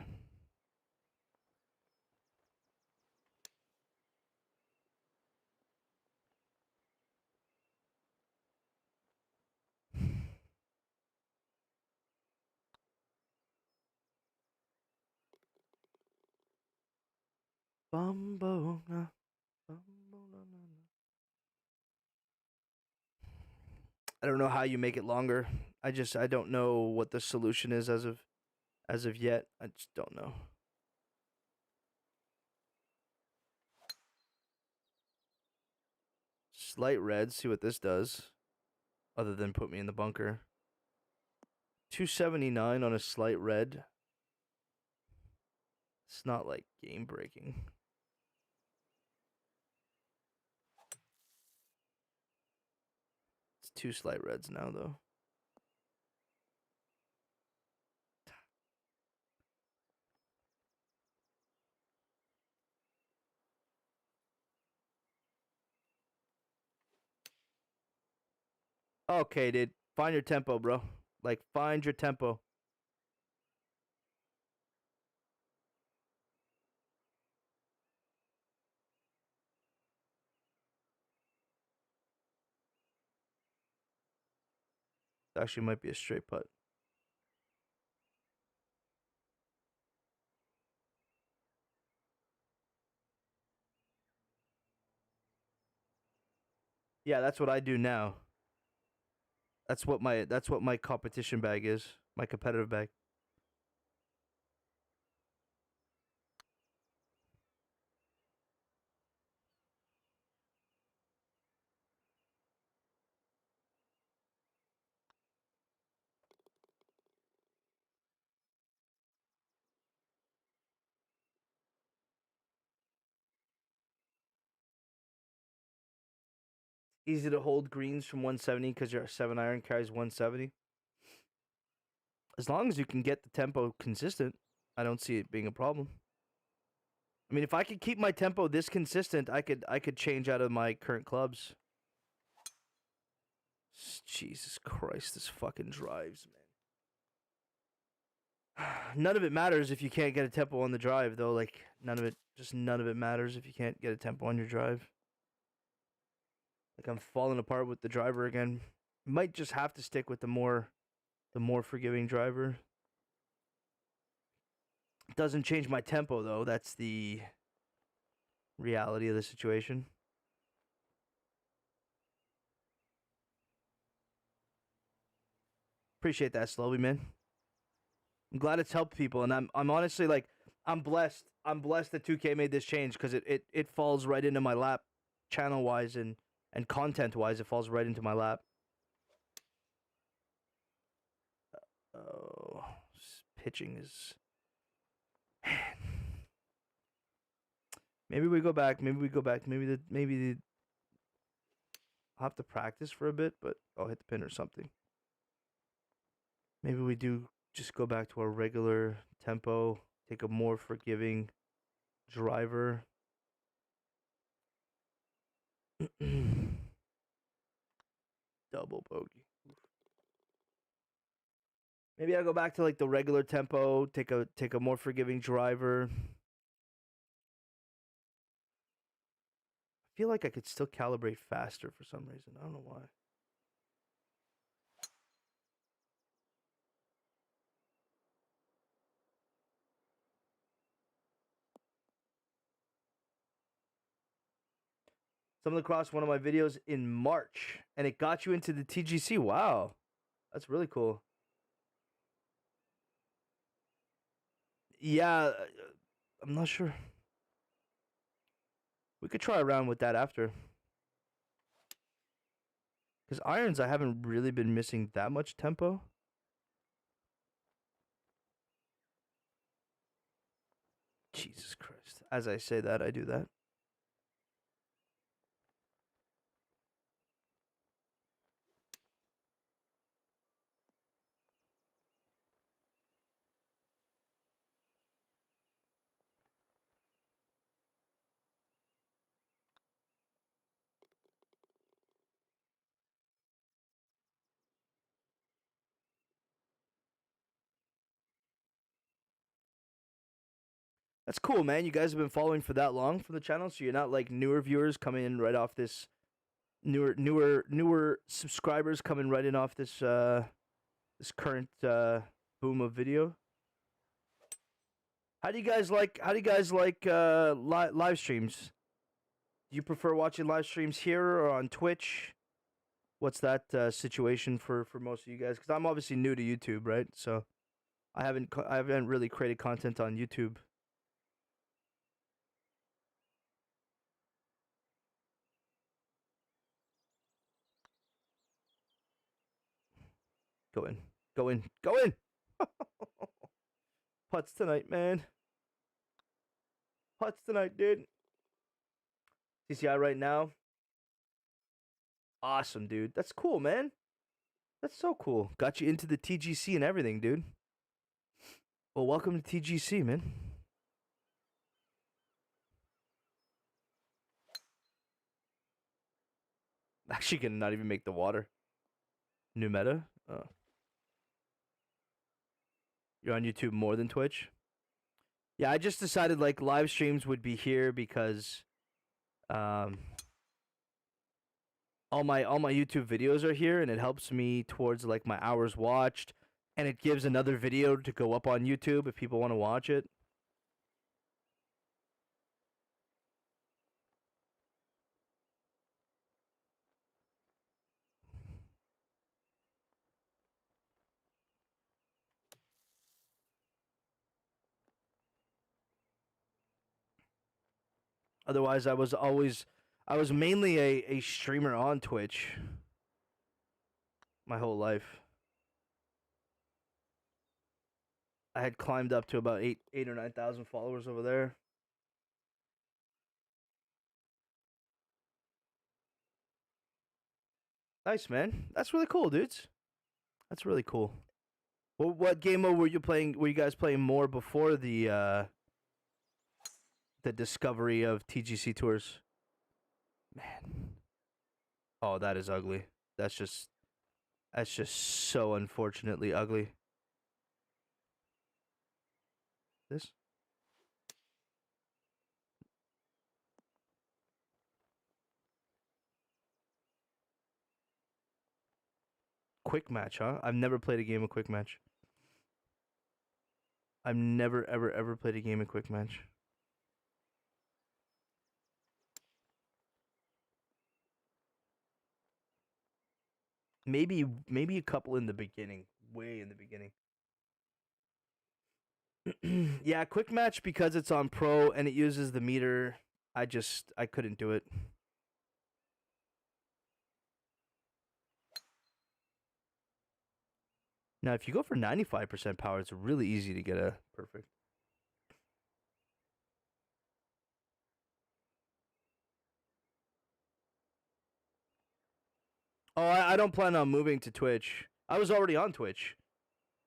Bumbo. I don't know how you make it longer. I don't know what the solution is as of yet. I just don't know. Slight red, see what this does. Other than put me in the bunker. 279 on a slight red. It's not like game breaking. It's 2 slight reds now though. Okay, dude. Find your tempo, bro. Like, find your tempo. Actually, might be a straight putt. Yeah, that's what I do now. That's what my competition bag is. My competitive bag. Easy to hold greens from 170 because your 7-iron carries 170. As long as you can get the tempo consistent, I don't see it being a problem. I mean, if I could keep my tempo this consistent, I could change out of my current clubs. Jesus Christ, this fucking drives, man. None of it matters if you can't get a tempo on the drive, though. Like, none of it matters if you can't get a tempo on your drive. Like, I'm falling apart with the driver again. Might just have to stick with the more forgiving driver. Doesn't change my tempo, though. That's the reality of the situation. Appreciate that, Slowly, man. I'm glad it's helped people, and I'm honestly like I'm blessed. I'm blessed that 2K made this change because it falls right into my lap, channel wise and content wise. It falls right into my lap. Oh, pitching is. Maybe we go back. Maybe I'll have to practice for a bit, but I'll hit the pin or something. Maybe we do just go back to our regular tempo, take a more forgiving driver. Double bogey. Maybe I'll go back to like the regular tempo, take a more forgiving driver. I feel like I could still calibrate faster for some reason. I don't know why. Someone across one of my videos in March, and it got you into the TGC. Wow, that's really cool. Yeah, I'm not sure. We could try around with that after. Because irons, I haven't really been missing that much tempo. Jesus Christ. As I say that, I do that. That's cool, man. You guys have been following for that long from the channel, so you're not like newer viewers coming in right off this newer subscribers coming right in off this this current boom of video. How do you guys like live streams? Do you prefer watching live streams here or on Twitch? What's that situation for most of you guys? Because I'm obviously new to YouTube, right? So I haven't really created content on YouTube. Go in. Go in. Go in. Putts tonight, man. Putts tonight, dude. CCI right now. Awesome, dude. That's cool, man. That's so cool. Got you into the TGC and everything, dude. Well, welcome to TGC, man. Actually, can not even make the water. New meta? Oh. You're on YouTube more than Twitch? Yeah, I just decided like live streams would be here because all my YouTube videos are here and it helps me towards like my hours watched and it gives another video to go up on YouTube if people want to watch it. Otherwise, I was mainly a streamer on Twitch my whole life. I had climbed up to about 8 or 9,000 followers over there. Nice, man. That's really cool, dudes. That's really cool. Well, what game mode were you playing? Were you guys playing more before the discovery of TGC tours? Man. Oh, that is ugly. That's just that's just so unfortunately ugly. This quick match, huh? I've never played a game of quick match. I've never ever played a game of quick match. Maybe a couple in the beginning, way in the beginning. Yeah, quick match because it's on pro and it uses the meter. I couldn't do it. Now, if you go for 95% power, it's really easy to get a perfect. Oh, I don't plan on moving to Twitch. I was already on Twitch.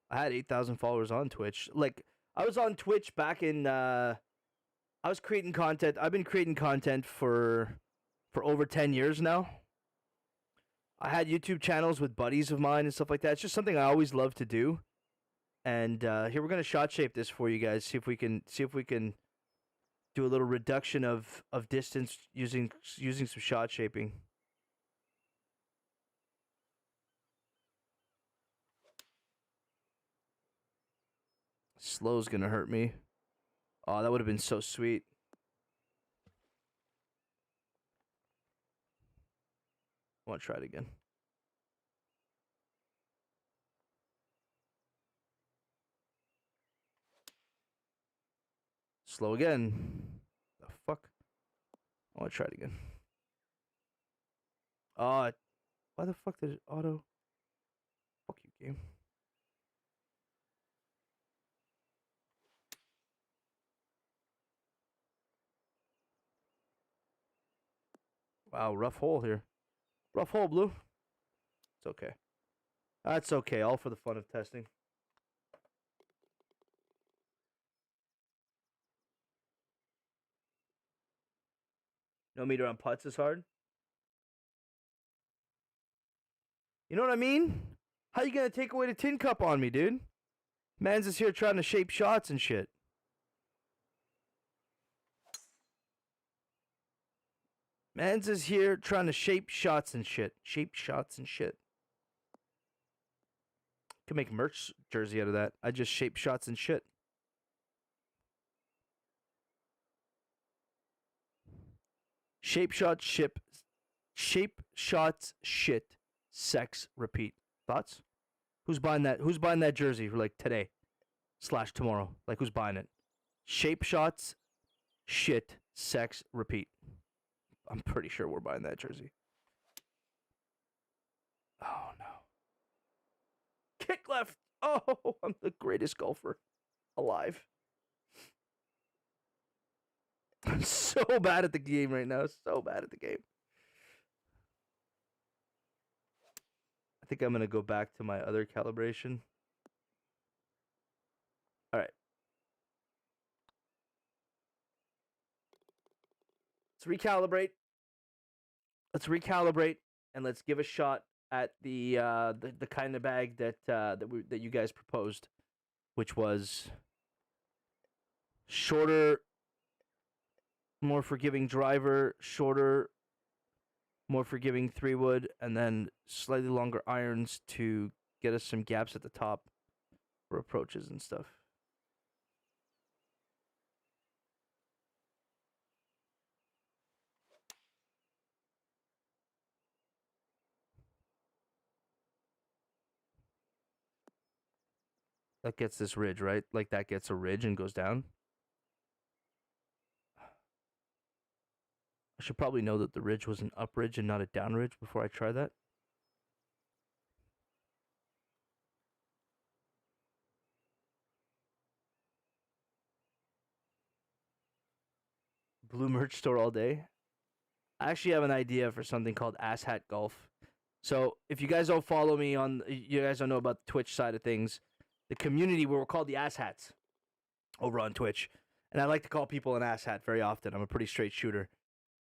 I had 8,000 followers on Twitch. Like, I was on Twitch back in I was creating content. I've been creating content for over 10 years now. I had YouTube channels with buddies of mine and stuff like that. It's just something I always love to do. And here we're gonna shot shape this for you guys. See if we can do a little reduction of distance using some shot shaping. Slow's gonna hurt me. Oh, that would have been so sweet. I want to try it again. Slow again. The fuck? I want to try it again. Why the fuck did it auto? Fuck you, game. Wow, rough hole here. Rough hole, Blue. It's okay. That's okay. All for the fun of testing. No meter on putts is hard. You know what I mean? How you gonna take away the tin cup on me, dude? Mans is here trying to shape shots and shit. Mans is here trying to shape shots and shit. Shape shots and shit. Could make merch jersey out of that. I just shape shots and shit. Shape shots ship. Shape shots shit. Sex repeat. Thoughts? Who's buying that? Who's buying that jersey for like today / tomorrow? Like who's buying it? Shape shots shit. Sex repeat. I'm pretty sure we're buying that jersey. Oh no. Kick left. Oh, I'm the greatest golfer alive. I'm so bad at the game right now. So bad at the game. I think I'm going to go back to my other calibration. All right. Let's recalibrate. Let's recalibrate and let's give a shot at the kind of bag that you guys proposed, which was shorter, more forgiving driver, shorter, more forgiving 3-wood, and then slightly longer irons to get us some gaps at the top for approaches and stuff. That gets this ridge, right? Like that gets a ridge and goes down. I should probably know that the ridge was an up ridge and not a down ridge before I try that. Blue merch store all day. I actually have an idea for something called Ass Hat Golf. So if you guys don't follow me on, you guys don't know about the Twitch side of things, the community where we're called the ass hats over on Twitch, and I like to call people an ass hat very often. I'm a pretty straight shooter.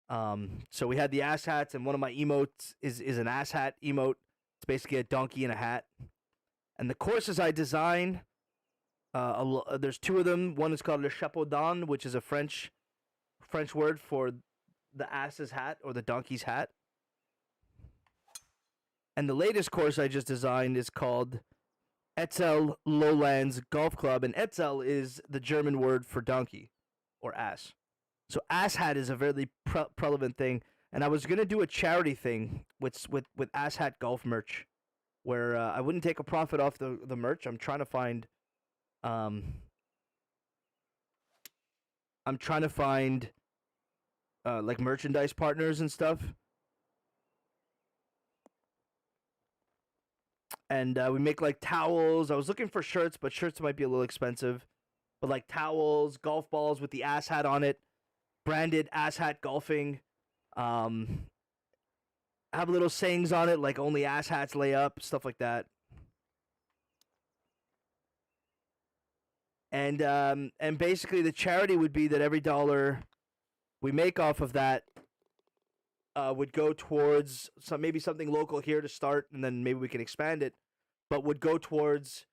So we had the ass hats, and one of my emotes is an ass hat emote. It's basically a donkey in a hat. And the courses I design, there's two of them. One is called le chapeau d'âne, which is a French word for the ass's hat or the donkey's hat. And the latest course I just designed is called Etzel Lowlands Golf Club, and Etzel is the German word for donkey or ass. So ass hat is a very prevalent thing, and I was gonna do a charity thing with ass hat golf merch, where I wouldn't take a profit off the merch. I'm trying to find like merchandise partners and stuff. And we make like towels. I was looking for shirts, but shirts might be a little expensive. But like towels, golf balls with the ass hat on it, branded ass hat golfing. Have little sayings on it like only ass hats lay up, stuff like that. And basically the charity would be that every dollar we make off of that would go towards maybe something local here to start, and then maybe we can expand it, but would go towards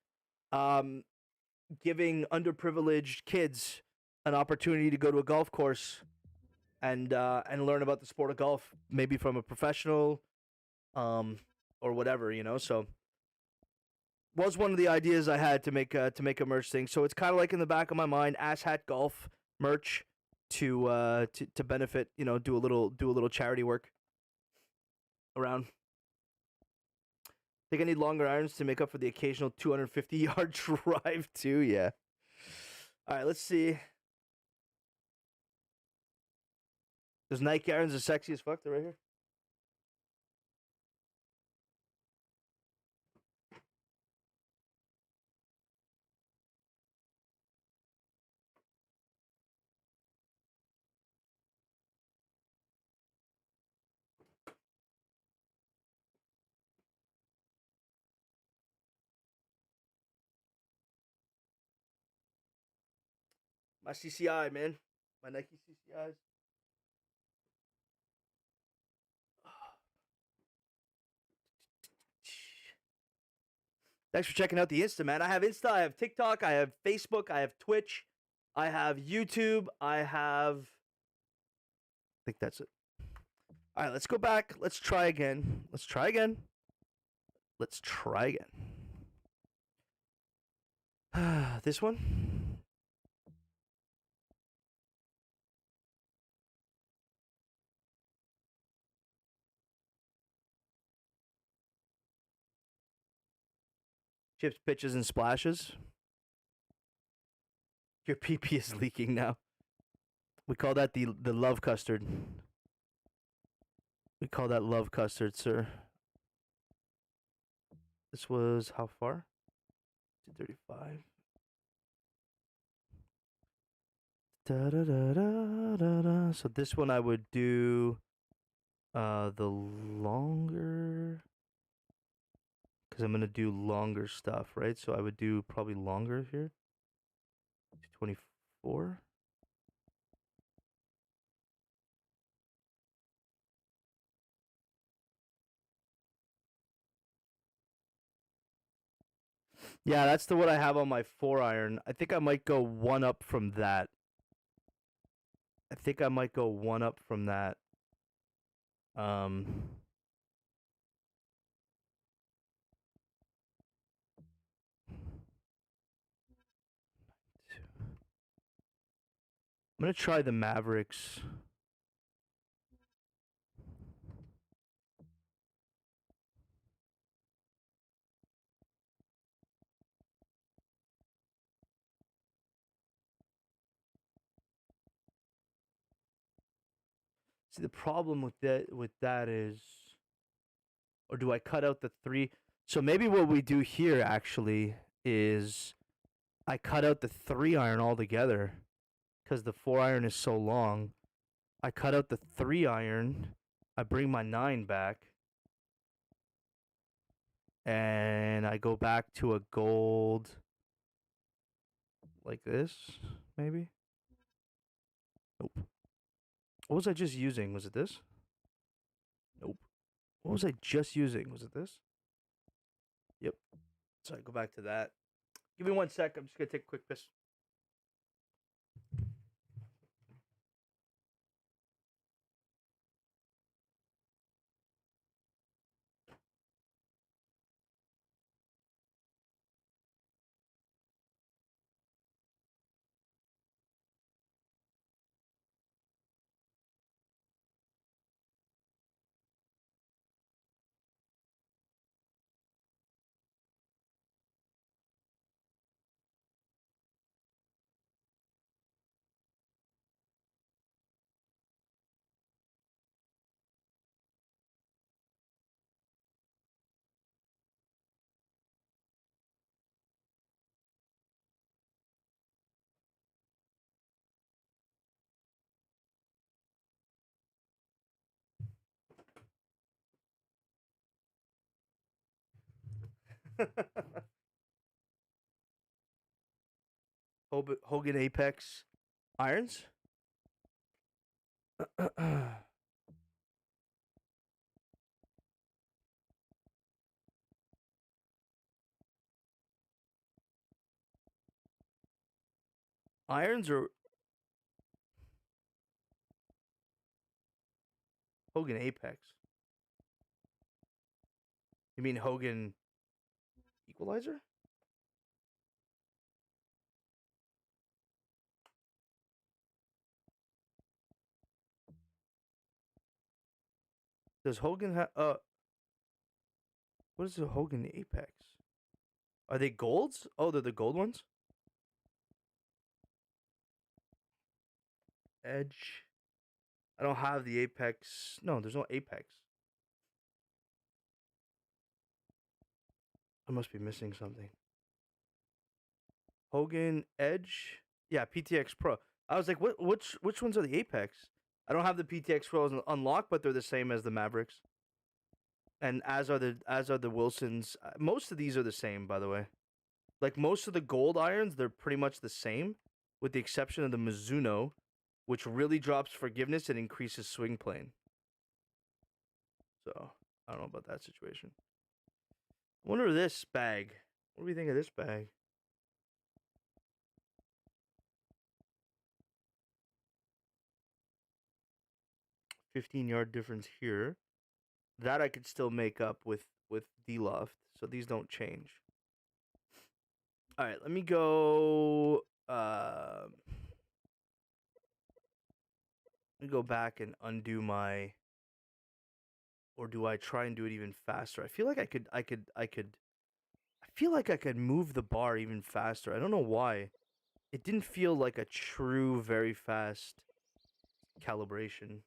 giving underprivileged kids an opportunity to go to a golf course and learn about the sport of golf, maybe from a professional or whatever, you know. So was one of the ideas I had to make a merch thing. So it's kind of like in the back of my mind, ass hat golf merch to benefit, you know, do a little charity work around. Think I need longer irons to make up for the occasional 250-yard drive too. Yeah. All right, let's see. Those Nike irons are sexy as fuck. They're right here. My CCI, man. My Nike CCIs. Thanks for checking out the Insta, man. I have Insta, I have TikTok, I have Facebook, I have Twitch, I have YouTube, I have... I think that's it. All right, let's go back. Let's try again. Let's try again. This one? Chips, pitches, and splashes. Your pee-pee is leaking now. We call that the love custard. We call that love custard, sir. This was how far? 235. Da, da, da, da, da, da. So this one I would do the longer, because I'm gonna do longer stuff, right? So I would do probably longer here. 224. Yeah, that's the one I have on my 4-iron. I think I might go one up from that. Um, I'm gonna try the Mavericks. See, the problem with that is, or do I cut out the 3? So maybe what we do here actually is I cut out the 3-iron altogether, because the 4-iron is so long. I cut out the 3-iron. I bring my 9 back. and I go back to a gold like this, maybe. Nope. What was I just using? Was it this? Nope. What was I just using? Was it this? Yep. So I go back to that. Give me 1 sec. I'm just gonna take a quick piss. Hogan Apex irons. Irons or Hogan Apex? You mean Hogan Equalizer? Does Hogan have? What is the Hogan Apex? Are they golds? Oh, they're the gold ones. Edge. I don't have the Apex. No, there's no Apex. I must be missing something. Hogan Edge. Yeah, PTX Pro. I was like, which ones are the Apex? I don't have the PTX Pros unlocked, but they're the same as the Mavericks. And as are the Wilsons. Most of these are the same, by the way. Like most of the gold irons, they're pretty much the same, with the exception of the Mizuno, which really drops forgiveness and increases swing plane. So I don't know about that situation. I wonder this bag. What do we think of this bag? 15-yard difference here. That I could still make up with D-Loft, so these don't change. All right, let me go. Let me go back and undo my. Or do I try and do it even faster? I feel like I could. I feel like I could move the bar even faster. I don't know why. It didn't feel like a true, very fast calibration.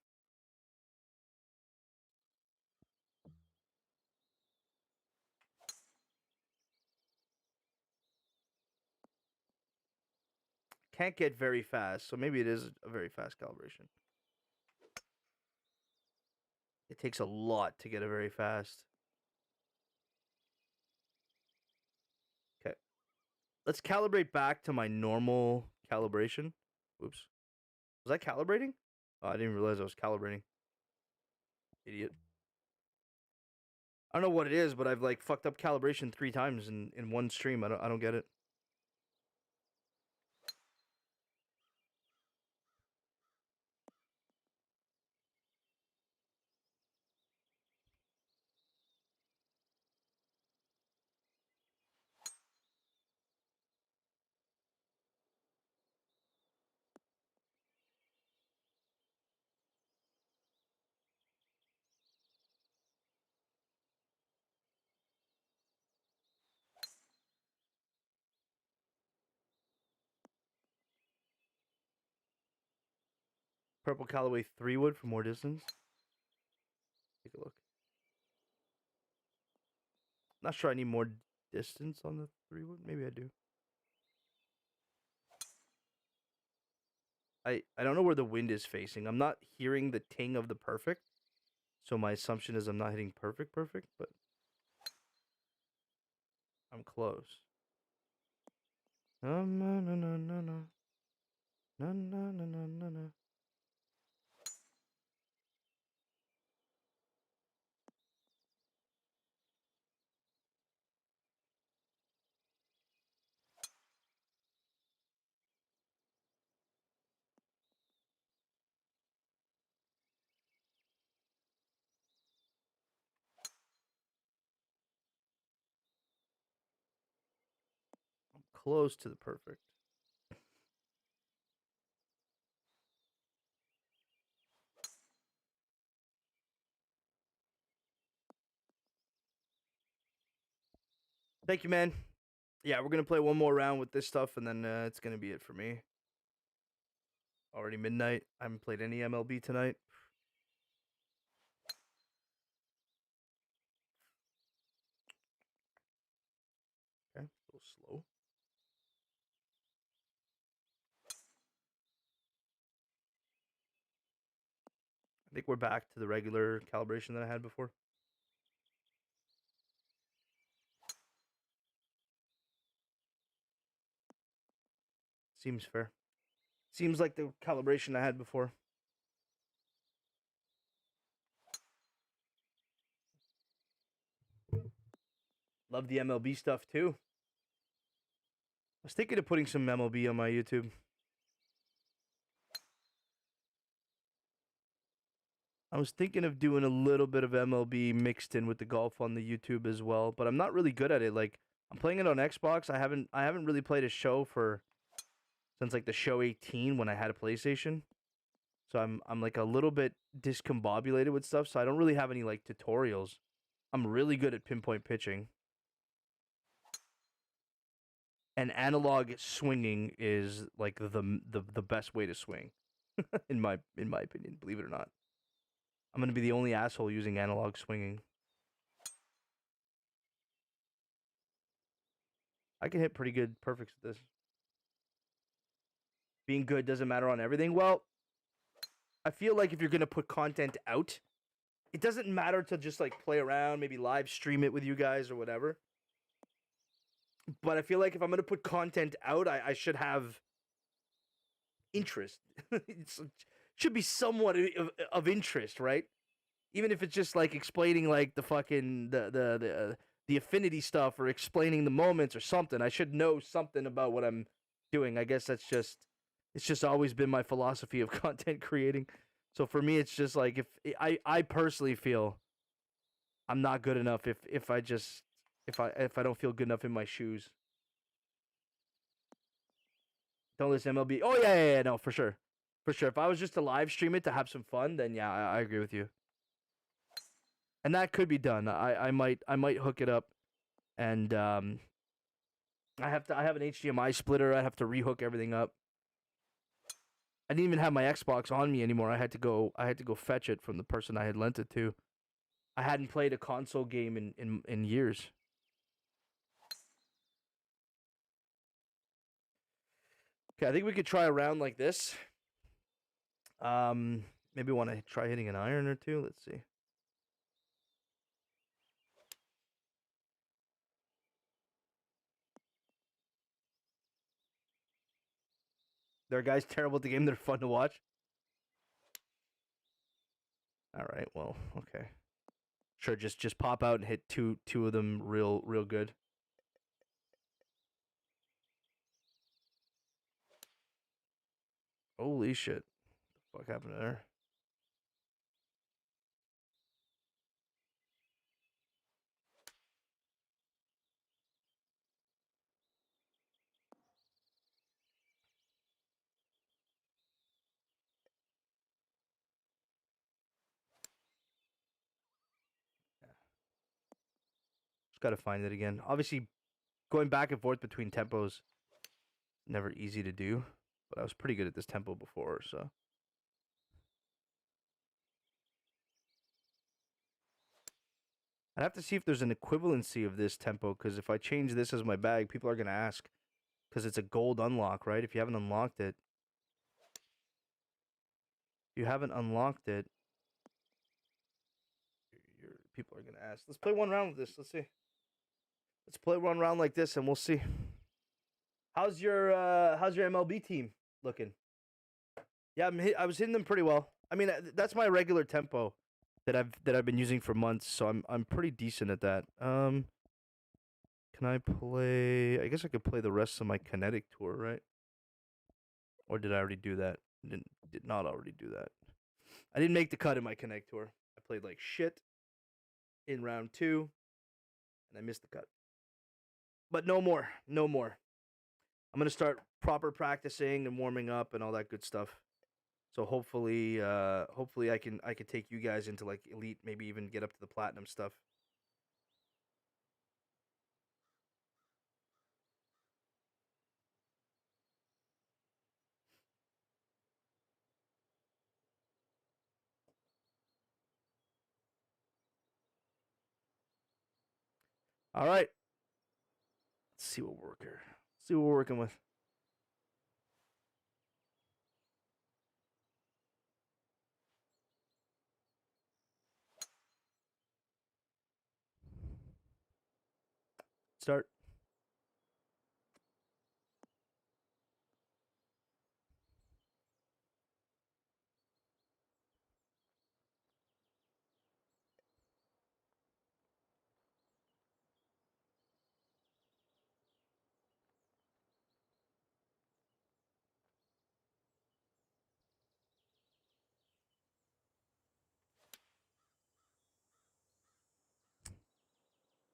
Can't get very fast, so maybe it is a very fast calibration. It takes a lot to get a very fast. Okay. Let's calibrate back to my normal calibration. Oops. Was I calibrating? Oh, I didn't realize I was calibrating. Idiot. I don't know what it is, but I've like fucked up calibration 3 times in one stream. I don't get it. Purple Callaway 3 wood for more distance. Take a look. Not sure I need more distance on the 3 wood. Maybe I do. I don't know where the wind is facing. I'm not hearing the ting of the perfect. So my assumption is I'm not hitting perfect, but I'm close. No, no, no, no, no, no. No, no, no, no, no, no. I'm close to the perfect. Thank you, man. Yeah, we're gonna play one more round with this stuff, and then it's gonna be it for me. Already midnight. I haven't played any MLB tonight. Okay, a little slow. I think we're back to the regular calibration that I had before. Seems fair. Seems like the calibration I had before. Love the MLB stuff too. I was thinking of putting some MLB on my YouTube. I was thinking of doing a little bit of MLB mixed in with the golf on the YouTube as well, but I'm not really good at it. Like I'm playing it on Xbox. I haven't really played a show for since like the show 18 when I had a PlayStation. So I'm like a little bit discombobulated with stuff, so I don't really have any like tutorials. I'm really good at pinpoint pitching. And analog swinging is like the best way to swing in my opinion, believe it or not. I'm going to be the only asshole using analog swinging. I can hit pretty good perfects with this. Being good doesn't matter on everything. Well, I feel like if you're going to put content out, it doesn't matter to just like play around, maybe live stream it with you guys or whatever. But I feel like if I'm going to put content out, I should have interest. It should be somewhat of interest, right? Even if it's just like explaining like the fucking the affinity stuff or explaining the moments or something. I should know something about what I'm doing. I guess that's just it's just always been my philosophy of content creating. So for me, it's just like if I personally feel I'm not good enough if I just if I don't feel good enough in my shoes. Don't listen MLB. Oh yeah, no, for sure, for sure. If I was just to live stream it to have some fun, then yeah, I agree with you. And that could be done. I might hook it up, and I have an HDMI splitter. I have to rehook everything up. I didn't even have my Xbox on me anymore. I had to go fetch it from the person I had lent it to. I hadn't played a console game in years. Okay, I think we could try a round like this. Um, maybe want to try hitting an iron or two. Let's see. There are guys terrible at the game. They're fun to watch. All right. Well, okay. Sure. Just pop out and hit two of them real good. Holy shit! What the fuck happened there? Just gotta find it again. Obviously, going back and forth between tempos never easy to do, but I was pretty good at this tempo before, so I'd have to see if there's an equivalency of this tempo. Because if I change this as my bag, people are gonna ask because it's a gold unlock, right? If you haven't unlocked it, people are gonna ask. Let's play one round with this. Let's see. Let's play one round like this, and we'll see. How's your MLB team looking? Yeah, I was hitting them pretty well. I mean, that's my regular tempo that I've been using for months, so I'm pretty decent at that. Can I play? I guess I could play the rest of my kinetic tour, right? Or did I already do that? Did not already do that. I didn't make the cut in my kinetic tour. I played like shit in round 2, and I missed the cut. But no more, no more. I'm gonna start proper practicing and warming up and all that good stuff. So hopefully I can take you guys into like elite, maybe even get up to the platinum stuff. All right. Let's see what we're working. See what we're working with. Start.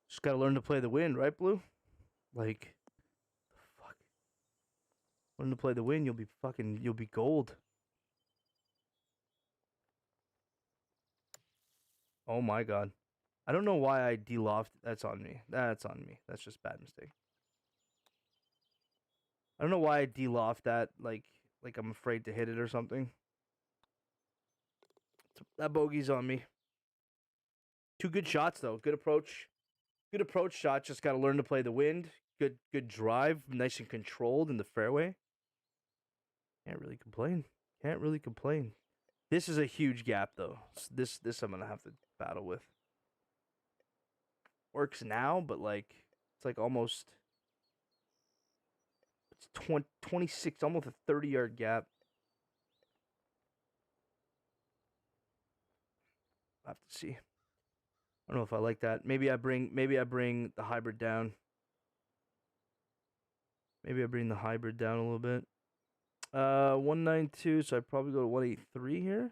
Just gotta learn to play the wind, right, Blue? Like, fuck. Learn to play the wind, you'll be gold. Oh my god. I don't know why I de-lofted. That's on me. That's on me. That's just bad mistake. I don't know why I de-loft that. Like I'm afraid to hit it or something. That bogey's on me. 2 good shots though. Good approach. Good approach shot. Just got to learn to play the wind. Good drive. Nice and controlled in the fairway. Can't really complain. Can't really complain. This is a huge gap though. This I'm gonna have to battle with. Works now, but like it's like almost it's 26, almost a 30-yard gap. I have to see. I don't know if I like that. Maybe I bring the hybrid down. Maybe I bring the hybrid down a little bit. 192, so I'd probably go to 183 here.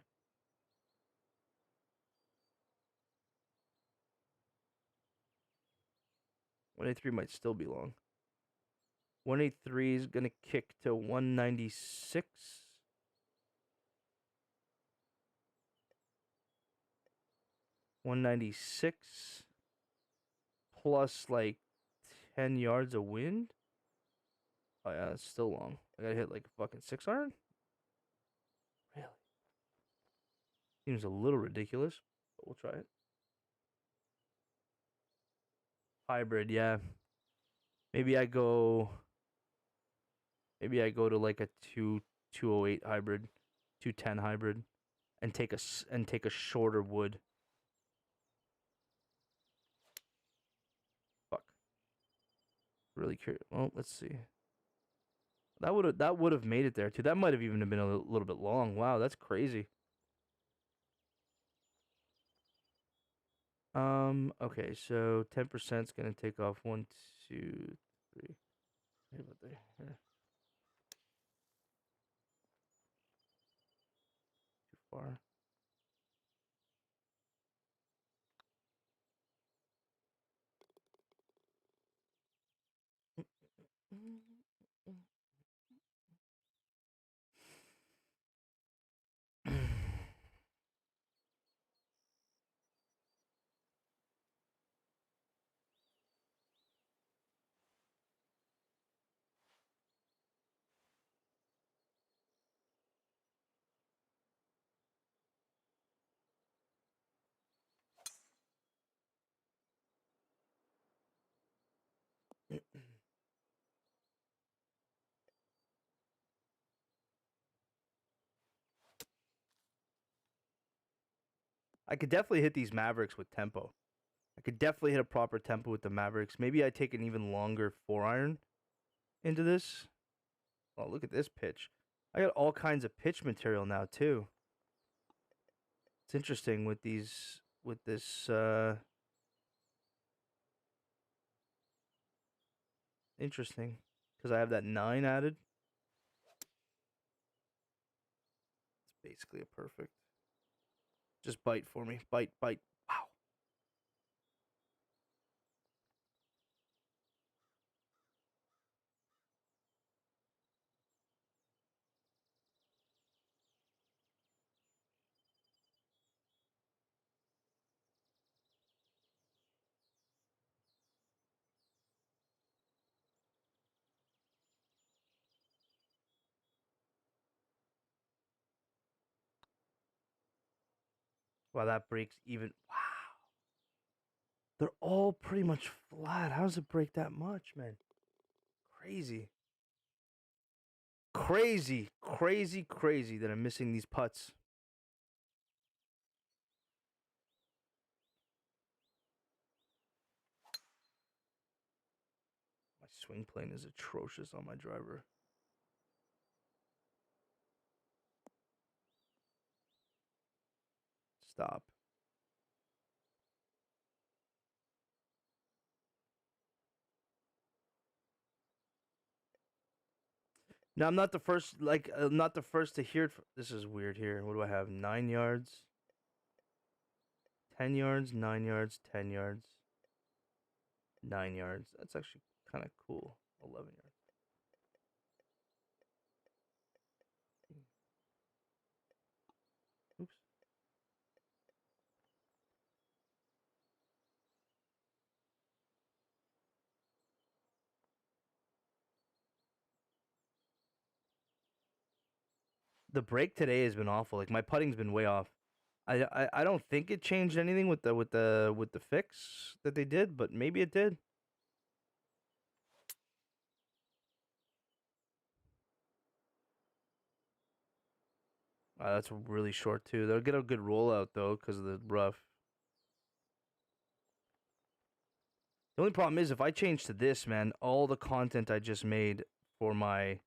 One eighty three might still be long. 183 is gonna kick to 196. 196 plus like 10 yards of wind. Oh yeah, that's still long. I gotta hit like a fucking 6-iron. Really? Seems a little ridiculous, but we'll try it. Hybrid, yeah. Maybe I go to like a 208 hybrid, 210 hybrid, and take a shorter wood. Fuck. Really curious. Well, let's see. That would have made it there too. That might have even been a little bit long. Wow, that's crazy. Okay, so 10% is gonna take off 1, 2, 3. Hey, about there. Here. Too far. I could definitely hit these Mavericks with tempo. I could definitely hit a proper tempo with the Mavericks. Maybe I take an even longer 4-iron into this. Oh, look at this pitch. I got all kinds of pitch material now too. It's interesting with these with this interesting because I have that 9 added. It's basically a perfect. Just bite for me. Bite, bite. Wow. Wow, that breaks even. Wow. They're all pretty much flat. How does it break that much, man? Crazy. Crazy, crazy, crazy that I'm missing these putts. My swing plane is atrocious on my driver. Stop. Now I'm not the first. Like, I'm not the first to hear it. This is weird. Here, what do I have? 9 yards, 10 yards, 9 yards, 10 yards, 9 yards. That's actually kind of cool. 11 yards. Oops. The break today has been awful. Like, my putting's been way off. I don't think it changed anything with the fix that they did, but maybe it did. That's really short too. They'll get a good rollout though because of the rough. The only problem is if I change to this, man, all the content I just made for my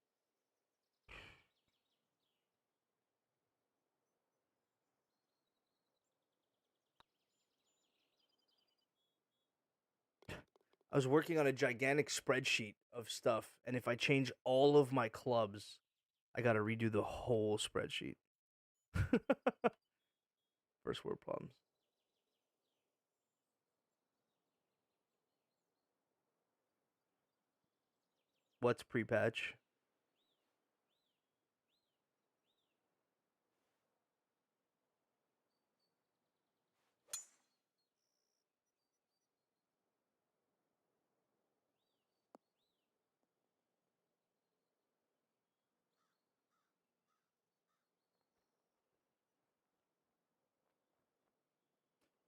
I was working on a gigantic spreadsheet of stuff, and if I change all of my clubs, I gotta redo the whole spreadsheet. First world problems. What's pre-patch?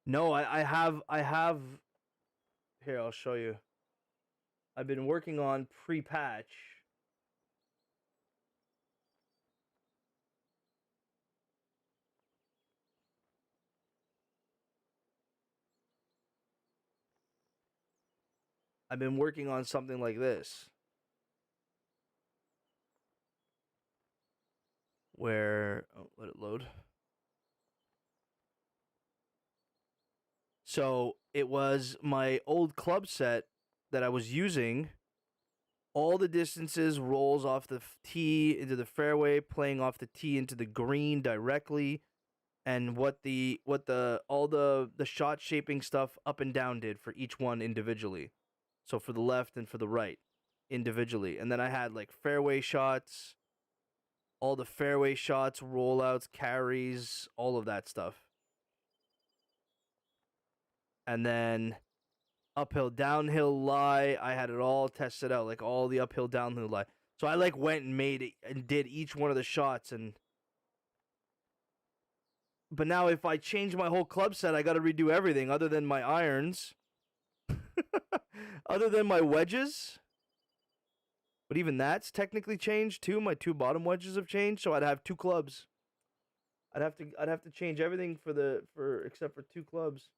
No, I have. Here, I'll show you. I've been working on pre-patch. I've been working on something like this, where let it load. So it was my old club set that I was using. All the distances rolls off the tee into the fairway, playing off the tee into the green directly, and what the all the shot shaping stuff up and down did for each one individually. So for the left and for the right individually, and then I had like fairway shots, all the fairway shots, rollouts, carries, all of that stuff, and then uphill downhill lie. I had it all tested out, like all the uphill downhill lie. So I like went and made it and did each one of the shots. And but now if I change my whole club set, I got to redo everything other than my irons, other than my wedges. But even that's technically changed too. My 2 bottom wedges have changed, so I'd have 2 clubs. I'd have to change everything for except for 2 clubs.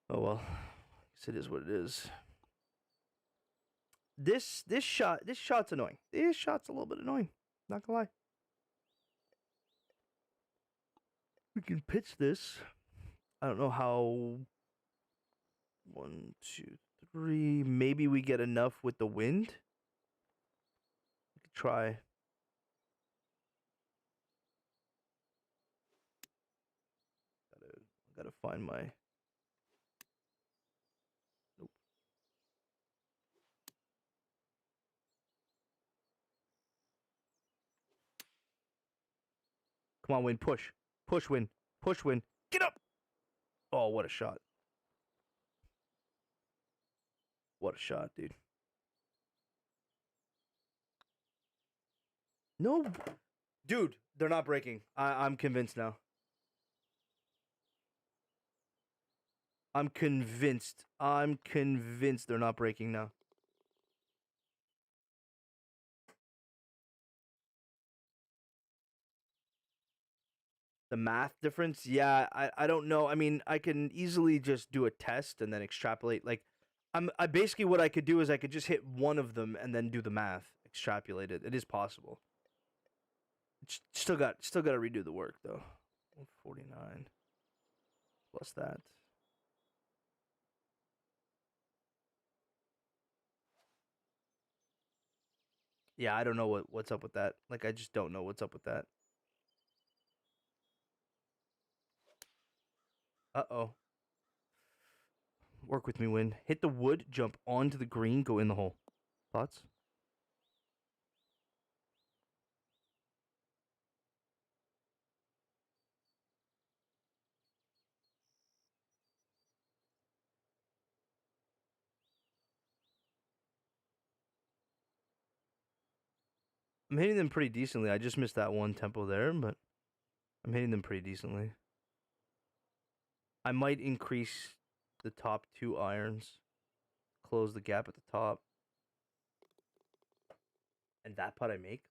Oh well, I guess it is what it is. This shot's annoying. This shot's a little bit annoying. Not gonna lie. We can pitch this. I don't know how. 1, 2, 3. Maybe we get enough with the wind. We could try. Gotta find my. Nope. Come on, wind. Push. Push, wind. Push, wind. Get up. Oh, what a shot. What a shot, dude. No. Dude, they're not breaking. I'm convinced now. I'm convinced. I'm convinced they're not breaking now. The math difference? Yeah, I don't know. I mean, I can easily just do a test and then extrapolate. Like, I basically what I could do is I could just hit one of them and then do the math, extrapolate it. It is possible. Still got to redo the work though. 149 plus that. Yeah, I don't know what's up with that. Like, I just don't know what's up with that. Uh-oh. Work with me, Win. Hit the wood, jump onto the green, go in the hole. Thoughts? I'm hitting them pretty decently. I just missed that one tempo there, but I'm hitting them pretty decently. I might increase the top 2 irons, close the gap at the top. And that putt I make?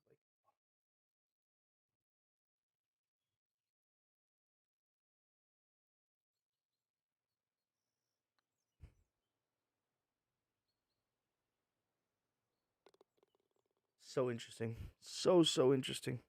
So interesting. So interesting.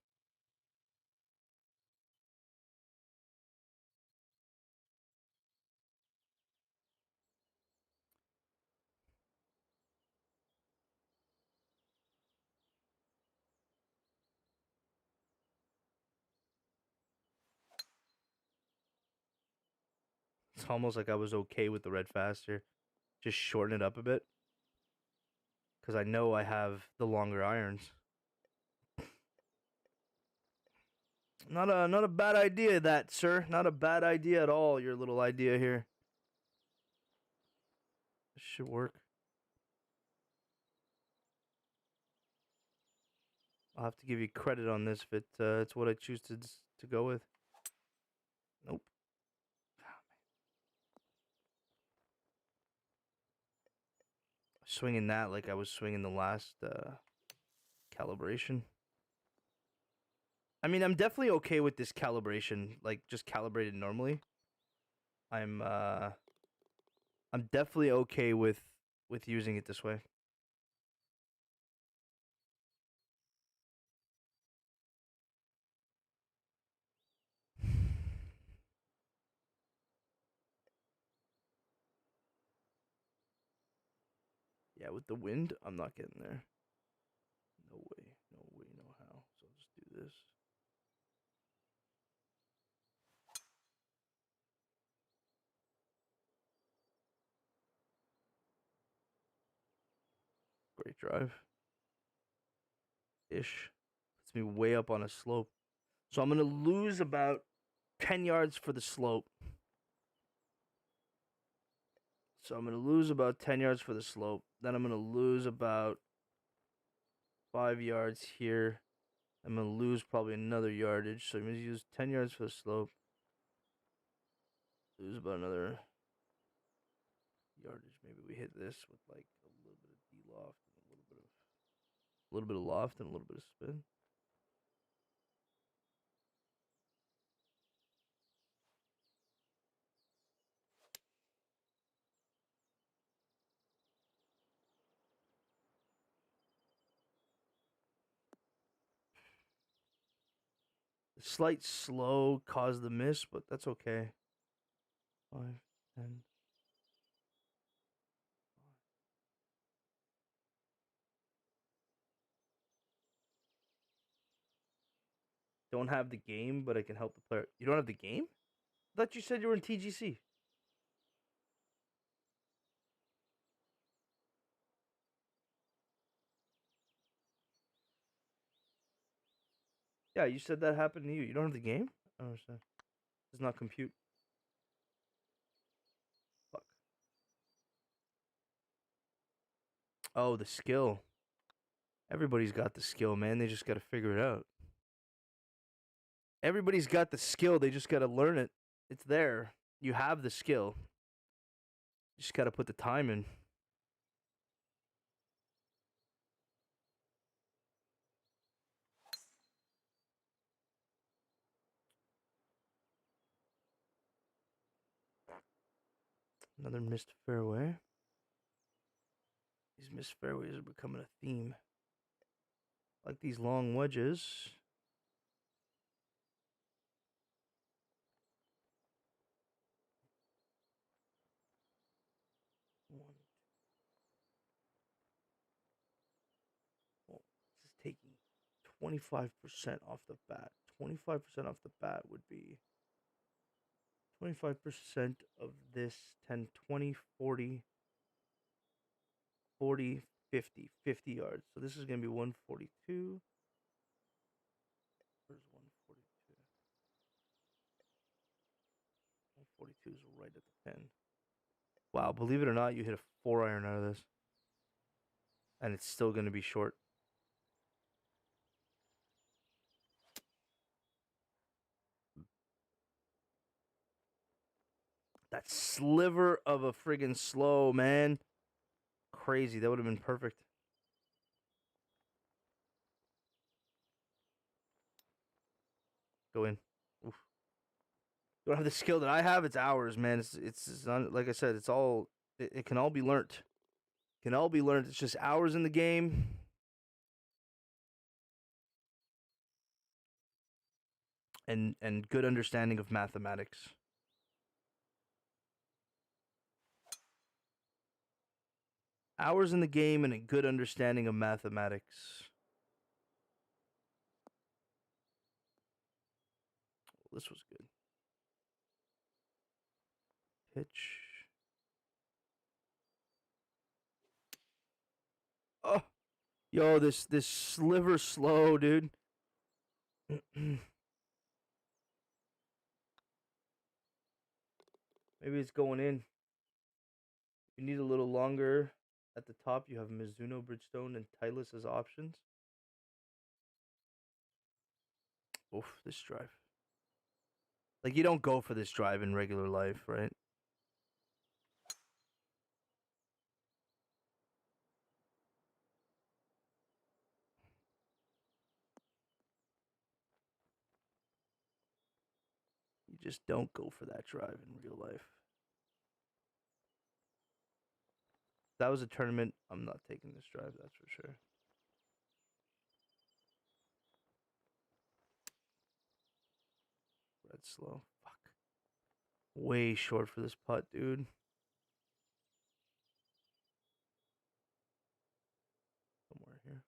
It's almost like I was okay with the red faster. Just shorten it up a bit. Because I know I have the longer irons. Not a bad idea, that, sir. Not a bad idea at all, your little idea here. This should work. I'll have to give you credit on this if it's what I choose to go with. Nope. Swinging that like I was swinging the last calibration. I mean, I'm definitely okay with this calibration, like just calibrated normally. I'm definitely okay with using it this way. Yeah, with the wind, I'm not getting there. No way, no way, no how. So I'll just do this. Great drive. Ish. Puts me way up on a slope. So I'm going to lose about 10 yards for the slope. So I'm going to lose about 10 yards for the slope. Then I'm going to lose about 5 yards here. I'm going to lose probably another yardage. So I'm going to use 10 yards for the slope. Lose about another yardage. Maybe we hit this with like a little bit of D-loft and a little bit of loft and a little bit of spin. Slight slow caused the miss, but that's okay. 5, 10. Don't have the game, but I can help the player. You don't have the game? I thought you said you were in TGC. Yeah, you said that happened to you. You don't have the game? I don't understand. Does not compute. Fuck. Oh, the skill. Everybody's got the skill, man. They just got to figure it out. Everybody's got the skill. They just got to learn it. It's there. You have the skill. You just got to put the time in. Another missed fairway. These missed fairways are becoming a theme. Like these long wedges. Well, this is taking 25% off the bat. 25% off the bat would be 25% of this 10, 20, 40, 40, 50, 50 yards. So this is going to be 142. Where's 142? 142 is right at the pin. Wow, believe it or not, you hit a 4-iron out of this. And it's still going to be short. That sliver of a friggin' slow, man. Crazy. That would have been perfect. Go in. Oof. You don't have the skill that I have. It's ours, man. It's not, like I said. It's all. It can all be learned. It can all be learned. It's just hours in the game. And good understanding of mathematics. Hours in the game and a good understanding of mathematics. This was good. Pitch. Oh, yo, this sliver slow, dude. Maybe it's going in. You need a little longer. At the top, you have Mizuno, Bridgestone, and Titleist as options. Oof, this drive. Like, you don't go for this drive in regular life, right? You just don't go for that drive in real life. If that was a tournament, I'm not taking this drive, that's for sure. Red slow. Fuck. Way short for this putt, dude. Somewhere here.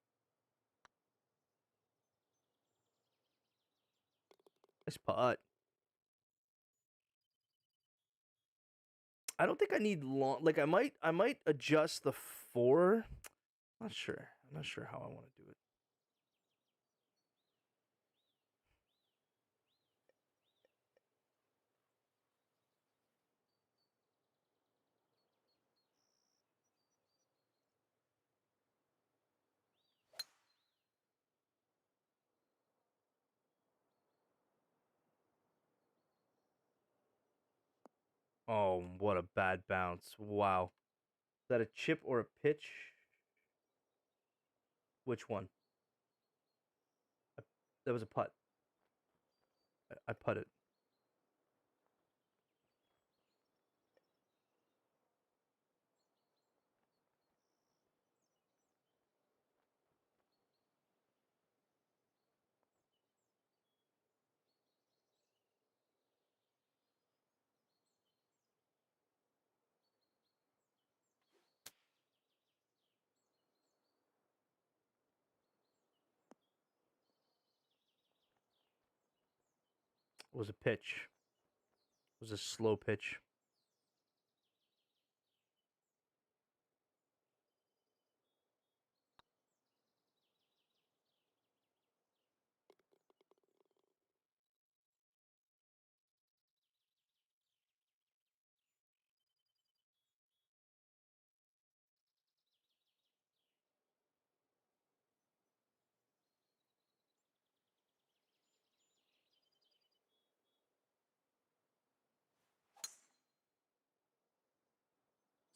Nice putt. I don't think I need long. Like, I might adjust the 4. Not sure. I'm not sure how I want to do it. Oh, what a bad bounce. Wow. Is that a chip or a pitch? Which one? That was a putt. I putted. was a pitch. It was a slow pitch.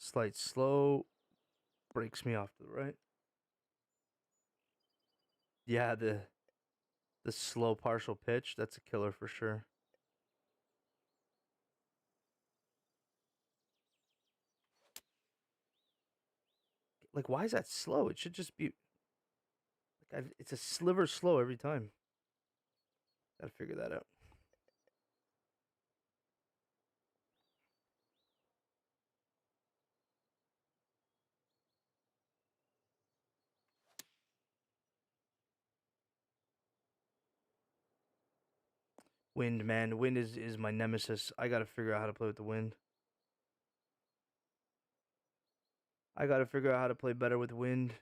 Slight slow. Breaks me off to the right. Yeah, the slow partial pitch, that's a killer for sure. Like, why is that slow? It should just be like it's a sliver slow every time. Gotta figure that out. Wind, man. Wind is my nemesis. I gotta figure out how to play with the wind. I gotta figure out how to play better with wind.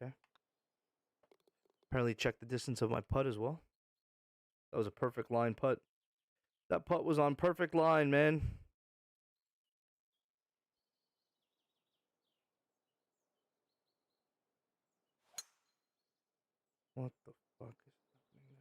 Okay. Apparently check the distance of my putt as well. That was a perfect line putt. That putt was on perfect line, man. What the fuck is happening there?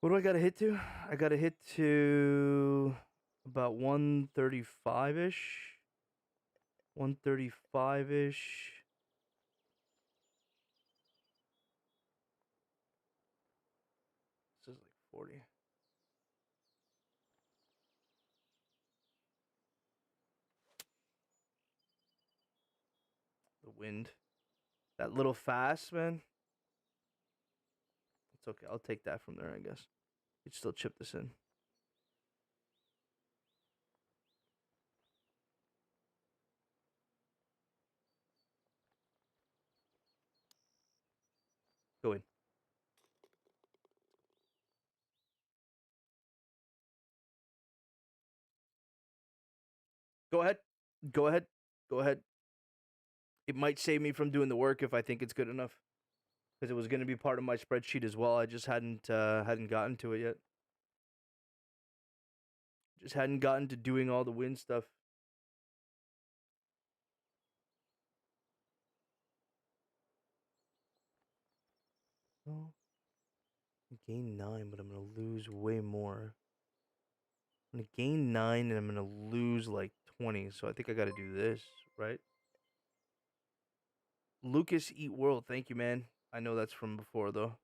What do I gotta hit to? I gotta hit to about 135 ish. 135 ish. This is like 40. The wind. That little fast, man. It's okay. I'll take that from there, I guess. You'd still chip this in. Go in. Go ahead. Go ahead. Go ahead. It might save me from doing the work if I think it's good enough, because it was going to be part of my spreadsheet as well. I just hadn't gotten to it yet. Just hadn't gotten to doing all the win stuff. Oh, gain 9, but I'm gonna lose way more. I'm gonna gain 9 and I'm gonna lose like 20. So I think I got to do this, right? Lucas Eat World, thank you, man. I know that's from before though.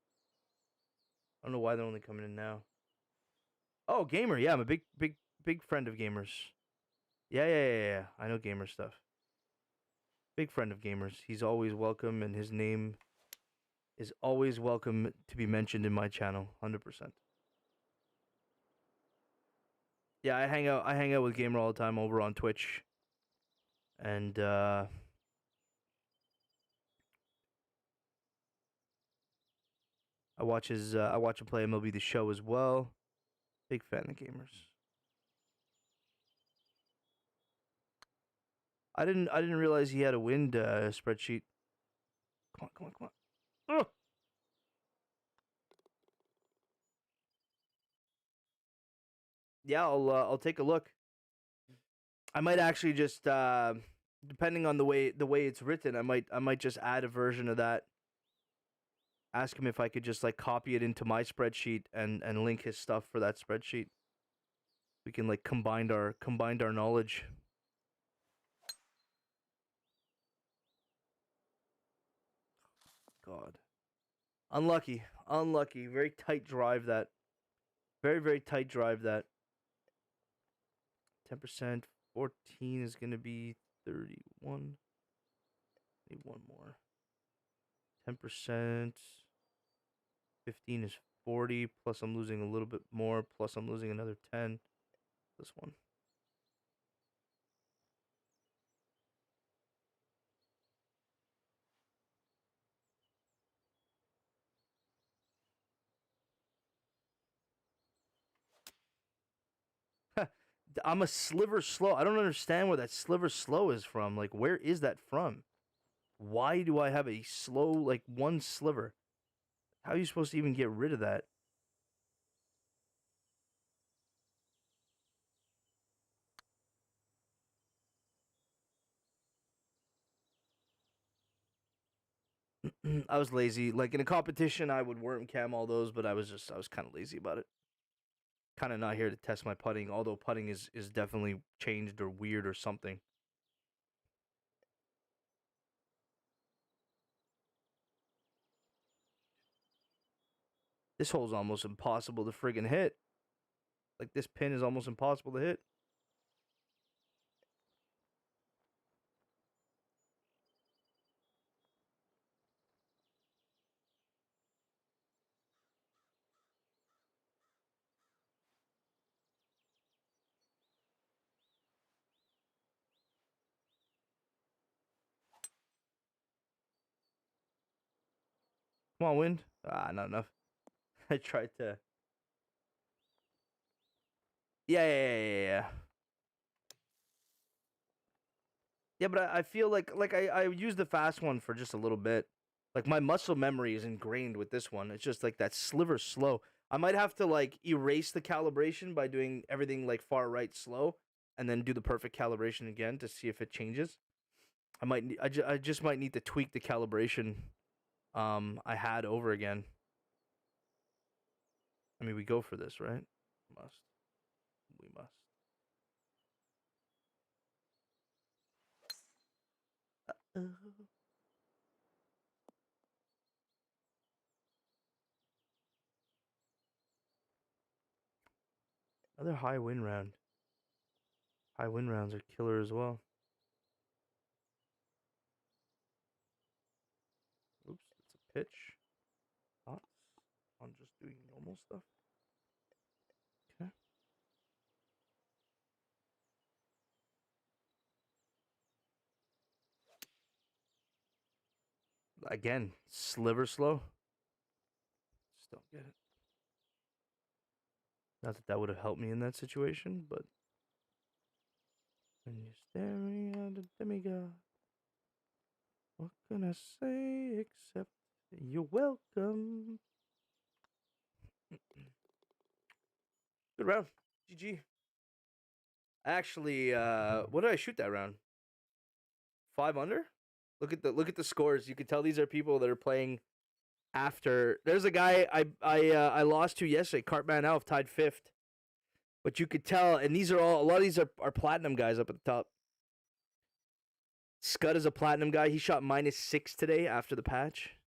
I don't know why they're only coming in now. Oh, gamer, yeah, I'm a big friend of gamers. Yeah. I know gamer stuff. Big friend of gamers. He's always welcome, and his name is always welcome to be mentioned in my channel. 100%. Yeah, I hang out with gamer all the time over on Twitch, and I watch him play MLB The Show as well. Big fan of gamers. I didn't realize he had a wind spreadsheet. Come on. Oh! Yeah, I'll take a look. I might actually just depending on the way it's written, I might just add a version of that. Ask him if I could just like copy it into my spreadsheet and link his stuff for that spreadsheet. We can like combine our knowledge. God. Unlucky. Very tight drive that. Very tight drive that. 10%. 14 is going to be 31. Need one more. 10%. 15 is 40. Plus I'm losing a little bit more. Plus I'm losing another 10. This one. I'm a sliver slow. I don't understand where that sliver slow is from. Like, where is that from? Why do I have a slow, like, one sliver? How are you supposed to even get rid of that? I was lazy. Like, in a competition, I would worm cam all those, but I was kind of lazy about it. Kind of not here to test my putting, although putting is definitely changed or weird or something. This hole's almost impossible to friggin' hit. Like, this pin is almost impossible to hit. Come on, wind. Ah, not enough. I tried to. Yeah. Yeah, but I feel like I used the fast one for just a little bit. Like, my muscle memory is ingrained with this one. It's just like that sliver slow. I might have to like erase the calibration by doing everything like far right slow, and then do the perfect calibration again to see if it changes. I just might need to tweak the calibration I had over again. I mean, we go for this, right? Must. We must. Uh, Another high win round. High win rounds are killer as well. Oops, it's a pitch. Thoughts on just doing normal stuff? Okay. Again, sliver slow. Just don't get it. Not that that would have helped me in that situation, but when you're staring at a demigod, what can I say except you're welcome? Good round. GG. Actually, what did I shoot that round? 5 under? Look at the scores. You can tell these are people that are playing after. There's a guy I lost to yesterday, Cartman Elf, tied fifth. But you could tell, and these are all, a lot of these are platinum guys up at the top. Scud is a platinum guy. He shot -6 today after the patch.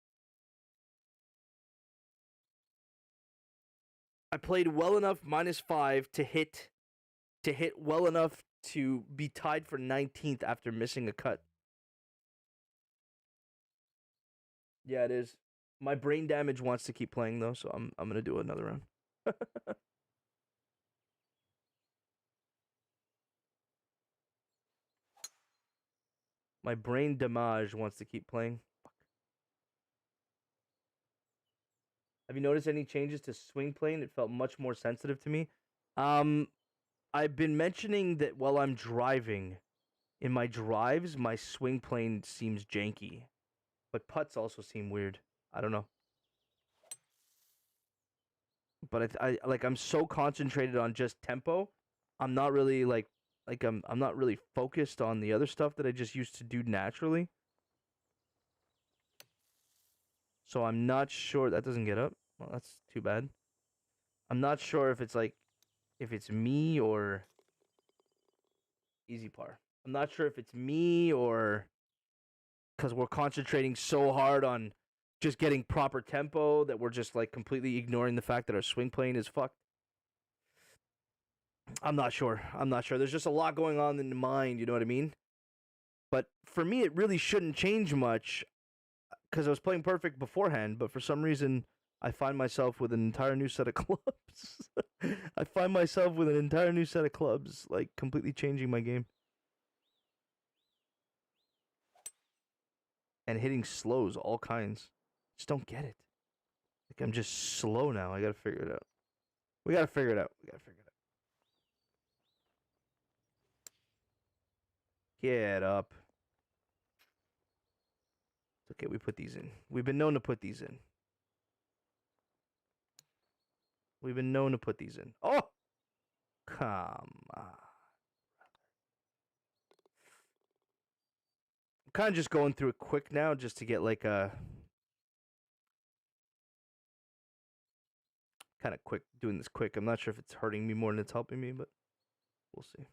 I played well enough -5 to hit well enough to be tied for 19th after missing a cut. Yeah, it is. My brain damage wants to keep playing though, so I'm gonna do another round. My brain damage wants to keep playing. Have you noticed any changes to swing plane? It felt much more sensitive to me. Um, I've been mentioning that while I'm driving, in my drives, my swing plane seems janky, but putts also seem weird. I don't know, but I like I'm so concentrated on just tempo. I'm not really I'm not really focused on the other stuff that I just used to do naturally. So I'm not sure that doesn't get up. Well, that's too bad. I'm not sure if it's like if it's me or easy par. I'm not sure if it's me or because we're concentrating so hard on just getting proper tempo that we're just like completely ignoring the fact that our swing plane is fucked. I'm not sure. I'm not sure. There's just a lot going on in the mind, you know what I mean? But for me, it really shouldn't change much because I was playing perfect beforehand, but for some reason, I find myself with an entire new set of clubs. I find myself with an entire new set of clubs, like completely changing my game. And hitting slows, all kinds. Just don't get it. Like I'm just slow now. I gotta figure it out. We gotta figure it out. We gotta figure it out. Get up. It's okay, we put these in. We've been known to put these in. We've been known to put these in. Oh! Come on. I'm kind of just going through it quick now just to get like a... Kind of quick, doing this quick. I'm not sure if it's hurting me more than it's helping me, but we'll see.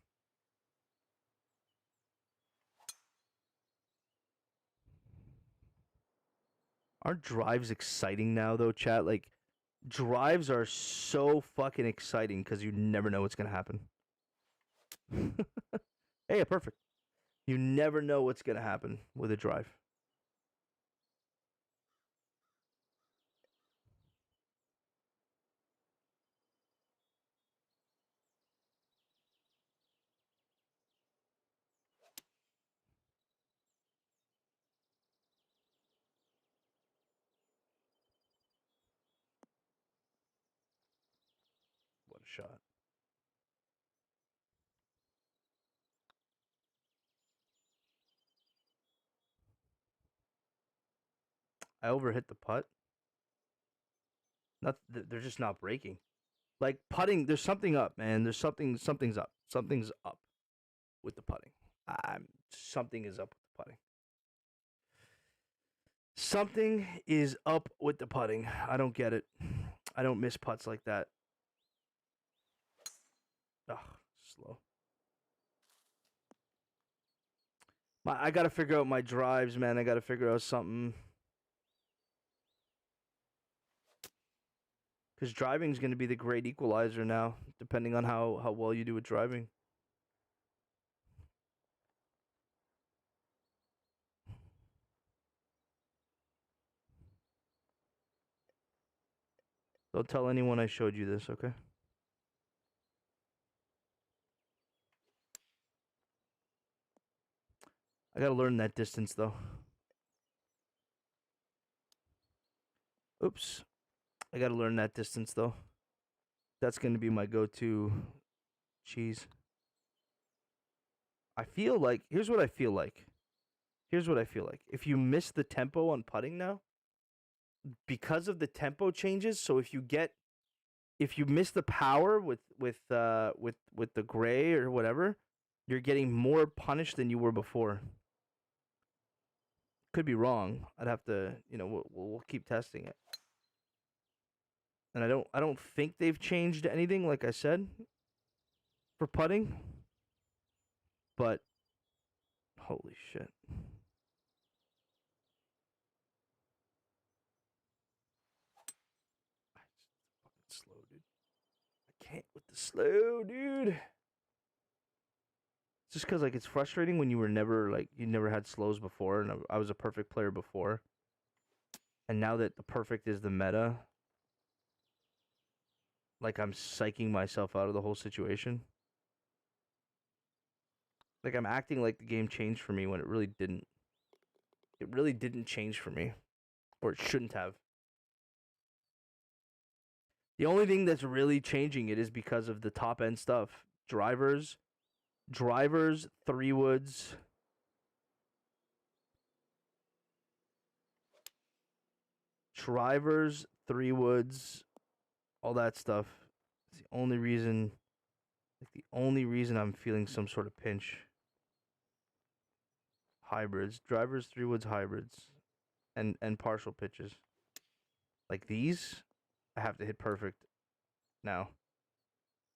Aren't drives exciting now, though, chat? Like, drives are so fucking exciting because you never know what's going to happen. Hey, perfect. You never know what's going to happen with a drive. What a shot. I overhit the putt. They're just not breaking. Like putting, there's something up, man. There's something's up. Something's up with the putting. Something is up with the putting. Something is up with the putting. I don't get it. I don't miss putts like that. Ugh, slow. I gotta figure out my drives, man. I gotta figure out something. Because driving is going to be the great equalizer now, depending on how well you do with driving. Don't tell anyone I showed you this, okay? I gotta learn that distance, though. Oops. I gotta learn that distance, though. That's gonna be my go-to cheese. I feel like... Here's what I feel like. Here's what I feel like. If you miss the tempo on putting now, because of the tempo changes, so if you miss the power with the gray or whatever, you're getting more punished than you were before. Could be wrong. I'd have to, we'll keep testing it. And I don't think they've changed anything, like I said, for putting. But holy shit. It's fucking slow, dude. I can't with the slow, dude. Just because like it's frustrating when you were never like you never had slows before, and I was a perfect player before, and now that the perfect is the meta, like I'm psyching myself out of the whole situation. Like I'm acting like the game changed for me when it really didn't. It really didn't change for me, or it shouldn't have. The only thing that's really changing it is because of the top end stuff. Drivers, 3-woods. Drivers, 3-woods, all that stuff. It's the only reason I'm feeling some sort of pinch. Hybrids, drivers, 3-woods, hybrids, and partial pitches. Like these, I have to hit perfect now,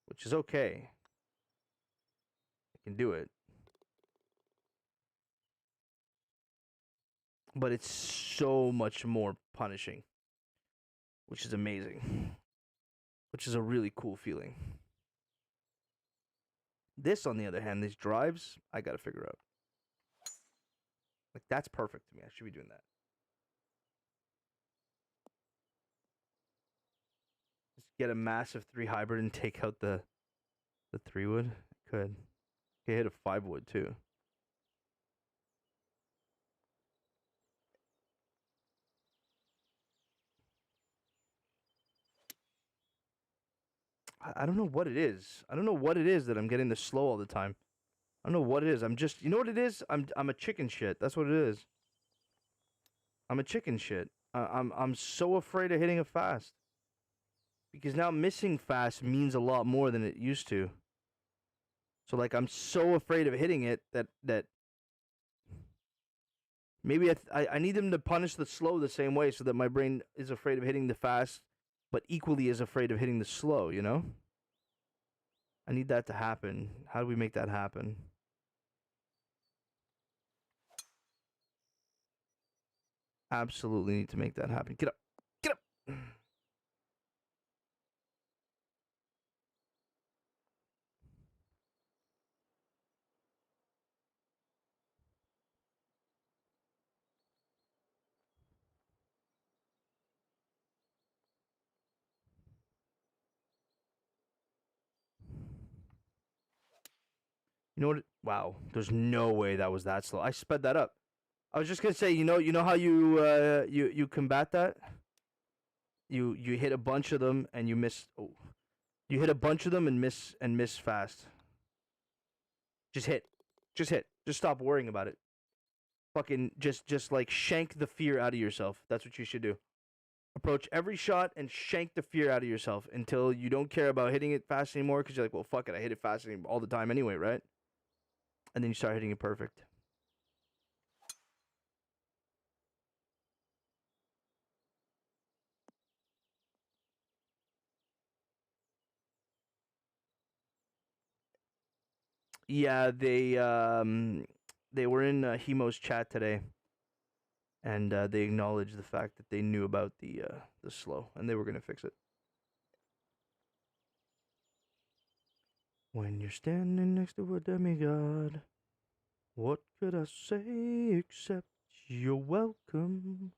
which is okay. I can do it. But it's so much more punishing, which is amazing. Which is a really cool feeling. This, on the other hand, these drives, I gotta figure out. Like, that's perfect to me. I should be doing that. Just get a massive 3 hybrid and take out the 3 wood. Could. Could hit a 5 wood too. I don't know what it is. I don't know what it is that I'm getting the slow all the time. I don't know what it is. I'm just, you know what it is? I'm a chicken shit. That's what it is. I'm a chicken shit. I'm so afraid of hitting it fast. Because now missing fast means a lot more than it used to. So like I'm so afraid of hitting it that maybe I need them to punish the slow the same way so that my brain is afraid of hitting the fast, but equally is afraid of hitting the slow, you know? I need that to happen. How do we make that happen? Absolutely need to make that happen. Get up. Get up. You know what? Wow. There's no way that was that slow. I sped that up. I was just gonna say, you know how you combat that? You hit a bunch of them and you miss. Oh, you hit a bunch of them and miss fast. Just hit, just hit. Just stop worrying about it. Fucking just like shank the fear out of yourself. That's what you should do. Approach every shot and shank the fear out of yourself until you don't care about hitting it fast anymore because you're like, well, fuck it, I hit it fast all the time anyway, right? And then you start hitting it perfect. Yeah, they were in Hemo's chat today, and they acknowledged the fact that they knew about the slow, and they were gonna fix it. When you're standing next to a demigod, what could I say except you're welcome?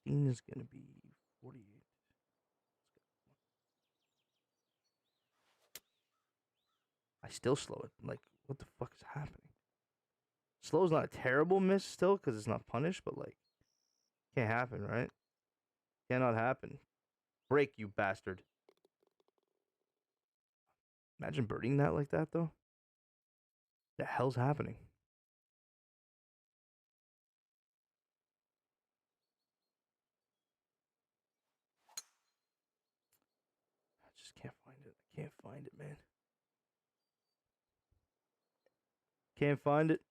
16 is gonna be 48. I still slow it. Like, what the fuck is happening? Slow's not a terrible miss still because it's not punished, but like, can't happen, right? Cannot happen. Break, you bastard. Imagine birding that like that, though. The hell's happening? I just can't find it. I can't find it, man. Can't find it.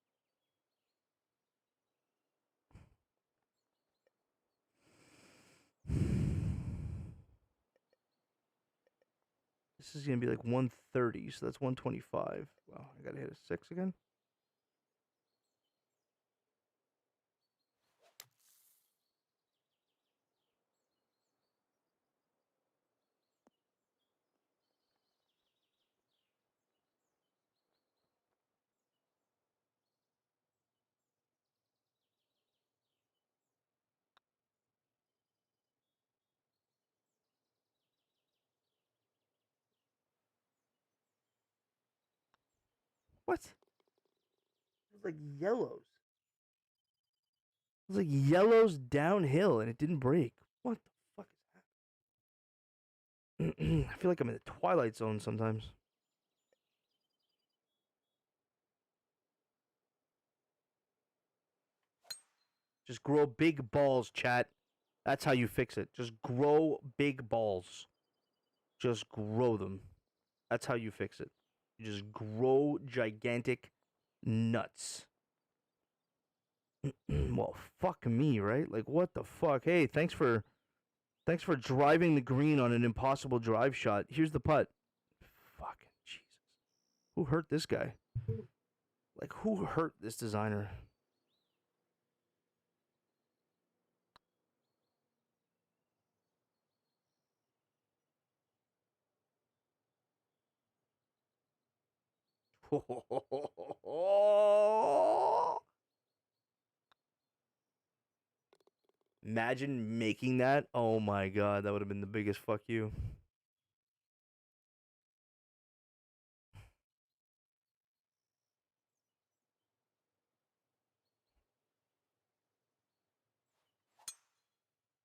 This is gonna be like 130, so that's 125. Wow, I gotta hit a 6 again. What? It was like yellows. It was like yellows downhill, and it didn't break. What the fuck is happening? I feel like I'm in the Twilight Zone sometimes. Just grow big balls, chat. That's how you fix it. Just grow big balls. Just grow them. That's how you fix it. You just grow gigantic nuts. Well, fuck me, right? Like, what the fuck? Hey, thanks for driving the green on an impossible drive shot. Here's the putt. Fucking Jesus. Who hurt this guy? Like, who hurt this designer? Imagine making that. Oh my god, that would have been the biggest fuck you.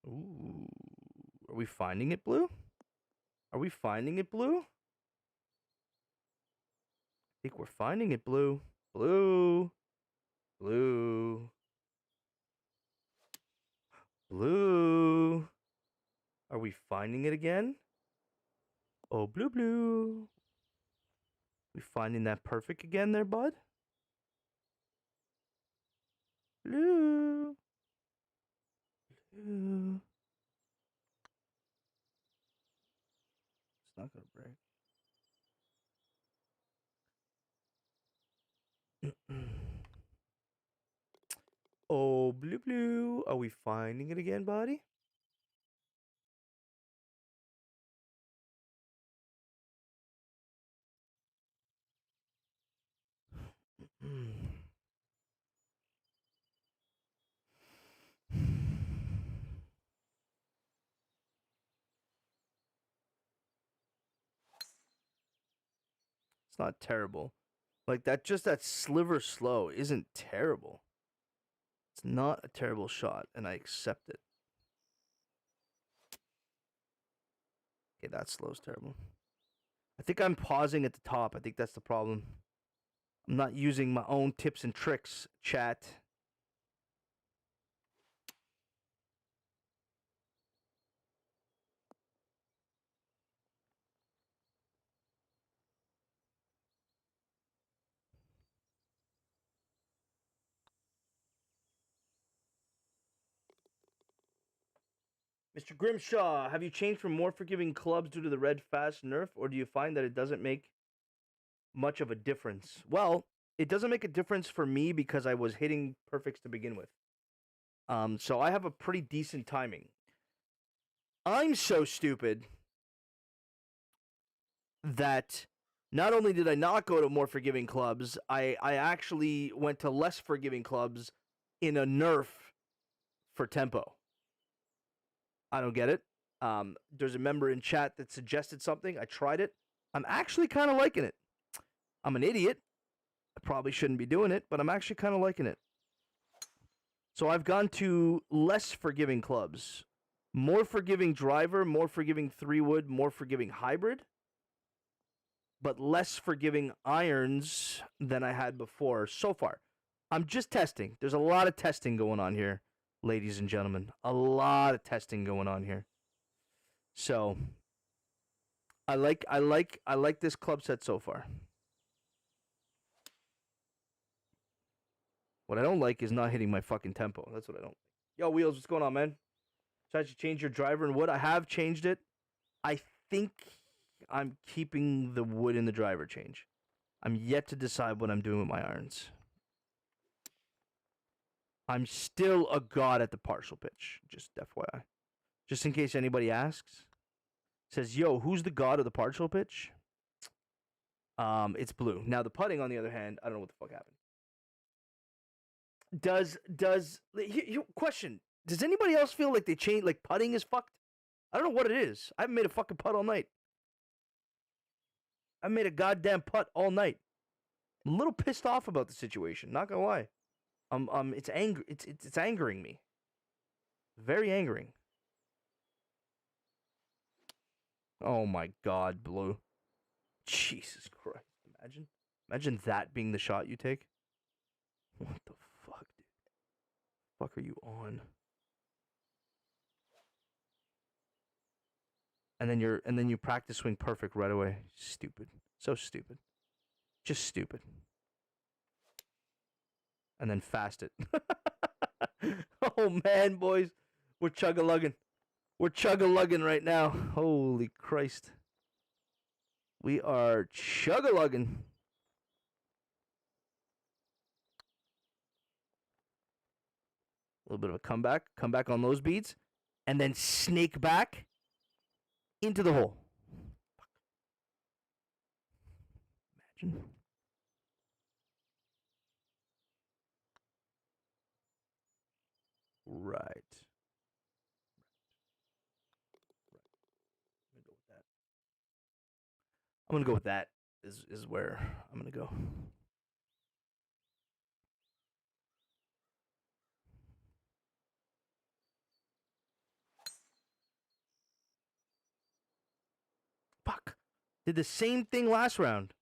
Ooh. Are we finding it, Blue? Are we finding it, Blue? I think we're finding it, Blue. Blue. Blue. Blue. Are we finding it again? Oh, Blue Blue. We finding that perfect again there, bud? Blue. Blue. It's not gonna break. Oh, Blue Blue. Are we finding it again, buddy? It's not terrible. Like that, just that sliver slow isn't terrible. It's not a terrible shot, and I accept it. Okay, that slow's terrible. I think I'm pausing at the top. I think that's the problem. I'm not using my own tips and tricks, chat. Mr. Grimshaw, have you changed for more forgiving clubs due to the red fast nerf, or do you find that it doesn't make much of a difference? Well, it doesn't make a difference for me because I was hitting perfects to begin with. So I have a pretty decent timing. I'm so stupid that not only did I not go to more forgiving clubs, I actually went to less forgiving clubs in a nerf for tempo. I don't get it. There's a member in chat that suggested something. I tried it. I'm actually kind of liking it. I'm an idiot. I probably shouldn't be doing it, but I'm actually kind of liking it. So I've gone to less forgiving clubs. More forgiving driver, more forgiving 3-wood, more forgiving hybrid, but less forgiving irons than I had before so far. I'm just testing. There's a lot of testing going on here, ladies and gentlemen. A lot of testing going on here. So I like this club set so far. What I don't like is not hitting my fucking tempo. That's what I don't like. Yo, Wheels, what's going on, man? So I should change your driver and wood. I have changed it. I think I'm keeping the wood in the driver change. I'm yet to decide what I'm doing with my irons. I'm still a god at the partial pitch. Just FYI. Just in case anybody asks. Says, yo, who's the god of the partial pitch? It's Blue. Now the putting, on the other hand, I don't know what the fuck happened. Question. Does anybody else feel like they changed, like putting is fucked? I don't know what it is. I haven't made a fucking putt all night. I made a goddamn putt all night. I'm a little pissed off about the situation. Not gonna lie. It's angering me. Very angering. Oh my god, Blue. Jesus Christ. Imagine that being the shot you take. What the fuck, dude? Fuck are you on? And then you practice swing perfect right away. Stupid. So stupid. Just stupid. And then fast it. Oh man, boys. We're chug-a-lugging. We're chug-a-lugging right now. Holy Christ. We are chug-a-lugging. A little bit of a comeback. Comeback on those beats. And then snake back into the hole. Imagine. Right. I'm gonna go with that. Is where I'm gonna go. Fuck. Did the same thing last round.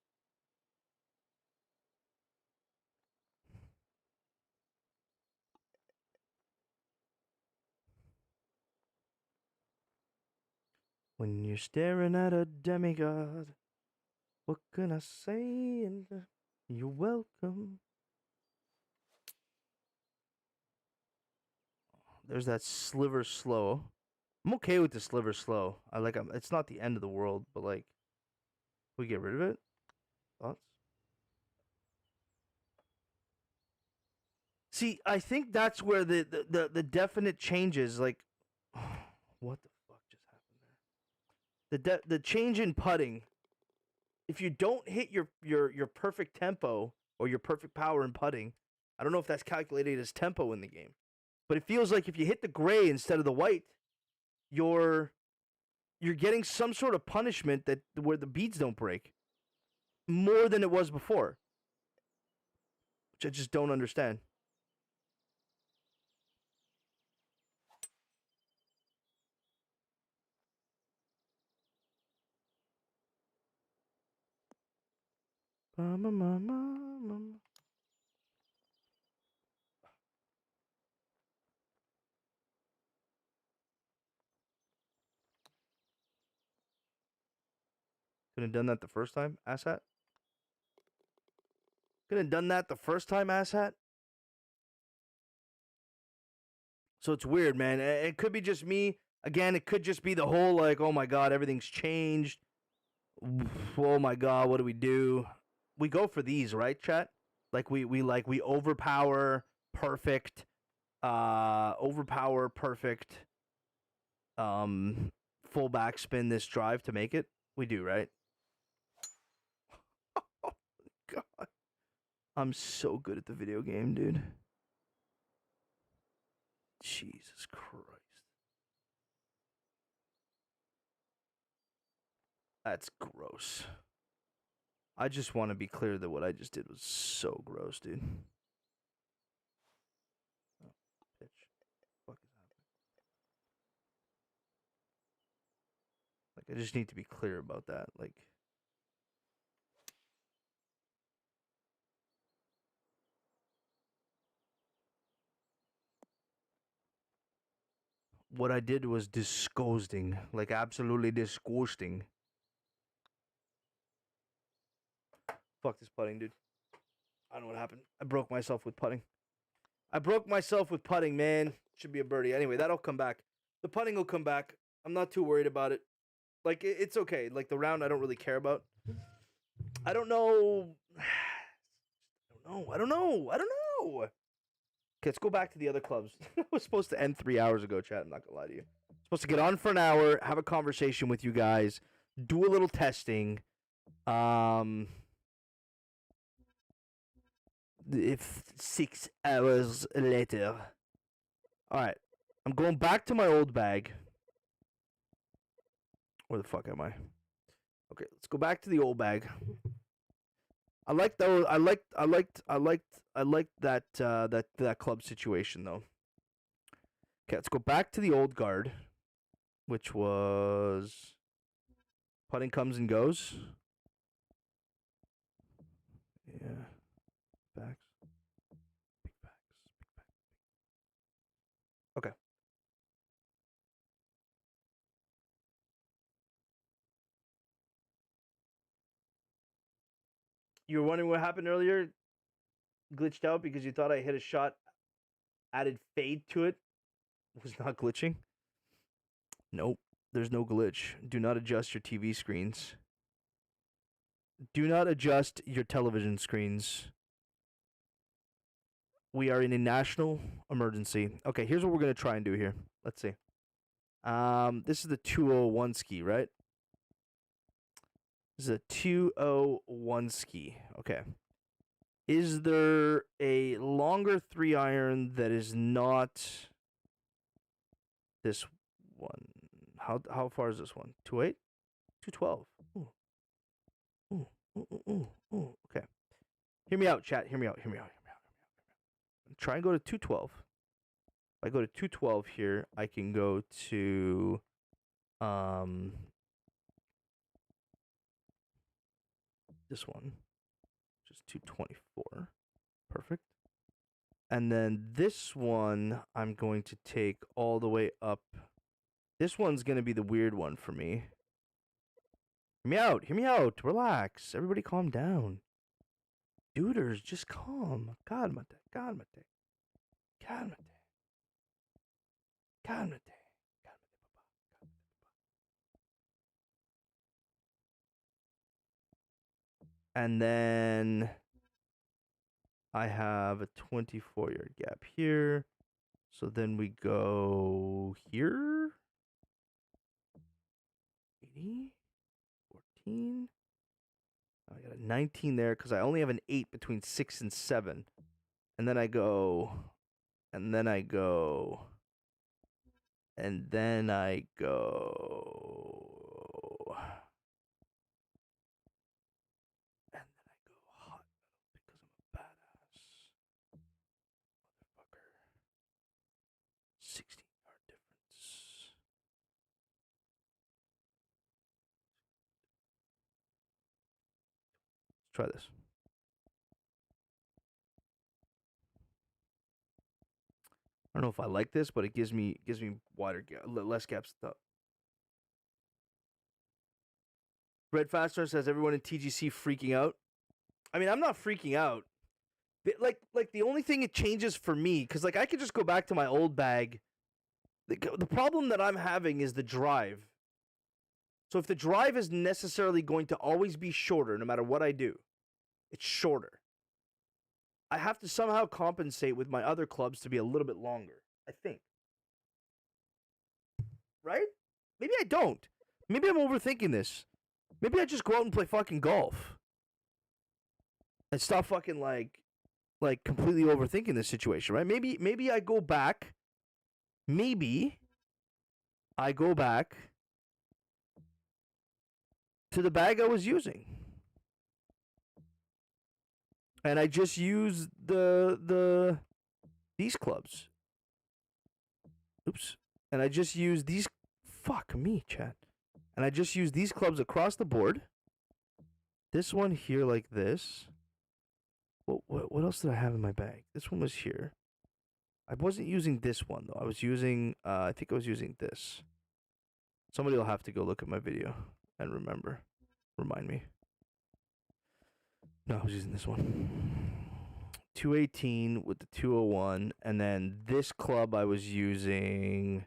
When you're staring at a demigod, what can I say? You're welcome. There's that sliver slow. I'm okay with the sliver slow. I like. It's not the end of the world, but like, we get rid of it. Thoughts? See, I think that's where the definite changes. Like, what the fuck just happened there? The change in putting. If you don't hit your perfect tempo or your perfect power in putting, I don't know if that's calculated as tempo in the game, but it feels like if you hit the gray instead of the white, you're getting some sort of punishment that where the beads don't break more than it was before, which I just don't understand. Could have done that the first time, asshat. Could have done that the first time, asshat. So it's weird, man. It could be just me. Again, it could just be the whole like, oh my god, everything's changed. Oh my god, what do we do? We go for these, right, chat? Like we overpower perfect, full backspin this drive to make it. We do, right? Oh god. I'm so good at the video game, dude. Jesus Christ. That's gross. I just want to be clear that what I just did was so gross, dude. Oh, pitch. What is happening? Like, I just need to be clear about that. Like, what I did was disgusting. Like, absolutely disgusting. Fuck this putting, dude. I don't know what happened. I broke myself with putting. Man. Should be a birdie. Anyway, that'll come back. The putting will come back. I'm not too worried about it. Like, it's okay. Like, the round I don't really care about. I don't know. I don't know. Okay, let's go back to the other clubs. It was supposed to end 3 hours ago, chat. I'm not gonna lie to you. Supposed to get on for an hour, have a conversation with you guys, do a little testing. If 6 hours later. Alright. I'm going back to my old bag. Where the fuck am I? Okay, let's go back to the old bag. I like those. I liked that club situation though. Okay, let's go back to the old guard, which was putting comes and goes. Yeah, backs, big backs, big back. Okay. You were wondering what happened earlier? Glitched out because you thought I hit a shot, added fade to it. Was not glitching. Nope, there's no glitch. Do not adjust your TV screens. Do not adjust your television screens. We are in a national emergency. Okay, here's what we're gonna try and do here. Let's see. This is the 201 ski, right? This is a 201 ski. Okay. Is there a longer 3-iron that is not this one. How far is this one? 2.8? 212. Ooh. Ooh. Ooh, ooh, ooh, ooh. Okay. Hear me out, chat. Hear me out. Hear me out. Hear me out. Try and go to 212. If I go to 212 here, I can go to this one, which is 224. Perfect. And then this one, I'm going to take all the way up. This one's going to be the weird one for me. Hear me out. Hear me out. Relax. Everybody calm down. Duders, just calm. Calmate. Calmate. Calmate. Calmate. And then I have a 24-yard gap here. So then we go here. 80, 14. I got a 19 there because I only have an 8 between 6 and 7. And then I go. And then I go. And then I go. And then I go hot metal because I'm a badass. Motherfucker. 16-yard difference. Let's try this. I don't know if I like this, but it gives me wider less gaps to top. Red Faster says everyone in TGC freaking out. I mean, I'm not freaking out. Like the only thing it changes for me, because like I could just go back to my old bag. The problem that I'm having is the drive. So if the drive is necessarily going to always be shorter, no matter what I do, it's shorter. I have to somehow compensate with my other clubs to be a little bit longer, I think. Right? Maybe I don't. Maybe I'm overthinking this. Maybe I just go out and play fucking golf. And stop fucking like completely overthinking this situation, right? Maybe I go back. Maybe I go back to the bag I was using. And I just use these clubs. Oops. And I just use these. Fuck me, chat. And I just use these clubs across the board. This one here like this. What else did I have in my bag? This one was here. I wasn't using this one though. I was using I think I was using this. Somebody will have to go look at my video and remind me. No, I was using this one. 218 with the 201, and then this club I was using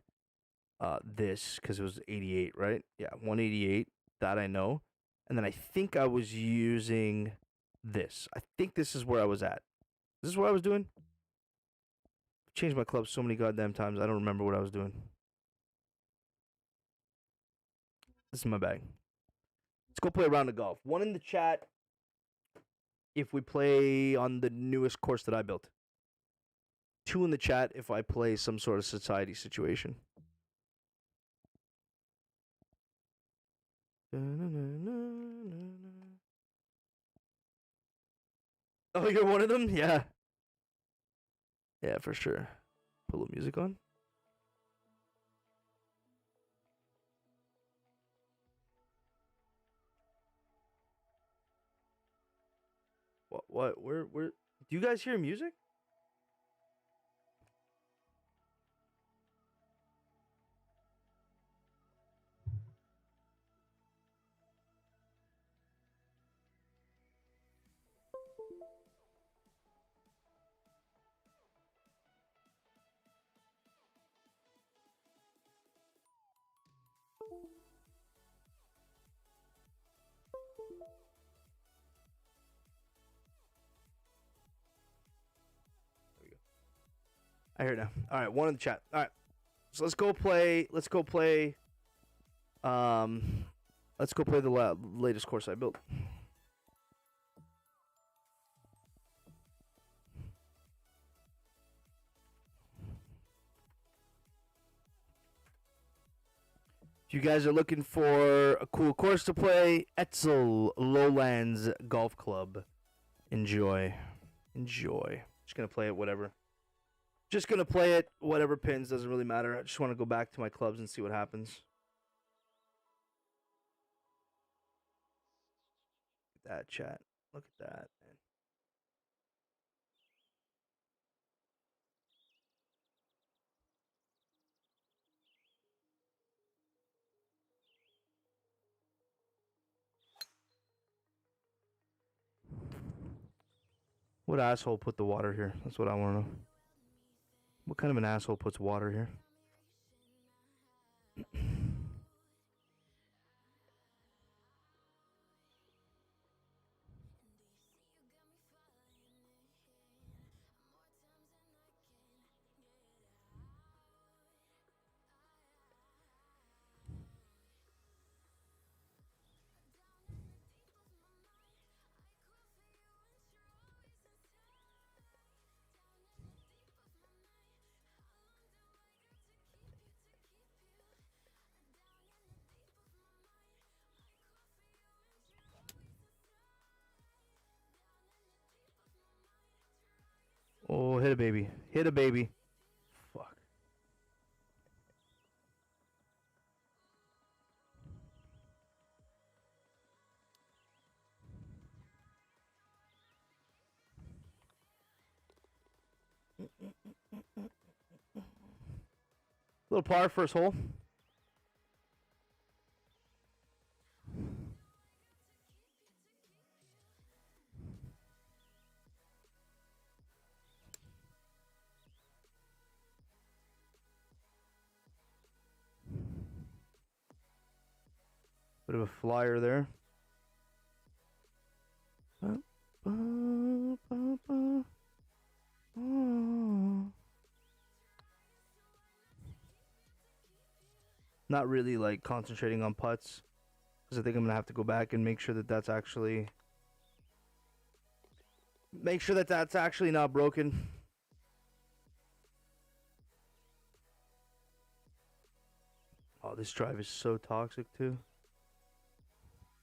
this because it was 88, right? Yeah, 188. That I know. And then I think I was using this. I think this is where I was at. Is this what I was doing? Changed my club so many goddamn times. I don't remember what I was doing. This is my bag. Let's go play a round of golf. One in the chat if we play on the newest course that I built. 2 in the chat if I play some sort of society situation. Oh, you're one of them? Yeah. Yeah, for sure. Put a little music on. What? Where? Do you guys hear music? I hear it now. All right, one in the chat. All right, so let's go play. Let's go play the latest course I built. If you guys are looking for a cool course to play, Etzel Lowlands Golf Club. Enjoy. Enjoy. Just going to play it whatever. Just going to play it whatever pins. Doesn't really matter. I just want to go back to my clubs and see what happens. Look at that, chat. Look at that, man. What asshole put the water here? That's what I want to know. What kind of an asshole puts water here? Oh, hit a baby. Hit a baby. Fuck. Little par first hole. Bit of a flyer there. Not really like concentrating on putts, because I think I'm gonna have to go back and make sure that that's actually not broken. Oh, this drive is so toxic too.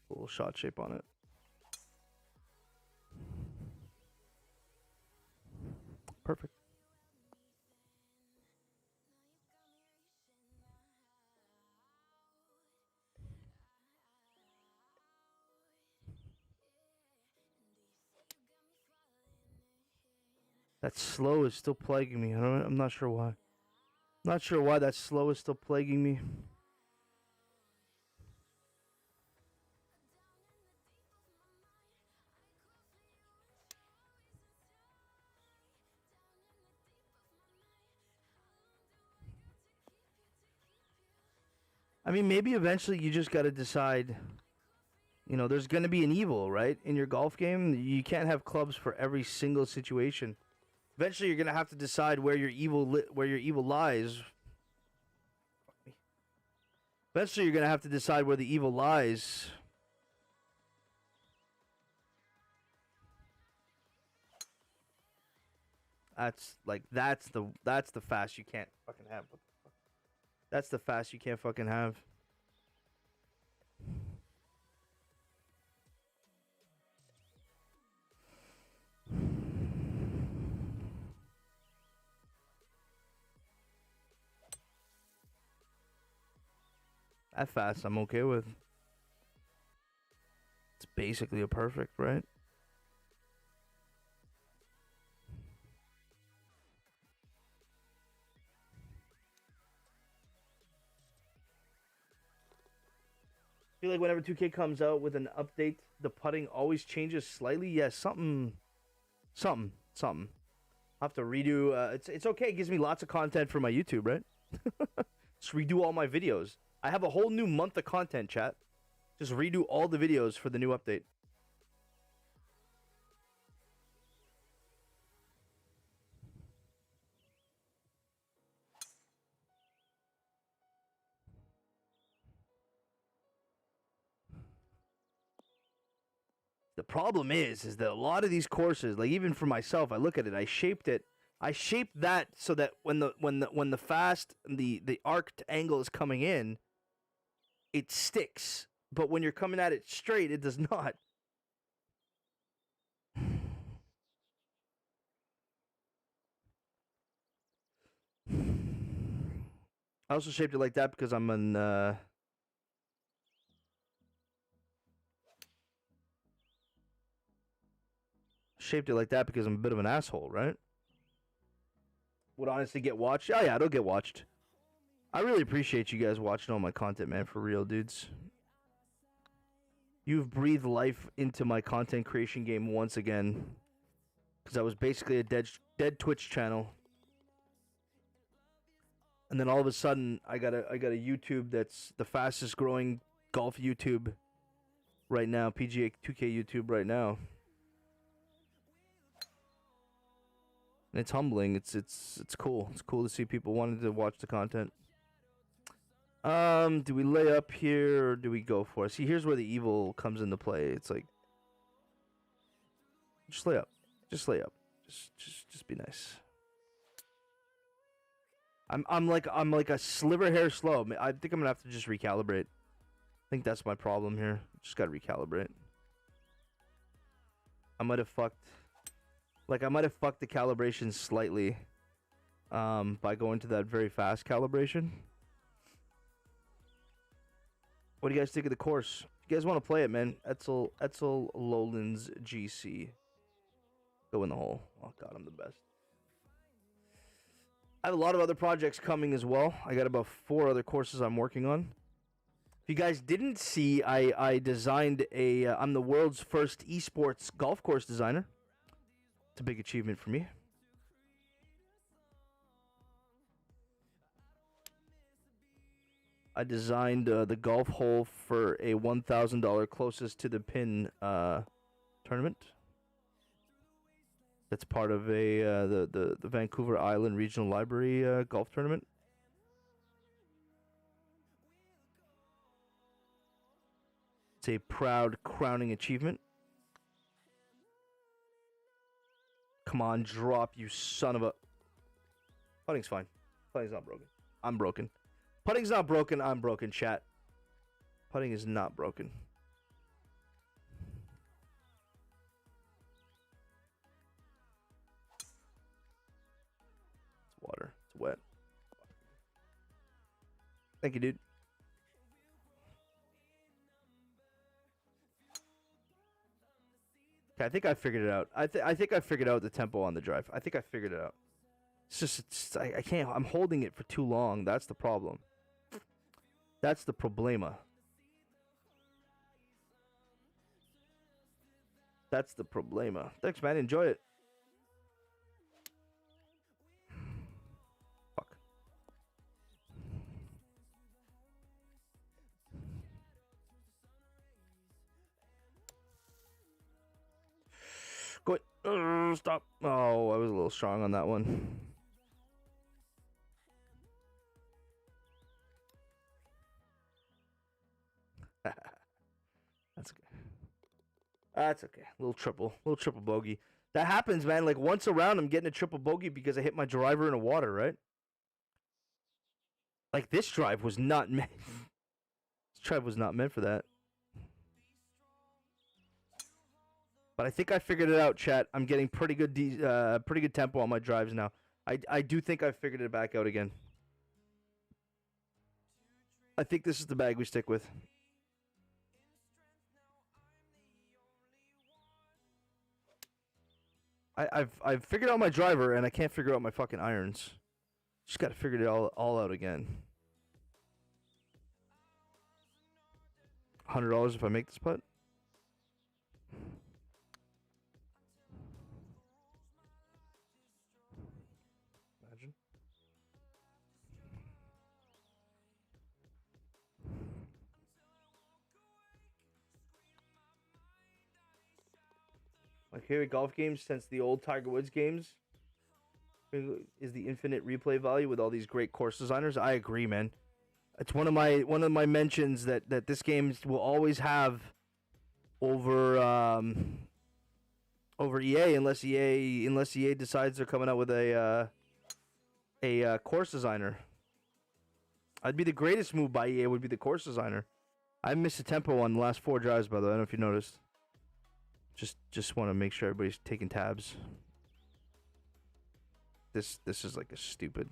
A little shot shape on it. Perfect. That slow is still plaguing me. I'm not sure why. Not sure why that slow is still plaguing me. I mean, maybe eventually you just got to decide, you know, there's going to be an evil, right? In your golf game, you can't have clubs for every single situation. Eventually you're going to have to decide where your evil lies. Eventually you're going to have to decide where the evil lies. That's the fast you can't fucking have. That's the fast you can't fucking have. That fast I'm okay with. It's basically a perfect, right? I feel like whenever 2K comes out with an update, the putting always changes slightly. Yes, something. I'll have to redo. It's okay. It gives me lots of content for my YouTube, right? Just redo all my videos. I have a whole new month of content, chat. Just redo all the videos for the new update. The problem is that a lot of these courses, like even for myself, I look at it, I shaped that so that when the fast, the arced angle is coming in, it sticks. But when you're coming at it straight, it does not. I also shaped it like that because I'm an shaped it like that because I'm a bit of an asshole, right? Would honestly get watched. Oh yeah, it'll get watched. I really appreciate you guys watching all my content, man, for real, dudes. You've breathed life into my content creation game once again. Because I was basically a dead Twitch channel. And then all of a sudden, I got a YouTube that's the fastest growing golf YouTube right now. PGA 2K YouTube right now. And it's humbling. It's cool. It's cool to see people wanting to watch the content. Do we lay up here or do we go for it? See, here's where the evil comes into play. It's like, just lay up. Just lay up. Just be nice. I'm like a sliver hair slow. I think I'm gonna have to just recalibrate. I think that's my problem here. Just gotta recalibrate. I might have fucked the calibration slightly by going to that very fast calibration. What do you guys think of the course? If you guys want to play it, man, Etzel Lowlands GC. Go in the hole. Oh god, I'm the best. I have a lot of other projects coming as well. I got about 4 other courses I'm working on. If you guys didn't see, I designed a... I'm the world's first esports golf course designer. It's a big achievement for me. I designed the golf hole for a $1,000 closest to the pin tournament. That's part of the Vancouver Island Regional Library golf tournament. It's a proud crowning achievement. Come on, drop, you son of a... Putting's fine. Putting's not broken. I'm broken. Putting's not broken, I'm broken, chat. Putting is not broken. It's water. It's wet. Thank you, dude. Okay, I think I figured it out. I think I figured out the tempo on the drive. I think I figured it out. It's just I can't. I'm holding it for too long. That's the problem. That's the problema. That's the problema. Thanks, man. Enjoy it. Fuck. Go ahead. Stop. Oh, I was a little strong on that one. That's okay. That's okay. Little triple bogey. That happens, man. Like once a round, I'm getting a triple bogey because I hit my driver in the water, right? Like this drive was not meant. This drive was not meant for that. But I think I figured it out, chat. I'm getting pretty good tempo on my drives now. I do think I figured it back out again. I think this is the bag we stick with. I've figured out my driver and I can't figure out my fucking irons. Just gotta figure it all out again. $100 if I make this putt. Imagine. My favorite golf games since the old Tiger Woods games is the infinite replay value with all these great course designers. I agree, man. It's one of my mentions that this game will always have over EA unless EA decides they're coming out with a course designer. I'd be the greatest move by EA would be the course designer. I missed a tempo on the last 4 drives, by the way. I don't know if you noticed. Just want to make sure everybody's taking tabs. This is like a stupid.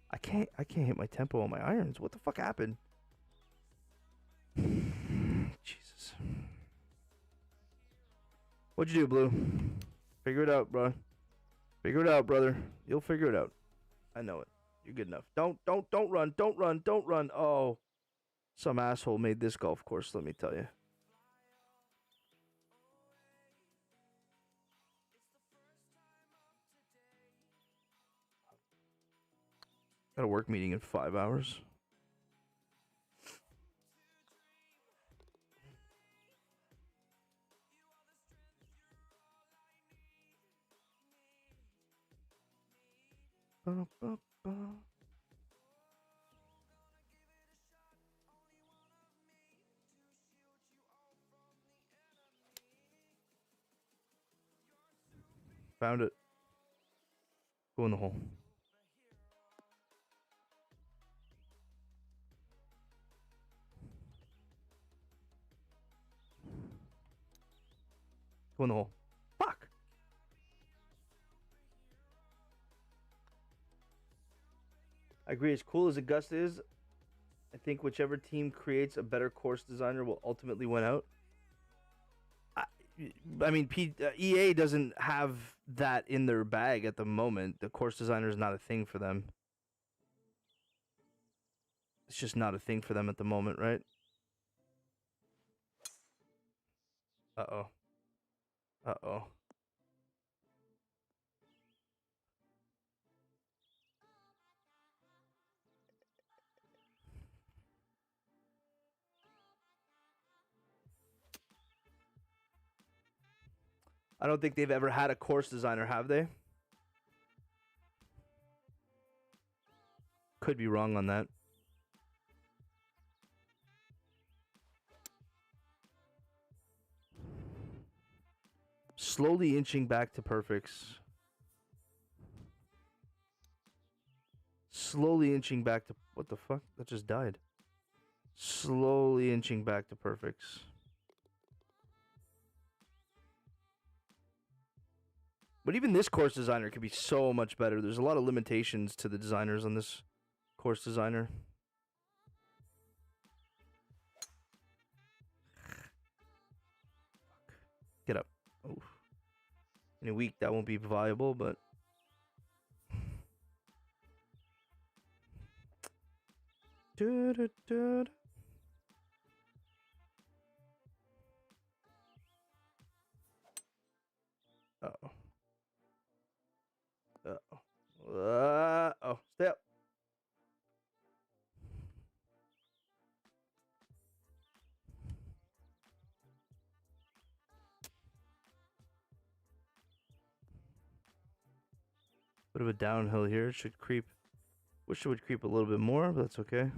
I can't hit my tempo on my irons. What the fuck happened? Jesus. What'd you do, Blue? Figure it out, bro. Figure it out, brother. You'll figure it out. I know it. You're good enough. Don't run. Don't run. Don't run. Oh. Some asshole made this golf course, let me tell you. Got a work meeting in 5 hours. Found it. Go in the hole. Go in the hole. Fuck! I agree. As cool as Augusta is, I think whichever team creates a better course designer will ultimately win out. I mean, EA doesn't have that in their bag at the moment. The course designer is not a thing for them. It's just not a thing for them at the moment, right? Uh-oh. Uh-oh. I don't think they've ever had a course designer, have they? Could be wrong on that. Slowly inching back to perfects. Slowly inching back to... What the fuck? That just died. Slowly inching back to perfects. But even this course designer could be so much better. There's a lot of limitations to the designers on this course designer. Get up. Oof. In a week, that won't be viable, but... Uh-oh. Uh-oh. Uh-oh. Stay up. Bit of a downhill here. It should creep. Wish it would creep a little bit more, but that's okay.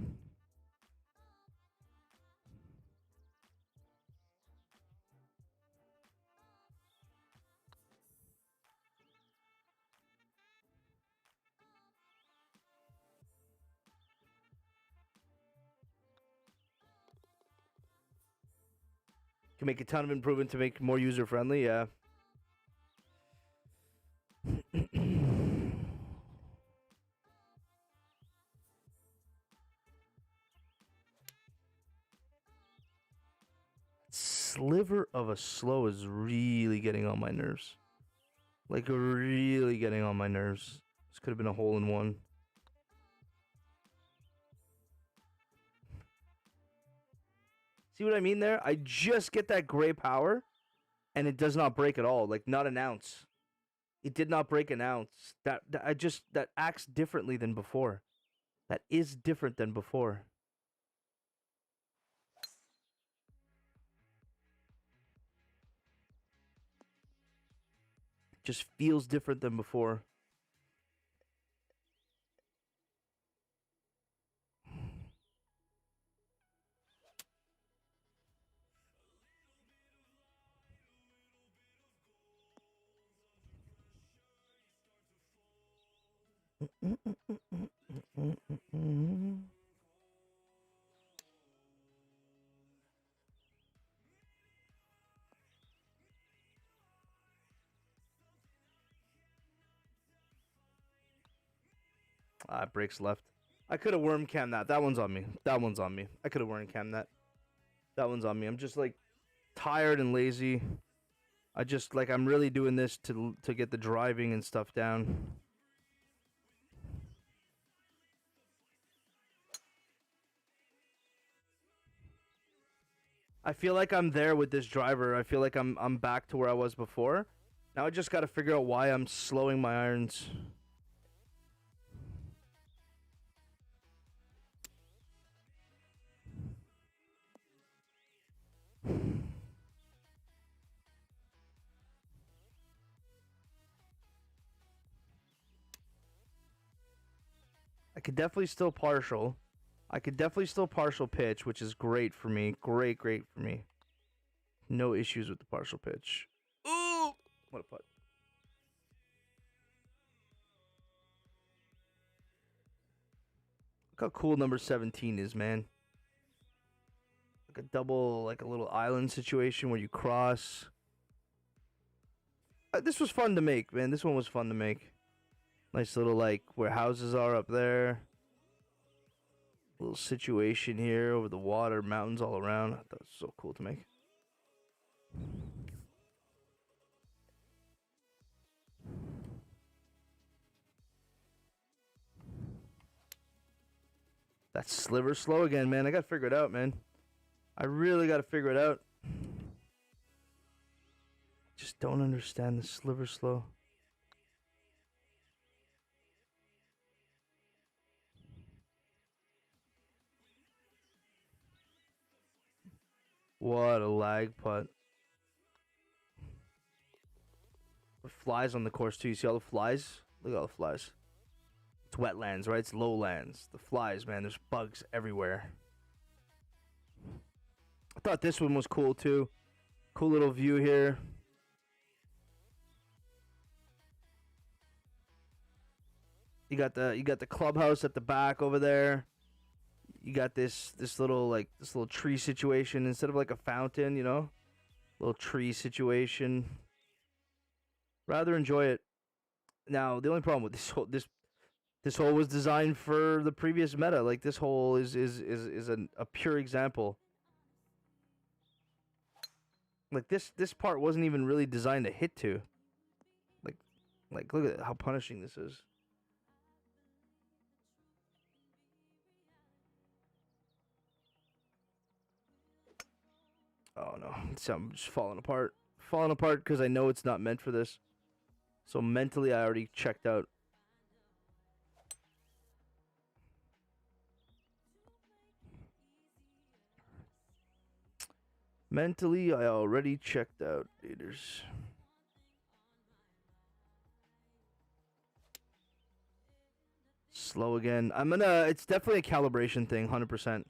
Can make a ton of improvement to make more user friendly, yeah. Sliver of a slow is really getting on my nerves. Like, really getting on my nerves. This could have been a hole in one. See what I mean there? I just get that gray power, and it does not break at all. Like, not an ounce. It did not break an ounce. That acts differently than before. That is different than before. Just feels different than before. Brakes left. I could have worm cam that. That one's on me. That one's on me. I could have worm cam that. That one's on me. I'm just like tired and lazy. I just like I'm really doing this to get the driving and stuff down. I feel like I'm there with this driver. I feel like I'm back to where I was before. Now I just got to figure out why I'm slowing my irons. I could definitely still partial. I could definitely still partial pitch, which is great for me. Great for me. No issues with the partial pitch. Ooh! What a putt. Look how cool number 17 is, man. Like a double, like a little island situation where you cross. This was fun to make, man. This one was fun to make. Nice little, like, where houses are up there. Little situation here over the water, mountains all around. I thought it was so cool to make. That sliver slow again, man. I gotta figure it out, man. I really gotta figure it out. Just don't understand the sliver slow. What a lag putt. The flies on the course too. You see all the flies? Look at all the flies. It's wetlands, right? It's lowlands. The flies, man. There's bugs everywhere. I thought this one was cool too. Cool little view here. You got the clubhouse at the back over there. You got this little tree situation instead of like a fountain, you know? Little tree situation. Rather enjoy it. Now, the only problem with this hole was designed for the previous meta. Like this hole is a pure example. Like this part wasn't even really designed to hit to. Like look at how punishing this is. Oh no, I'm just falling apart. Falling apart because I know it's not meant for this. So mentally I already checked out. Mentally I already checked out, leaders. Slow again. It's definitely a calibration thing, 100%.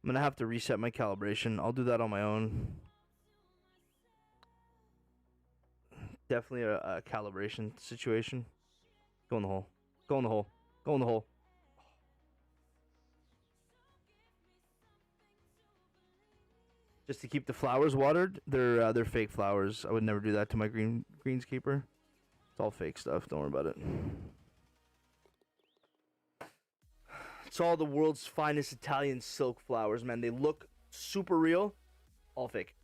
I'm gonna have to reset my calibration. I'll do that on my own. Definitely a calibration situation. Go in the hole. Go in the hole. Go in the hole. Just to keep the flowers watered. They're fake flowers. I would never do that to my greenskeeper. It's all fake stuff. Don't worry about it. It's all the world's finest Italian silk flowers, man. They look super real. All fake.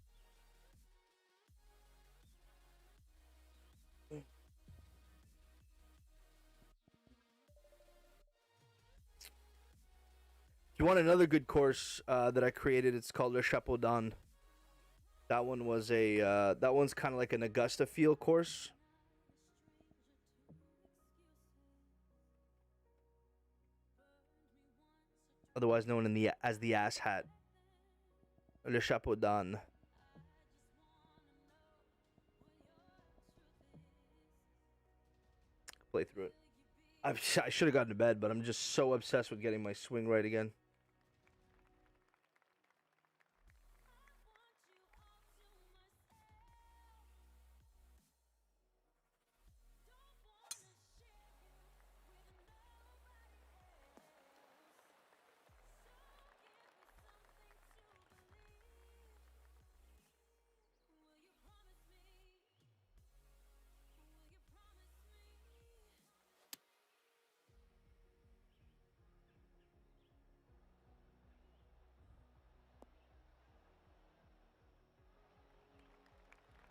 If you want another good course that I created, it's called Le Chapeau d'An. That one was that one's kind of like an Augusta feel course. Otherwise known as the ass hat. Le Chapeau d'An. Play through it. I should have gotten to bed, but I'm just so obsessed with getting my swing right again.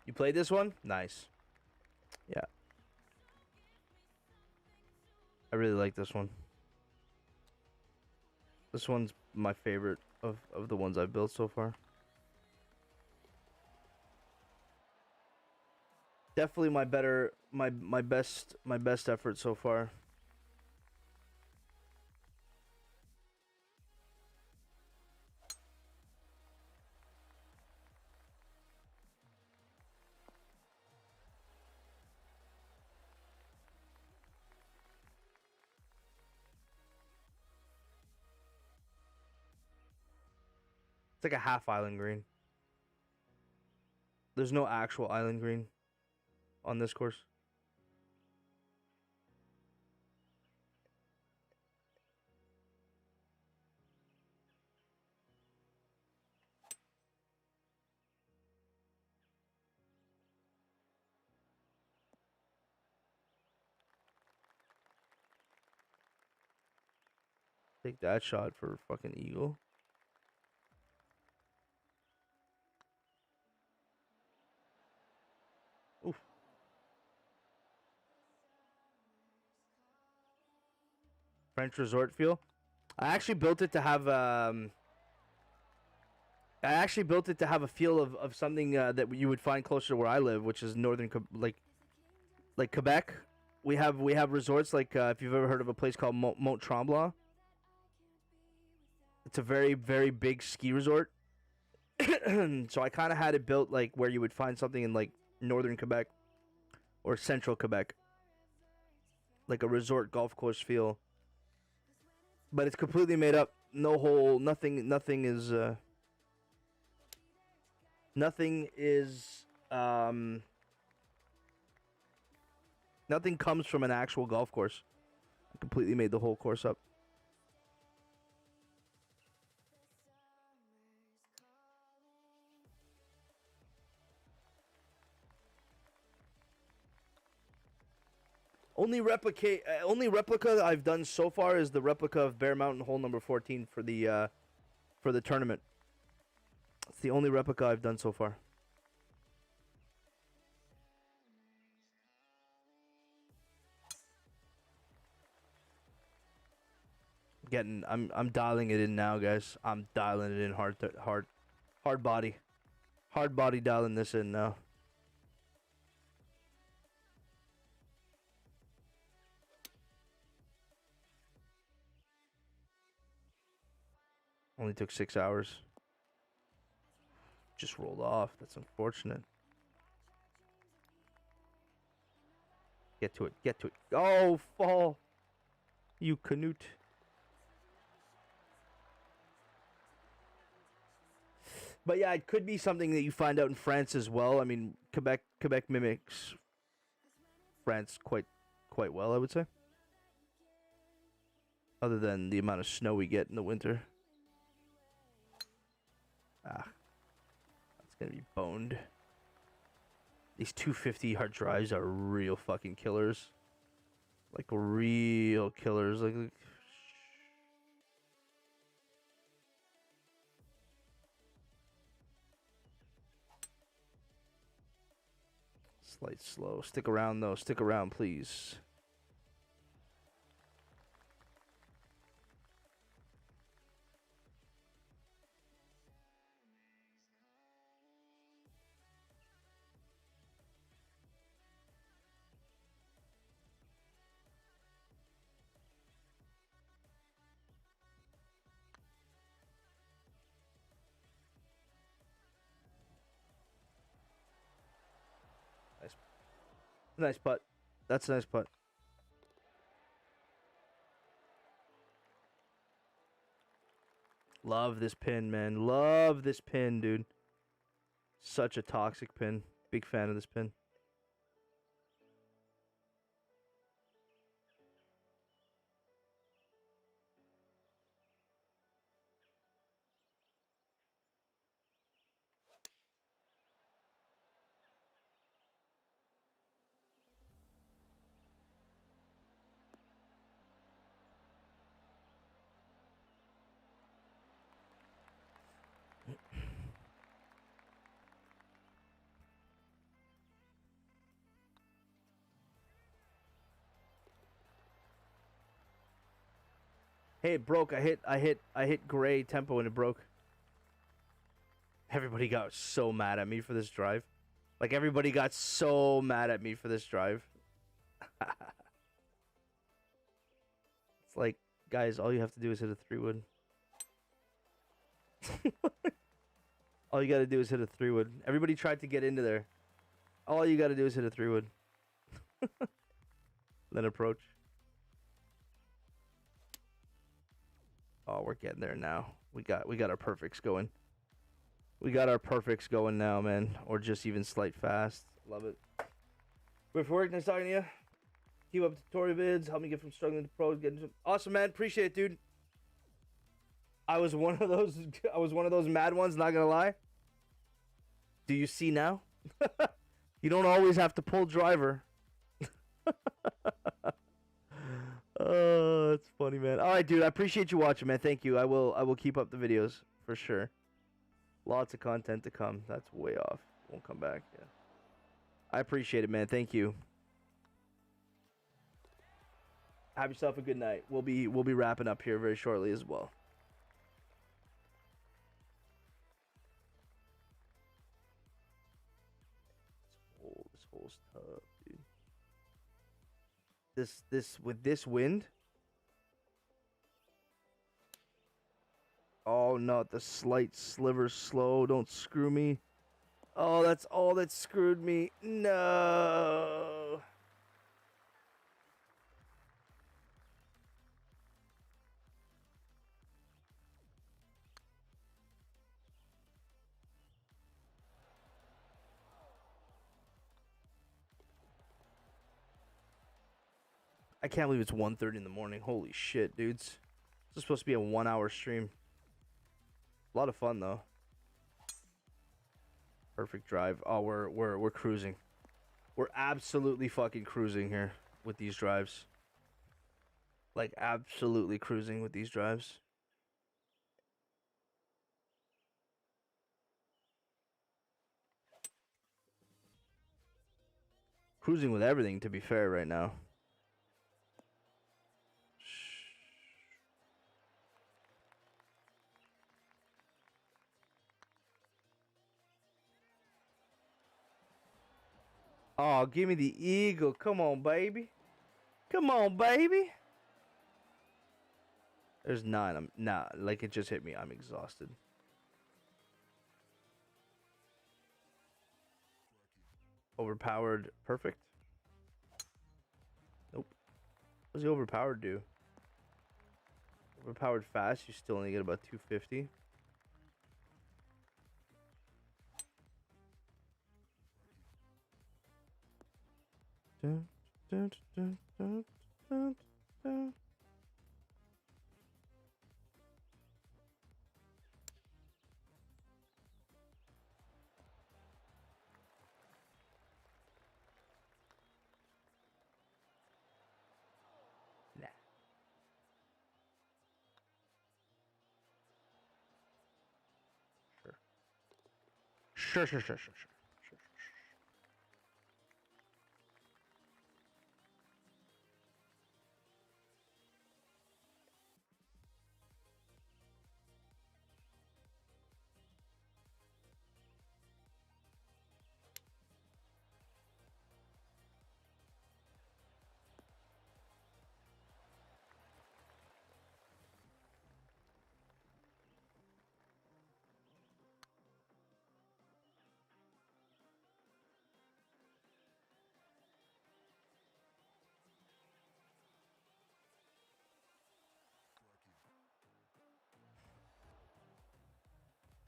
You played this one? Nice. Yeah. I really like this one. This one's my favorite of the ones I've built so far. Definitely my best effort so far. It's like a half island green. There's no actual island green on this course. Take that shot for fucking eagle. Oof. French resort feel. I actually built it to have a feel of something that you would find closer to where I live, which is northern like Quebec. We have resorts like if you've ever heard of a place called Mont Tremblant. It's a very very big ski resort. So I kind of had it built like where you would find something in like northern Quebec or central Quebec, like a resort golf course feel. But it's completely made up. No hole. Nothing. Nothing is. Nothing comes from an actual golf course. I completely made the whole course up. Only replica I've done so far is the replica of Bear Mountain hole number 14 for the tournament. It's the only replica I've done so far. I'm dialing it in now, guys. I'm dialing it in hard body dialing this in now. Only took 6 hours. Just rolled off. That's unfortunate. Get to it. Get to it. Oh, fall. You canute. But yeah, it could be something that you find out in France as well. I mean, Quebec mimics France quite well, I would say. Other than the amount of snow we get in the winter. Ah. That's going to be boned. These 250 hard drives are real fucking killers. Like real killers. Like slight slow. Stick around though. Stick around, please. Nice putt. That's a nice putt. Love this pin, man. Love this pin, dude. Such a toxic pin. Big fan of this pin. Hey, it broke. I hit gray tempo and it broke. Everybody got so mad at me for this drive. Like, everybody got so mad at me for this drive. It's like, guys, all you have to do is hit a 3-wood. All you gotta do is hit a 3-wood. Everybody tried to get into there. All you gotta do is hit a 3-wood. Then approach. Oh, we're getting there now. We got our perfects going. We got our perfects going now, man. Or just even slight fast. Love it. Wait for work. Nice talking to you. Keep up tutorial vids. Help me get from struggling to pros. Get into... Awesome, man. Appreciate it, dude. I was one of those mad ones, not gonna lie. Do you see now? You don't always have to pull driver. Oh, that's funny, man. All right, dude. I appreciate you watching, man. Thank you. I will keep up the videos for sure. Lots of content to come. That's way off. Won't come back. Yeah. I appreciate it, man. Thank you. Have yourself a good night. We'll be wrapping up here very shortly as well. This hole's tough, dude. This with this wind. Oh no, the slight sliver slow. Don't screw me. Oh, that's all that screwed me. No. I can't believe it's 1:30 in the morning. Holy shit, dudes. This is supposed to be a 1-hour stream. A lot of fun though. Perfect drive. Oh, we're cruising. We're absolutely fucking cruising here with these drives. Like, absolutely cruising with these drives. Cruising with everything, to be fair, right now. Oh, give me the eagle. Come on, baby. Come on, baby. There's 9. Nah, like, it just hit me. I'm exhausted. Overpowered. Perfect. Nope. What does the overpowered do? Overpowered fast, you still only get about 250. Dun, dun, dun, dun, dun, dun. Nah. Sure.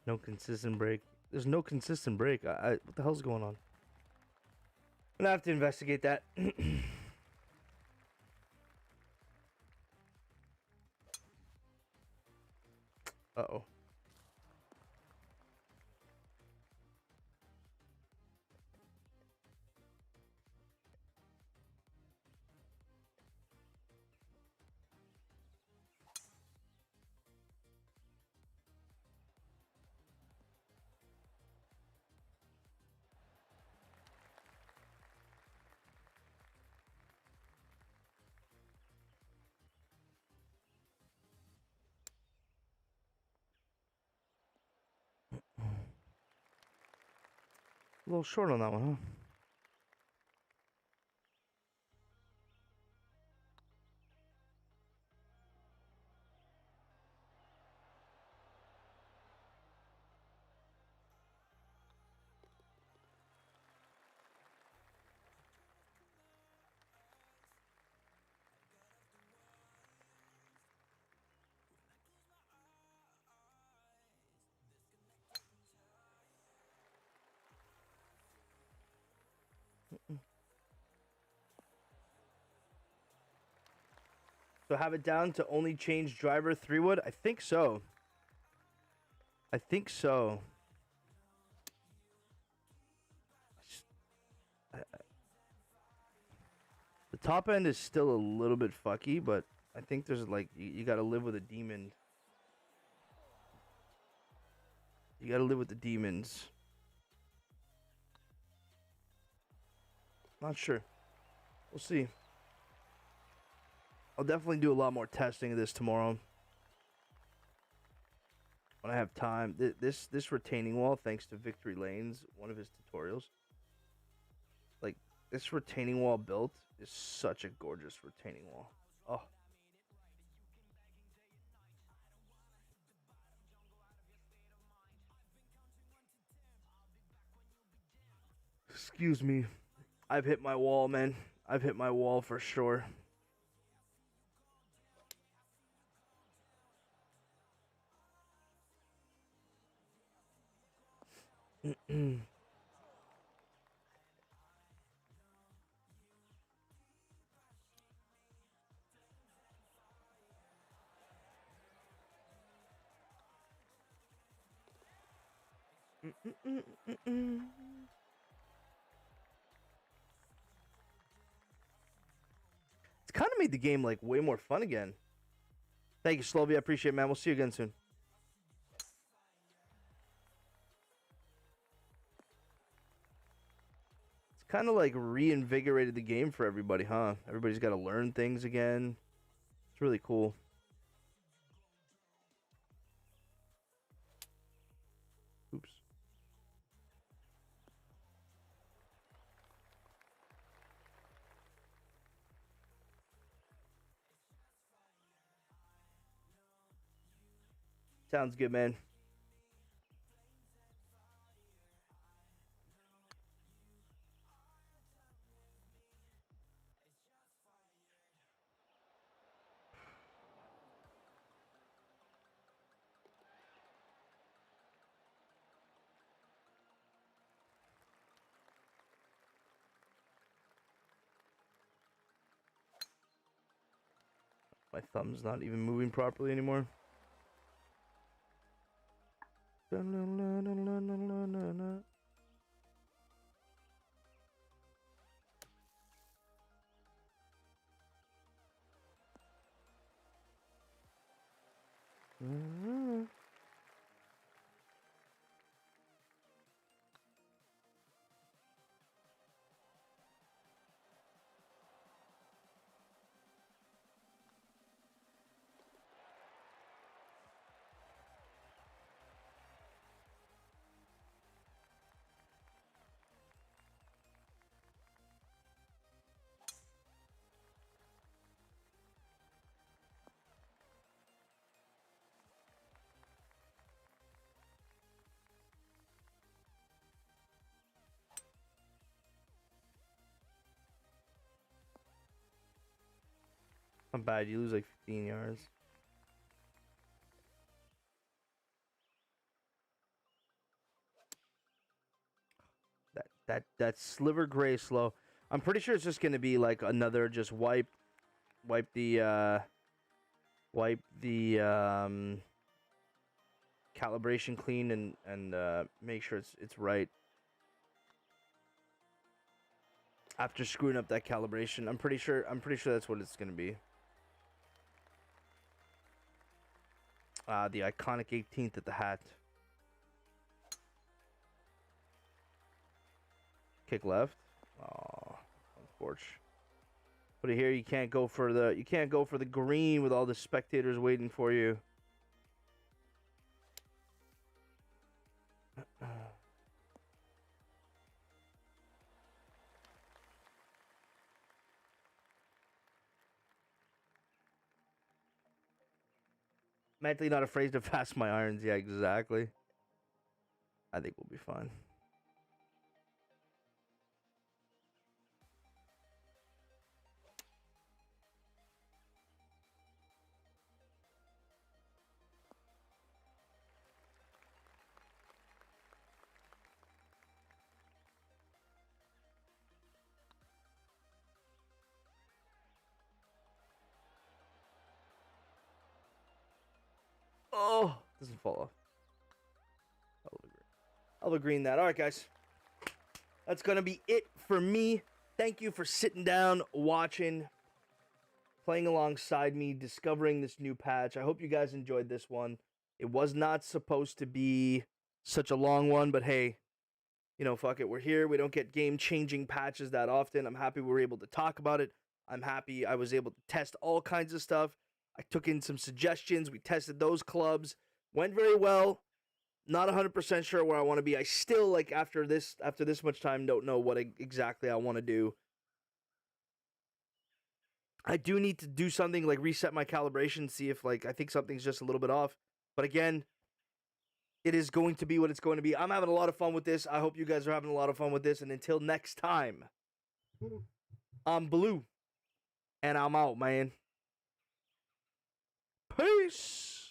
No consistent break. There's no consistent break. What the hell's going on? I'm gonna have to investigate that. Uh-oh. A little short on that one, huh? So have it down to only change driver 3-wood? I think so. I think so. The top end is still a little bit fucky, but I think there's like, you gotta live with a demon. You gotta live with the demons. Not sure. We'll see. I'll definitely do a lot more testing of this tomorrow when I have time. This retaining wall, thanks to Victory Lanes, one of his tutorials. Like, this retaining wall built is such a gorgeous retaining wall. Oh. Excuse me. I've hit my wall, man. I've hit my wall for sure. It's kind of made the game like way more fun again. Thank you, Slovia. I appreciate it, man. We'll see you again soon. It's kind of like reinvigorated the game for everybody, huh? Everybody's got to learn things again. It's really cool. Oops. Sounds good, man. My thumb's not even moving properly anymore. Not bad. You lose like 15 yards. That sliver gray slow. I'm pretty sure it's just gonna be like another just wipe the calibration clean and make sure it's right. After screwing up that calibration, I'm pretty sure that's what it's gonna be. The iconic 18th at the hat. Kick left. Oh, unfortunate. Put it here. You can't go for the green with all the spectators waiting for you. Mentally not afraid to fast my irons. Yeah, exactly. I think we'll be fine. Oh, doesn't fall off. I'll agree in that. All right, guys. That's going to be it for me. Thank you for sitting down, watching, playing alongside me, discovering this new patch. I hope you guys enjoyed this one. It was not supposed to be such a long one, but hey, you know, fuck it. We're here. We don't get game-changing patches that often. I'm happy we were able to talk about it. I'm happy I was able to test all kinds of stuff. I took in some suggestions. We tested those clubs. Went very well. Not 100% sure where I want to be. I still, like, after this much time, don't know what exactly I want to do. I do need to do something like reset my calibration, see if, like, I think something's just a little bit off. But again, it is going to be what it's going to be. I'm having a lot of fun with this. I hope you guys are having a lot of fun with this. And until next time, I'm Blue. And I'm out, man. Peace.